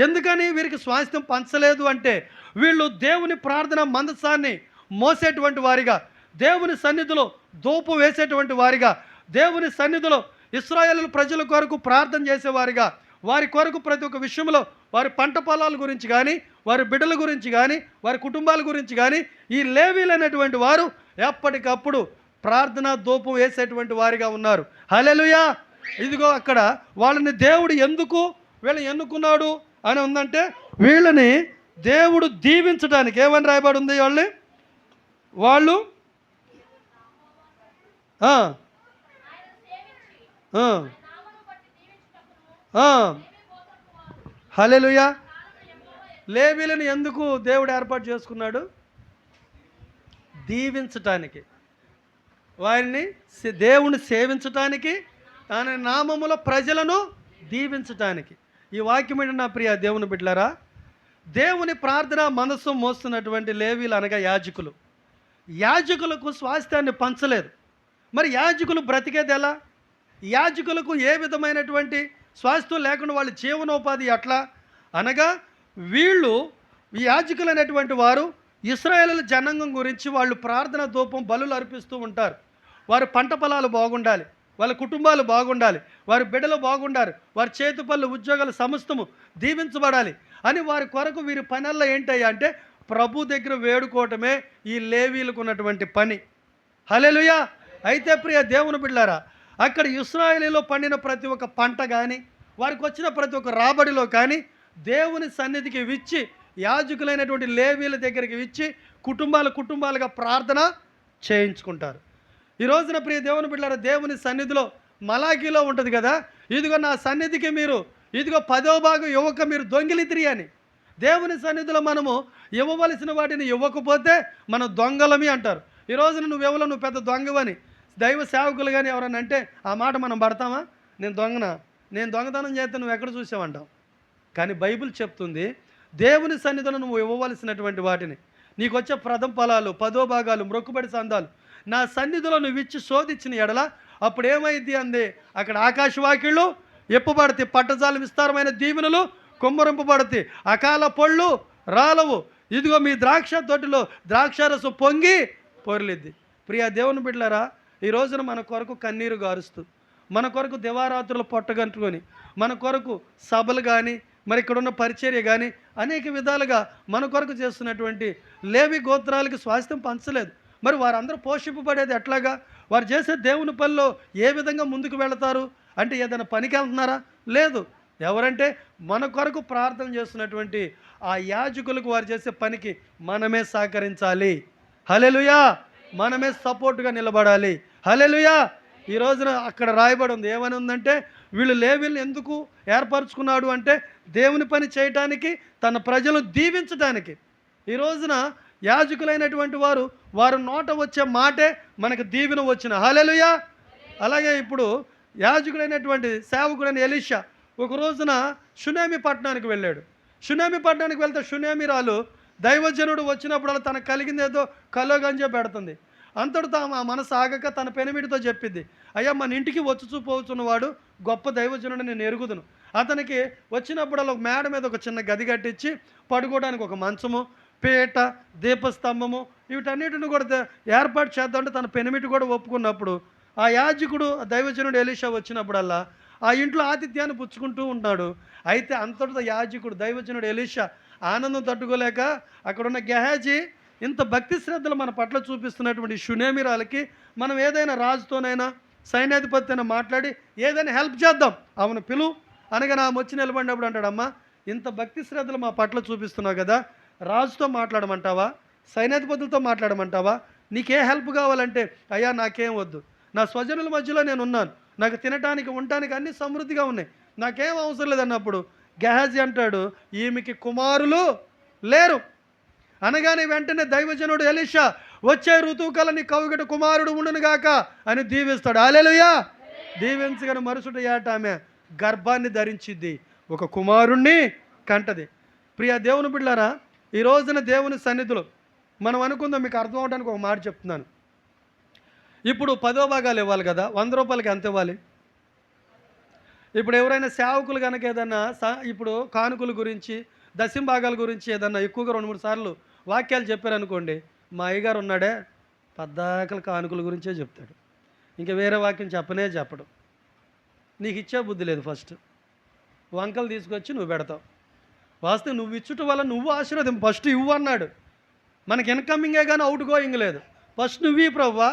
ఎందుకని వీరికి స్వాస్థ్యం పంచలేదు అంటే వీళ్ళు దేవుని ప్రార్థన మందసాన్ని మోసేటువంటి వారిగా, దేవుని సన్నిధిలో ధూపం వేసేటువంటి వారిగా, దేవుని సన్నిధిలో ఇశ్రాయేలు ప్రజల కొరకు ప్రార్థన చేసేవారిగా, వారి కొరకు ప్రతి ఒక్క విషయంలో వారి పంట పొలాల గురించి కానీ, వారి బిడ్డల గురించి కానీ, వారి కుటుంబాల గురించి కానీ ఈ లేవీలు అనేటువంటి వారు ఎప్పటికప్పుడు ప్రార్థన ధూపం వేసేటువంటి వారిగా ఉన్నారు. హల్లెలూయా. ఇదిగో అక్కడ వాళ్ళని దేవుడు ఎందుకు వీళ్ళని ఎన్నుకున్నాడు అని ఉందంటే వీళ్ళని దేవుడు దీవించడానికి ఏమని రాయబడి ఉంది, వాళ్ళు హల్లెలూయా. లేవీలను ఎందుకు దేవుడు ఏర్పాటు చేసుకున్నాడు? దీవించటానికి, వారిని దేవుని సేవించటానికి, తన నామములో ప్రజలను దీవించటానికి. ఈ వాక్యం ఏంటి నా ప్రియ దేవుని బిడ్డలారా? దేవుని ప్రార్థన మనస్సు మోస్తున్నటువంటి లేవీలు అనగా యాజకులు. యాజకులకు స్వాస్థ్యాన్ని పంచలేదు. మరి యాజకులు బ్రతికేది ఎలా? యాజకులకు ఏ విధమైనటువంటి స్వాస్థ్యం లేకుండా వాళ్ళ జీవనోపాధి ఎట్లా అనగా, వీళ్ళు ఈ యాజకులు అనేటువంటి వారు ఇశ్రాయేలు జనాంగం గురించి వాళ్ళు ప్రార్థన ధూపం బలులు అర్పిస్తూ ఉంటారు. వారి పంట పొలాలు బాగుండాలి, వాళ్ళ కుటుంబాలు బాగుండాలి, వారి బిడ్డలు బాగుండాలి, వారి చేతి పనులు ఉద్యోగాలు సమస్తము దీవించబడాలి అని వారి కొరకు వీరి పనుల్లో ఏంటయ్యా అంటే ప్రభు దగ్గర వేడుకోవటమే ఈ లేవీలకు ఉన్నటువంటి పని. హల్లెలూయా. అయితే ప్రియ దేవుని బిడ్డలారా, అక్కడ ఇశ్రాయేలులో పండిన ప్రతి ఒక్క పంట కానీ వారికి వచ్చిన ప్రతి ఒక్క రాబడిలో కానీ దేవుని సన్నిధికి విచ్చి యాజకులైనటువంటి లేవీల దగ్గరికి విచ్చి కుటుంబాలుగా ప్రార్థన చేయించుకుంటారు. ఈ రోజున ప్రియ దేవుని బిడ్డలారా, దేవుని సన్నిధిలో మలాకీలో ఉంటుంది కదా, ఇదిగో నా సన్నిధికి మీరు ఇదిగో 10వ భాగం ఇవ్వక మీరు దొంగిలితిరి అని. దేవుని సన్నిధిలో మనము ఇవ్వవలసిన వాటిని ఇవ్వకపోతే మనం దొంగలమి అంటారు. ఈ రోజున నువ్వు పెద్ద దొంగవని దైవ సేవకులు కానీ ఎవరన్నా అంటే ఆ మాట మనం పడతామా? నేను దొంగతనం చేస్తే నువ్వు ఎక్కడ చూసావంటావు. కానీ బైబిల్ చెప్తుంది, దేవుని సన్నిధిలో నువ్వు ఇవ్వవలసినటువంటి వాటిని, నీకు వచ్చే ప్రథమ ఫలాలు, 10వ భాగాలు, మ్రొక్కుబడి సందాలు నా సన్నిధిలో నువ్వు ఇచ్చి శోధించిన ఎడల అప్పుడు ఏమైంది అంది, అక్కడ ఆకాశవాకిళ్ళు ఎప్పబడతాయి, పట్టజాలం విస్తారమైన దీవెనలు కుమ్మరింపబడతాయి, అకాల పళ్ళు రాలవు, ఇదిగో మీ ద్రాక్ష తోటలో ద్రాక్షారసం పొంగి పొరలిద్ది. ప్రియ దేవుని బిడ్డలారా, ఈ రోజున మన కొరకు కన్నీరు గారుస్తూ, మన కొరకు దివారాత్రులు పొట్టగంటుకొని, మన కొరకు సభలు కానీ మరి ఇక్కడ ఉన్న పరిచర్య కానీ అనేక విధాలుగా మన కొరకు చేస్తున్నటువంటి లేవి గోత్రాలకి స్వాస్థ్యం పంచలేదు. మరి వారందరూ పోషింపబడేది ఎట్లాగా? వారు చేసే దేవుని పనిలో ఏ విధంగా ముందుకు వెళతారు అంటే ఏదైనా పనికి వెళ్తున్నారా? లేదు. ఎవరంటే మన కొరకు ప్రార్థన చేస్తున్నటువంటి ఆ యాజకులకు వారు చేసే పనికి మనమే సహకరించాలి. హల్లెలూయా. మనమే సపోర్ట్గా నిలబడాలి. హల్లెలూయా. ఈ రోజున అక్కడ రాయబడి ఉంది, ఏమని ఉందంటే వీళ్ళు లేవీలను ఎందుకు ఏర్పరచుకున్నాడు అంటే దేవుని పని చేయటానికి, తన ప్రజలను దీవించడానికి. ఈ రోజున యాజకులైనటువంటి వారు నోట వచ్చే మాటే మనకు దీవెన వచ్చిన. హల్లెలూయా. అలాగే ఇప్పుడు యాజకుడైనటువంటి సేవకుడైన ఎలీషా ఒక రోజున షునేమి పట్టణానికి వెళ్ళాడు. షునేమి పట్టణానికి వెళ్తే షునేమిరాలు దైవజనుడు వచ్చినప్పుడు తనకు కలిగింది ఏదో కలోగంజ పెడుతుంది. అంతటితో ఆ మనసు ఆగక తన పెనిమిడితో చెప్పింది, అయ్యా మన ఇంటికి వచ్చి పోవచ్చున్నవాడు గొప్ప దైవజనుడు నేను ఎరుగుదును. అతనికి వచ్చినప్పుడు ఒక మేడ మీద ఒక చిన్న గది కట్టించి పడుకోవడానికి ఒక మంచము, పీట, దీపస్తంభము వీటన్నిటిని కూడా ఏర్పాటు చేద్దామంటే తన పెనిమిటి కూడా ఒప్పుకున్నప్పుడు ఆ యాజకుడు దైవజనుడు ఎలీషా వచ్చినప్పుడల్లా ఆ ఇంట్లో ఆతిథ్యాన్ని పుచ్చుకుంటూ ఉంటాడు. అయితే అంతటితో యాజకుడు దైవజనుడు ఎలీషా ఆనందం తట్టుకోలేక అక్కడున్న గెహాజీ ఇంత భక్తి శ్రద్ధలు మన పట్ల చూపిస్తున్నటువంటి షునేమిరాలకి మనం ఏదైనా రాజుతోనైనా సైన్యాధిపతి అయినా మాట్లాడి ఏదైనా హెల్ప్ చేద్దాం, ఆమెను పిలువు అనగా ఆమె వచ్చి నిలబడినప్పుడు అంటాడు, అమ్మా ఇంత భక్తి శ్రద్ధలు మా పట్ల చూపిస్తున్నావు కదా, రాజుతో మాట్లాడమంటావా, సైన్యాధిపతులతో మాట్లాడమంటావా, నీకే హెల్ప్ కావాలంటే అయ్యా నాకేం వద్దు, నా స్వజనుల మధ్యలో నేను ఉన్నాను, నాకు తినటానికి ఉండటానికి అన్నీ సమృద్ధిగా ఉన్నాయి, నాకేం అవసరం లేదన్నప్పుడు గెహాజీ అంటాడు, ఈమెకి కుమారులు లేరు అనగానే వెంటనే దైవజనుడు ఎలీషా వచ్చే ఋతువు కల నీ కౌగిట కుమారుడు ఉండునుగాక అని దీవిస్తాడు. హల్లెలూయా. దీవించగానే మరుసటి ఏట ఆమె గర్భాన్ని ధరించిద్ది, ఒక కుమారుణ్ణి కంటది. ప్రియ దేవుని బిడ్డలారా, ఈ రోజున దేవుని సన్నిధిలో మనం అనుకుందాం, మీకు అర్థం అవడానికి ఒక మాట చెప్తున్నాను. ఇప్పుడు 10వ భాగాలు ఇవ్వాలి కదా, 100 రూపాయలకి ఎంత ఇవ్వాలి? ఇప్పుడు ఎవరైనా సేవకులు కనుక ఏదన్నా ఇప్పుడు కానుకల గురించి దశంభాగాల గురించి ఏదన్నా ఎక్కువగా 2-3 సార్లు వాక్యాలు చెప్పారనుకోండి, మా అయ్యగారు ఉన్నాడే పద్దాకల కానుకల గురించే చెప్తాడు, ఇంకా వేరే వాక్యం చెప్పడు. నీకు ఇచ్చే బుద్ధి లేదు. ఫస్ట్ వంకలు తీసుకొచ్చి నువ్వు పెడతావు. వాస్తవం నువ్వు ఇచ్చుట వల్ల నువ్వు ఆశీర్వాదం ఫస్ట్ ఇవ్వు అన్నాడు. మనకి ఇన్కమింగే కానీ అవుట్ గోయింగ్ లేదు. ఫస్ట్ నువ్వు ఈ ప్రవ్వా,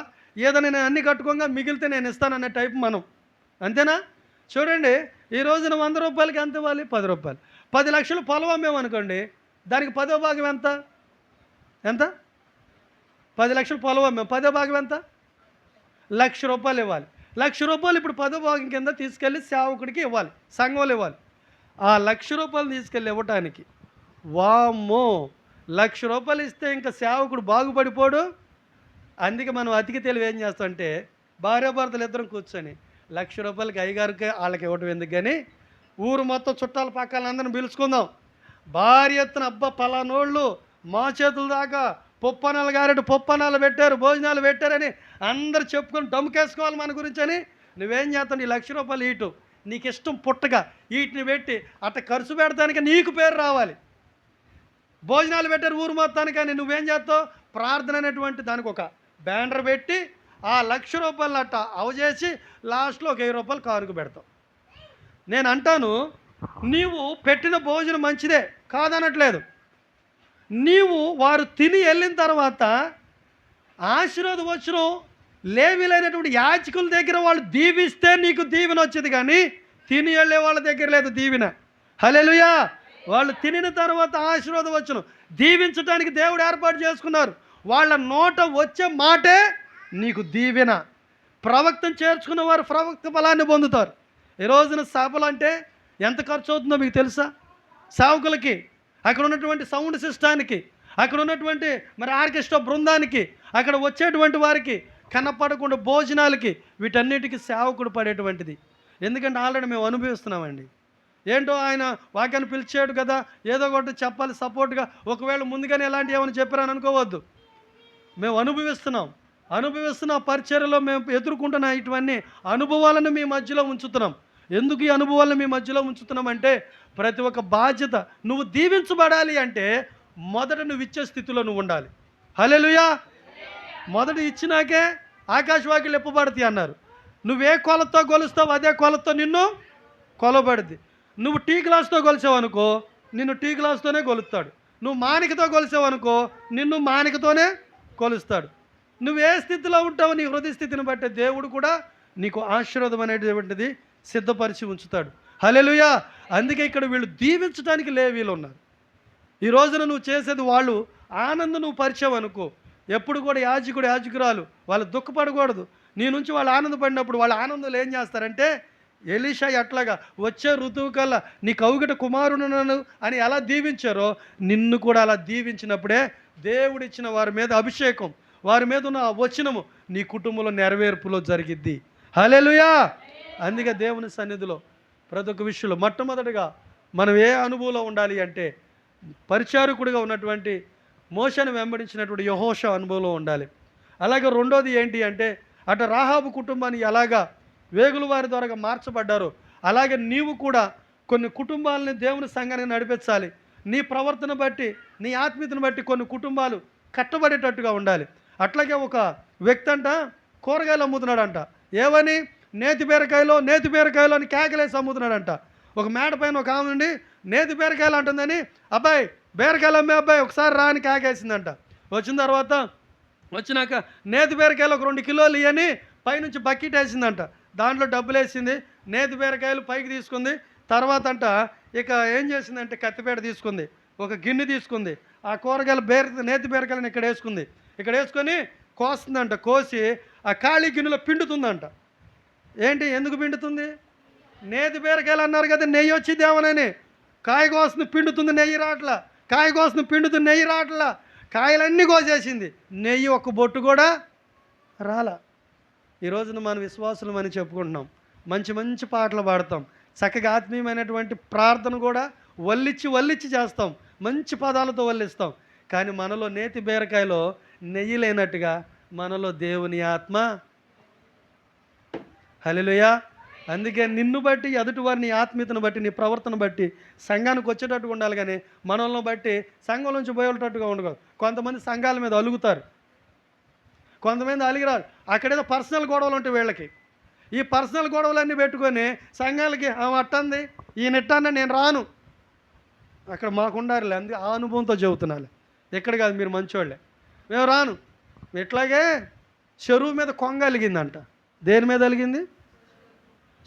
ఏదైనా నేను అన్ని కట్టుకోగా మిగిలితే నేను ఇస్తాననే టైప్ మనం, అంతేనా? చూడండి, ఈ రోజున 100 రూపాయలకి ఎంత ఇవ్వాలి? 10 రూపాయలు. 10 లక్షలు పొలం అమ్మేమనుకోండి, దానికి 10వ భాగం ఎంత? 10 లక్షలు పొలం అమ్మాం, 10వ భాగం ఎంత? 1,00,000 రూపాయలు ఇవ్వాలి. 1,00,000 రూపాయలు ఇప్పుడు 10వ భాగం కింద తీసుకెళ్ళి సేవకుడికి ఇవ్వాలి, సంఘంలో ఇవ్వాలి. ఆ 1,00,000 రూపాయలు తీసుకెళ్ళి ఇవ్వటానికి వామ్మో 1,00,000 రూపాయలు ఇస్తే ఇంకా సేవకుడు బాగుపడిపోడు. అందుకే మనం అతికి తెలివి ఏం చేస్తామంటే భార్యాభర్తలు ఇద్దరం కూర్చొని ₹1,00,000 అయ్యగారికి వాళ్ళకి ఇవ్వటం ఎందుకు కానీ ఊరు మొత్తం చుట్టాల పక్కల అందరిని పిలుచుకుందాం. భారీ ఎత్తున అబ్బా పలానోళ్ళు మా చేతుల దాకా పప్పనాలు గారెట్టు పప్పనాలు పెట్టారు, భోజనాలు పెట్టారని అందరు చెప్పుకొని డమ్ముకేసుకోవాలి మన గురించి అని. నువ్వేం చేస్తావు? ఈ ₹1,00,000 ఈటు నీకు ఇష్టం పుట్టగా వీటిని పెట్టి అట్ట ఖర్చు పెడతానికి నీకు పేరు రావాలి. భోజనాలు పెట్టారు ఊరు మొత్తానికి అని నువ్వేం చేస్తావు? ప్రార్థన అనేటువంటి దానికి ఒక బ్యానర్ పెట్టి ఆ ₹1,00,000 అట్ట అవజేసి లాస్ట్లో ఒక ₹1,000 కారుకు పెడతావు. నేను అంటాను, నీవు పెట్టిన భోజనం మంచిదే కాదనట్లేదు. నీవు వారు తిని వెళ్ళిన తర్వాత ఆశీర్వాదవచనం లేవీలైనటువంటి యాజకుల దగ్గర వాళ్ళు దీవిస్తే నీకు దీవెన వచ్చేది, కానీ తిని వెళ్ళే వాళ్ళ దగ్గర లేదు దీవెన. హల్లెలూయా. వాళ్ళు తినిన తర్వాత ఆశీర్వాదవచనం దీవించడానికి దేవుడు ఏర్పాటు చేసుకున్నారు. వాళ్ళ నోట వచ్చే మాటే నీకు దీవెన. ప్రవక్తను చేర్చుకున్న వారు ప్రవక్త ఫలాన్ని పొందుతారు. ఈ రోజున సభలు అంటే ఎంత ఖర్చు అవుతుందో మీకు తెలుసా? సేవకులకి, అక్కడ ఉన్నటువంటి సౌండ్ సిస్టానికి, అక్కడ ఉన్నటువంటి మరి ఆర్కెస్ట్రా బృందానికి, అక్కడ వచ్చేటువంటి వారికి కనపడకుండా భోజనాలకి, వీటన్నిటికీ సేవకుడు పడేటువంటిది. ఎందుకంటే ఆల్రెడీ మేము అనుభవిస్తున్నామండి. ఏంటో ఆయన వాక్యాన్ని పిలిచాడు కదా, ఏదో ఒకటి చెప్పాలి సపోర్ట్గా. ఒకవేళ ముందుగానే ఎలాంటి ఏమైనా చెప్పారని అనుకోవద్దు. మేము అనుభవిస్తున్న పరిచర్యలో మేము ఎదుర్కొంటున్న ఇటువంటి అనుభవాలను మీ మధ్యలో ఉంచుతున్నాం. ఎందుకు ఈ అనుభవాలను మీ మధ్యలో ఉంచుతున్నాం అంటే, ప్రతి ఒక్క బాధ్యత నువ్వు దీవించబడాలి అంటే మొదట నువ్వు ఇచ్చే స్థితిలో నువ్వు ఉండాలి. హల్లెలూయా. మొదట ఇచ్చినాకే ఆకాశవాక్యాలు ఎప్పబడతాయి అన్నారు. నువ్వే కొలతో కొలుస్తావు అదే కొలతో నిన్ను కొలబడుద్ది. నువ్వు టీ గ్లాస్తో కొలిసావనుకో నిన్ను టీ గ్లాస్తోనే కొలుస్తాడు. నువ్వు మానికతో కొలిసావనుకో నిన్ను మానికతోనే కొలుస్తాడు. నువ్వు ఏ స్థితిలో ఉంటావో నీ హృదయ స్థితిని బట్టి దేవుడు కూడా నీకు ఆశీర్వాదం అనేటువంటిది సిద్ధపరిచి ఉంచుతాడు. హల్లెలూయా. అందుకే ఇక్కడ వీళ్ళు దీవించడానికి లేవీలు ఉన్నారు. ఈ రోజున నువ్వు చేసేది వాళ్ళు ఆనందం నువ్వు పరిచయం అనుకో. ఎప్పుడు కూడా యాజకురాలు వాళ్ళు దుఃఖపడకూడదు. నీ నుంచి వాళ్ళు ఆనందపడినప్పుడు వాళ్ళ ఆనందంలో ఏం చేస్తారంటే, ఎలీషా ఎట్లాగా వచ్చే ఋతువు కల్లా నీ కౌగిట కుమారుడునను అని ఎలా దీవించారో నిన్ను కూడా అలా దీవించినప్పుడే దేవుడిచ్చిన వారి మీద అభిషేకం, వారి మీద ఉన్న వచనము నీ కుటుంబంలో నెరవేర్పులో జరిగిద్ది. హల్లెలూయా. అందుకే దేవుని సన్నిధిలో ప్రతి ఒక్క విషయంలో మొట్టమొదటిగా మనం ఏ అనుభవంలో ఉండాలి అంటే, పరిచారకుడిగా ఉన్నటువంటి మోషేను వెంబడించినటువంటి యెహోషువ అనుభవంలో ఉండాలి. అలాగే రెండోది ఏంటి అంటే, అటు రాహాబు కుటుంబాన్ని ఎలాగా వేగుల వారి ద్వారా మార్చబడ్డారో అలాగే నీవు కూడా కొన్ని కుటుంబాలని దేవుని సంఘానికి నడిపించాలి. నీ ప్రవర్తన బట్టి, నీ ఆత్మీయతను బట్టి కొన్ని కుటుంబాలు కట్టబడేటట్టుగా ఉండాలి. అట్లాగే ఒక వ్యక్తి అంట కూరగాయలు అమ్ముతున్నాడంట. ఏమని? నేతి బీరకాయలు అని కేకలేసి అమ్ముతున్నాడంట. ఒక మేడ పైన ఒక ఆమె నుండి నేతి బీరకాయలు అంటుందని, అబ్బాయి బీరకాయలు అమ్మే అబ్బాయి ఒకసారి రా అని కేకేసిందంట. వచ్చిన తర్వాత వచ్చినాక నేతి బీరకాయలు ఒక 2 కిలోలు ఇవని పైనుంచి బకెట్ వేసిందంట. దాంట్లో డబ్బులు వేసింది, నేతి బీరకాయలు పైకి తీసుకుంది. తర్వాత అంట ఇక ఏం చేసిందంటే కత్తిపేట తీసుకుంది, ఒక గిన్నె తీసుకుంది, ఆ కూరగాయలు నేతి బీరకాయలను ఇక్కడ వేసుకుంది. ఇక్కడ వేసుకొని కోస్తుందంట. కోసి ఆ ఖాళీ గిన్నెలో పిండుతుందంట. ఏంటి? ఎందుకు పిండుతుంది? నేతి బీరకాయలు అన్నారు కదా, నెయ్యి వచ్చింది ఏమనని. కాయ కోస్తుంది పిండుతుంది, నెయ్యి రాట్లా. కాయ కోస్తుంది పిండుతుంది, నెయ్యి రాట్లా. కాయలన్నీ కోసేసింది, నెయ్యి ఒక్క బొట్టు కూడా రాలా. ఈ రోజున మన విశ్వాసులం అని చెప్పుకుంటున్నాం, మంచి పాటలు పాడతాం, చక్కగా ఆత్మీయమైనటువంటి ప్రార్థన కూడా వల్లిచ్చి చేస్తాం, మంచి పదాలతో వల్లిస్తాం. కానీ మనలో నేతి బీరకాయలో నెయ్యి లేనట్టుగా మనలో దేవుని ఆత్మ. హల్లెలూయా. అందుకే నిన్ను బట్టి ఎదుటి వారిని ఆత్మీయతను బట్టి నీ ప్రవర్తన బట్టి సంఘానికి వచ్చేటట్టుగా ఉండాలి, కానీ మనల్ని బట్టి సంఘం నుంచి పోయేటట్టుగా ఉండకూడదు. కొంతమంది సంఘాల మీద అలుగుతారు, కొంతమంది అలిగిరారు. అక్కడేదో పర్సనల్ గొడవలు ఉంటాయి వీళ్ళకి. ఈ పర్సనల్ గొడవలన్నీ పెట్టుకొని సంఘాలకి అట్టంది ఈయన ఎట్టన్నా నేను రాను. అక్కడ మాకు ఉండాలి, అందుకే ఆ అనుభవంతో చెబుతున్నాను. ఎక్కడ కాదు, మీరు మంచోళ్ళే, మేము రాను. ఇట్లాగే చెరువు మీద కొంగ అలిగిందంట. దేని మీద అలిగింది?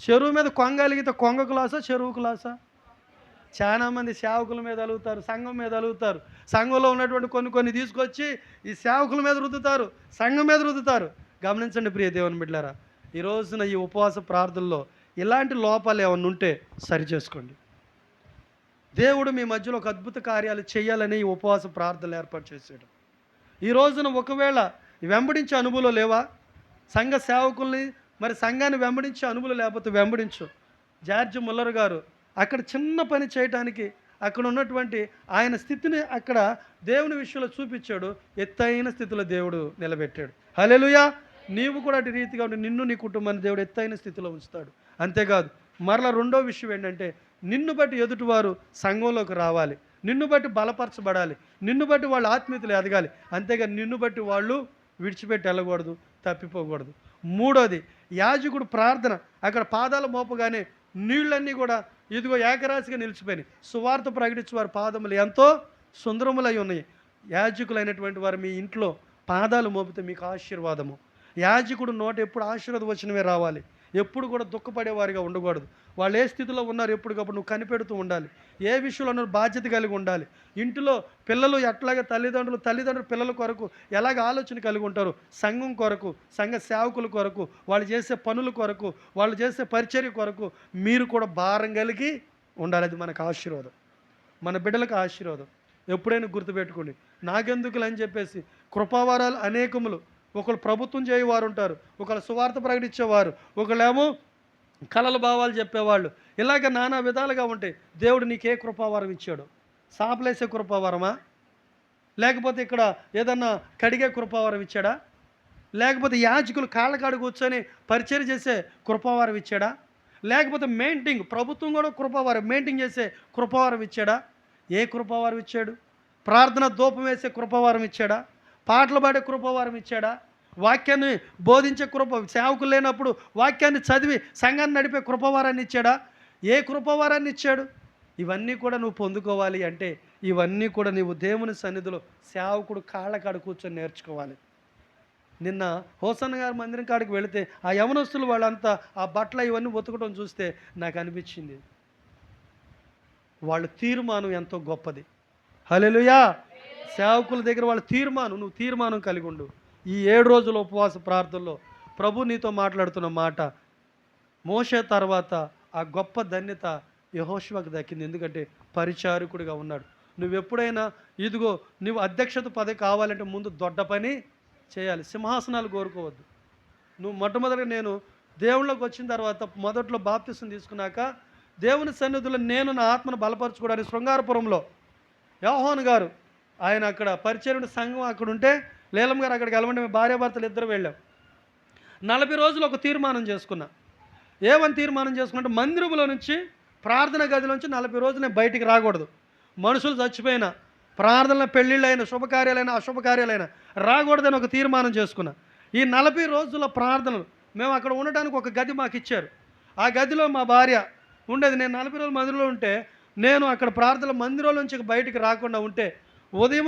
చెరువు మీద కొంగ అలిగితే కొంగ క్లాసా చెరువు క్లాసా? చాలామంది సేవకుల మీద అలుగుతారు, సంఘం మీద అలుగుతారు. సంఘంలో ఉన్నటువంటి కొన్ని తీసుకొచ్చి ఈ సేవకుల మీద రుద్దుతారు, సంఘం మీద రుద్దుతారు. గమనించండి ప్రియ దేవుని బిడ్డలారా, ఈ రోజున ఈ ఉపవాస ప్రార్థనలో ఇలాంటి లోపాలు ఏమన్నా ఉంటే సరిచేసుకోండి. దేవుడు మీ మధ్యలో ఒక అద్భుత కార్యాలు చేయాలని ఈ ఉపవాస ప్రార్థనలు ఏర్పాటు చేశాడు. ఈ రోజున ఒకవేళ వెంబడించే అనుభవంలో లేవా? సంఘ సేవకుల్ని మరి సంఘాన్ని వెంబడించే అనుభవం లేకపోతే వెంబడించు. జార్జ్ ముల్లర్ గారు అక్కడ చిన్న పని చేయటానికి అక్కడ ఉన్నటువంటి ఆయన స్థితిని అక్కడ దేవుని విషయంలో చూపించాడు. ఎత్తైన స్థితిలో దేవుడు నిలబెట్టాడు. హల్లెలూయా. నీవు కూడా అటు రీతిగా ఉండి నిన్ను నీ కుటుంబాన్ని దేవుడు ఎత్తైన స్థితిలో ఉంచుతాడు. అంతేకాదు మరలా రెండో విషయం ఏంటంటే, నిన్ను బట్టి ఎదుటివారు సంఘంలోకి రావాలి, నిన్ను బట్టి బలపరచబడాలి, నిన్ను బట్టి వాళ్ళు ఆత్మీయతలు ఎదగాలి. అంతేగాని నిన్ను బట్టి వాళ్ళు విడిచిపెట్టి వెళ్ళకూడదు, తప్పిపోకూడదు. మూడోది, యాజకుడు ప్రార్థన. అక్కడ పాదాలు మోపగానే నీళ్ళన్నీ కూడా ఇదిగో ఏకరాశిగా నిలిచిపోయినాయి. సువార్త ప్రకటించే వారి పాదములు ఎంతో సుందరములై ఉన్నాయి. యాజకులైనటువంటి వారు మీ ఇంట్లో పాదాలు మోపితే మీకు ఆశీర్వాదము. యాజకుడు నోట ఎప్పుడు ఆశీర్వాద వచనమే రావాలి. ఎప్పుడు కూడా దుఃఖపడేవారిగా ఉండకూడదు. వాళ్ళు ఏ స్థితిలో ఉన్నారు ఎప్పటికప్పుడు నువ్వు కనిపెడుతూ ఉండాలి. ఏ విషయంలో ఉన్నారు బాధ్యత కలిగి ఉండాలి. ఇంటిలో పిల్లలు ఎట్లాగే తల్లిదండ్రులు పిల్లల కొరకు ఎలాగ ఆలోచన కలిగి ఉంటారు, సంఘం కొరకు, సంఘ సేవకుల కొరకు, వాళ్ళు చేసే పనుల కొరకు, వాళ్ళు చేసే పరిచర్య కొరకు మీరు కూడా భారం కలిగి ఉండాలి. అది మనకు ఆశీర్వాదం, మన బిడ్డలకు ఆశీర్వాదం. ఎప్పుడైనా గుర్తుపెట్టుకోండి. నాకెందుకులు అని చెప్పేసి కృపావరాలు అనేకములు. ఒకళ్ళు ప్రభుత్వం చేయవారు ఉంటారు, ఒకళ్ళు సువార్త ప్రకటించేవారు, ఒకళ్ళేమో కలల భావాలు చెప్పేవాళ్ళు. ఇలాగ నానా విధాలుగా ఉంటాయి. దేవుడు నీకే కృపావరం ఇచ్చాడు? సాపలేసే కృపావరమా? లేకపోతే ఇక్కడ ఏదన్నా కడిగే కృపావరం ఇచ్చాడా? లేకపోతే యాజకులు కాళ్ళకాడు కూర్చొని పరిచయం చేసే కృపావరం ఇచ్చాడా? లేకపోతే మెయింటింగ్, ప్రభుత్వం కూడా కృపావరం మెయింటింగ్ చేసే కృపావరం ఇచ్చాడా? ఏ కృపావరం ఇచ్చాడు? ప్రార్థన ధూపం వేసే కృపావరం ఇచ్చాడా? పాటలు పాడే కృపావరం ఇచ్చాడా? వాక్యాన్ని బోధించే సేవకులు లేనప్పుడు వాక్యాన్ని చదివి సంఘాన్ని నడిపే కృపావరాన్ని ఇచ్చాడా? ఏ కృపావరాన్ని ఇచ్చాడు? ఇవన్నీ కూడా నువ్వు పొందుకోవాలి అంటే ఇవన్నీ కూడా నీవు దేవుని సన్నిధిలో సేవకుడు కాళ్ళకాడ కూర్చొని నేర్చుకోవాలి. నిన్న హోసన్న గారి మందిరం కాడికి వెళితే ఆ యవనస్తులు వాళ్ళంతా ఆ బట్టలు ఇవన్నీ ఉతకడం చూస్తే నాకు అనిపించింది, వాళ్ళ తీర్మానం ఎంతో గొప్పది. హల్లెలూయా. సేవకుల దగ్గర వాళ్ళ తీర్మానం, నువ్వు తీర్మానం కలిగి ఉండు. ఈ 7 రోజుల ఉపవాస ప్రార్థనలో ప్రభు నీతో మాట్లాడుతున్న మాట, మోషే తర్వాత ఆ గొప్ప ధన్యత యెహోషువకు దక్కింది. ఎందుకంటే పరిచారకుడిగా ఉన్నాడు. నువ్వెప్పుడైనా ఇదిగో నువ్వు అధ్యక్షత పదవి కావాలంటే ముందు దొడ్డ పని చేయాలి. సింహాసనాలు కోరుకోవద్దు. నువ్వు మొట్టమొదటిగా నేను దేవుళ్ళకి వచ్చిన తర్వాత మొదట్లో బాప్తిసం తీసుకున్నాక దేవుని సన్నిధిలో నేను నా ఆత్మను బలపరచుకోవడానికి శృంగారపురంలో యోహాను గారు ఆయన అక్కడ పరిచర్య సంఘం అక్కడ ఉంటే లేలం గారు అక్కడికి వెళ్ళమంటే మేము భార్యాభర్తలు ఇద్దరు వెళ్ళాం. 40 రోజులు ఒక తీర్మానం చేసుకున్నా. ఏమని తీర్మానం చేసుకున్నట్టు మందిరంలో నుంచి ప్రార్థన గదిలోంచి 40 రోజులు నేను బయటికి రాకూడదు. మనుషులు చచ్చిపోయినా, ప్రార్థనల పెళ్ళిళ్ళైన, శుభకార్యాలైన, అశుభకార్యాలైన రాకూడదని ఒక తీర్మానం చేసుకున్నా. ఈ 40 రోజుల ప్రార్థనలు మేము అక్కడ ఉండడానికి ఒక గది మాకు ఇచ్చారు. ఆ గదిలో మా భార్య ఉండేది. నేను 40 రోజుల మందిరంలో ఉంటే నేను అక్కడ ప్రార్థన మందిరంలో నుంచి బయటికి రాకుండా ఉంటే ఉదయం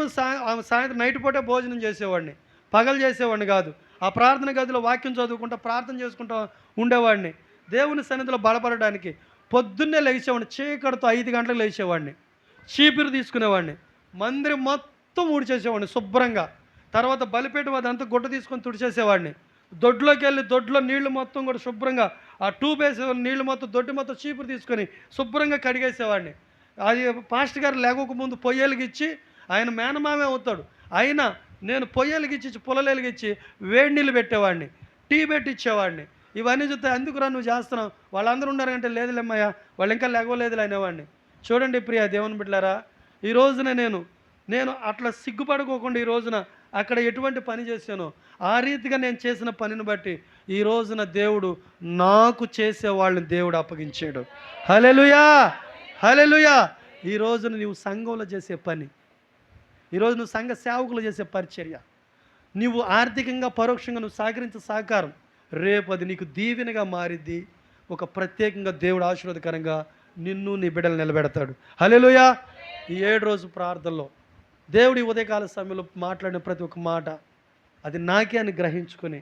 సాయంత్రం నైట్ పూటే భోజనం చేసేవాడిని, పగలు చేసేవాడిని కాదు. ఆ ప్రార్థన గదిలో వాక్యం చదువుకుంటా ప్రార్థన చేసుకుంటా ఉండేవాడిని. దేవుని సన్నిధిలో బలపడడానికి పొద్దున్నే లేచేవాడిని. చీకటితో 5 గంటలకు లేచేవాడిని. చీపిరి తీసుకునేవాడిని. మందిరం మొత్తం ఊడ్చేసేవాడిని శుభ్రంగా. తర్వాత బలిపేట అదంతా గుడ్డ తీసుకొని తుడిచేసేవాడిని. దొడ్లోకి వెళ్ళి దొడ్లో నీళ్లు మొత్తం కూడా శుభ్రంగా ఆ ట్యూబ్ వేసే నీళ్లు మొత్తం దొడ్డి మొత్తం చీపురు తీసుకొని శుభ్రంగా కడిగేసేవాడిని. అది పాస్టర్ గారు లేకపోక ముందు పొయ్యలిగిచ్చి, ఆయన మేనమామే అవుతాడు, అయినా నేను పొయ్యలిగిచ్చి పుల్లలేలిగిచ్చి వేడి నీళ్ళు పెట్టేవాడిని, టీ పెట్టి ఇచ్చేవాడిని. ఇవన్నీ చూస్తే ఎందుకురా నువ్వు చేస్తున్నావు, వాళ్ళందరూ ఉన్నారంటే లేదులేమ్మయ్య వాళ్ళు ఇంకా లేగలేదులే అనేవాడిని. చూడండి ప్రియ దేవుని బిడ్డలారా, ఈ రోజున నేను అట్లా సిగ్గుపడుకోకుండా ఈ రోజున అక్కడ ఎటువంటి పని చేశానో ఆ రీతిగా నేను చేసిన పనిని బట్టి ఈ రోజున దేవుడు నాకు చేసే వాళ్ళని దేవుడు అప్పగించాడు. హల్లెలూయా, హల్లెలూయా. ఈ రోజున నువ్వు సంఘంలో చేసే పని, ఈరోజు నువ్వు సంఘ సేవకులు చేసే పరిచర్య, నువ్వు ఆర్థికంగా పరోక్షంగా నువ్వు సహకరించే సహకారం రేపు అది నీకు దీవెనగా మారిద్ది. ఒక ప్రత్యేకంగా దేవుడు ఆశీర్వాదకరంగా నిన్ను నీ బిడ్డలు నిలబెడతాడు. హల్లెలూయా. ఈ 7 రోజు ప్రార్థనలో దేవుడి ఉదయకాల సమయంలో మాట్లాడిన ప్రతి ఒక్క మాట అది నాకే అని గ్రహించుకొని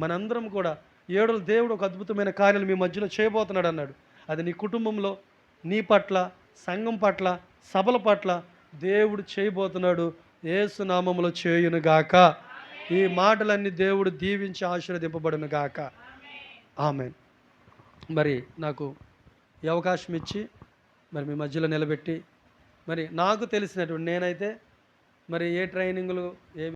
మనందరం కూడా 7 రోజులు దేవుడు ఒక అద్భుతమైన కార్యాలు మీ మధ్యలో చేయబోతున్నాడు అన్నాడు. అది నీ కుటుంబంలో, నీ పట్ల, సంఘం పట్ల, సభల పట్ల దేవుడు చేయబోతున్నాడు. యేసు నామములో చేయునుగాక. ఈ మాటలన్నీ దేవుడు దీవించి ఆశీర్వదింపబడును గాక. ఆమేన్. మరి నాకు ఈ అవకాశం ఇచ్చి మరి మీ మధ్యలో నిలబెట్టి మరి నాకు తెలిసినటువంటి నేనైతే మరి ఏ ట్రైనింగ్లు ఏ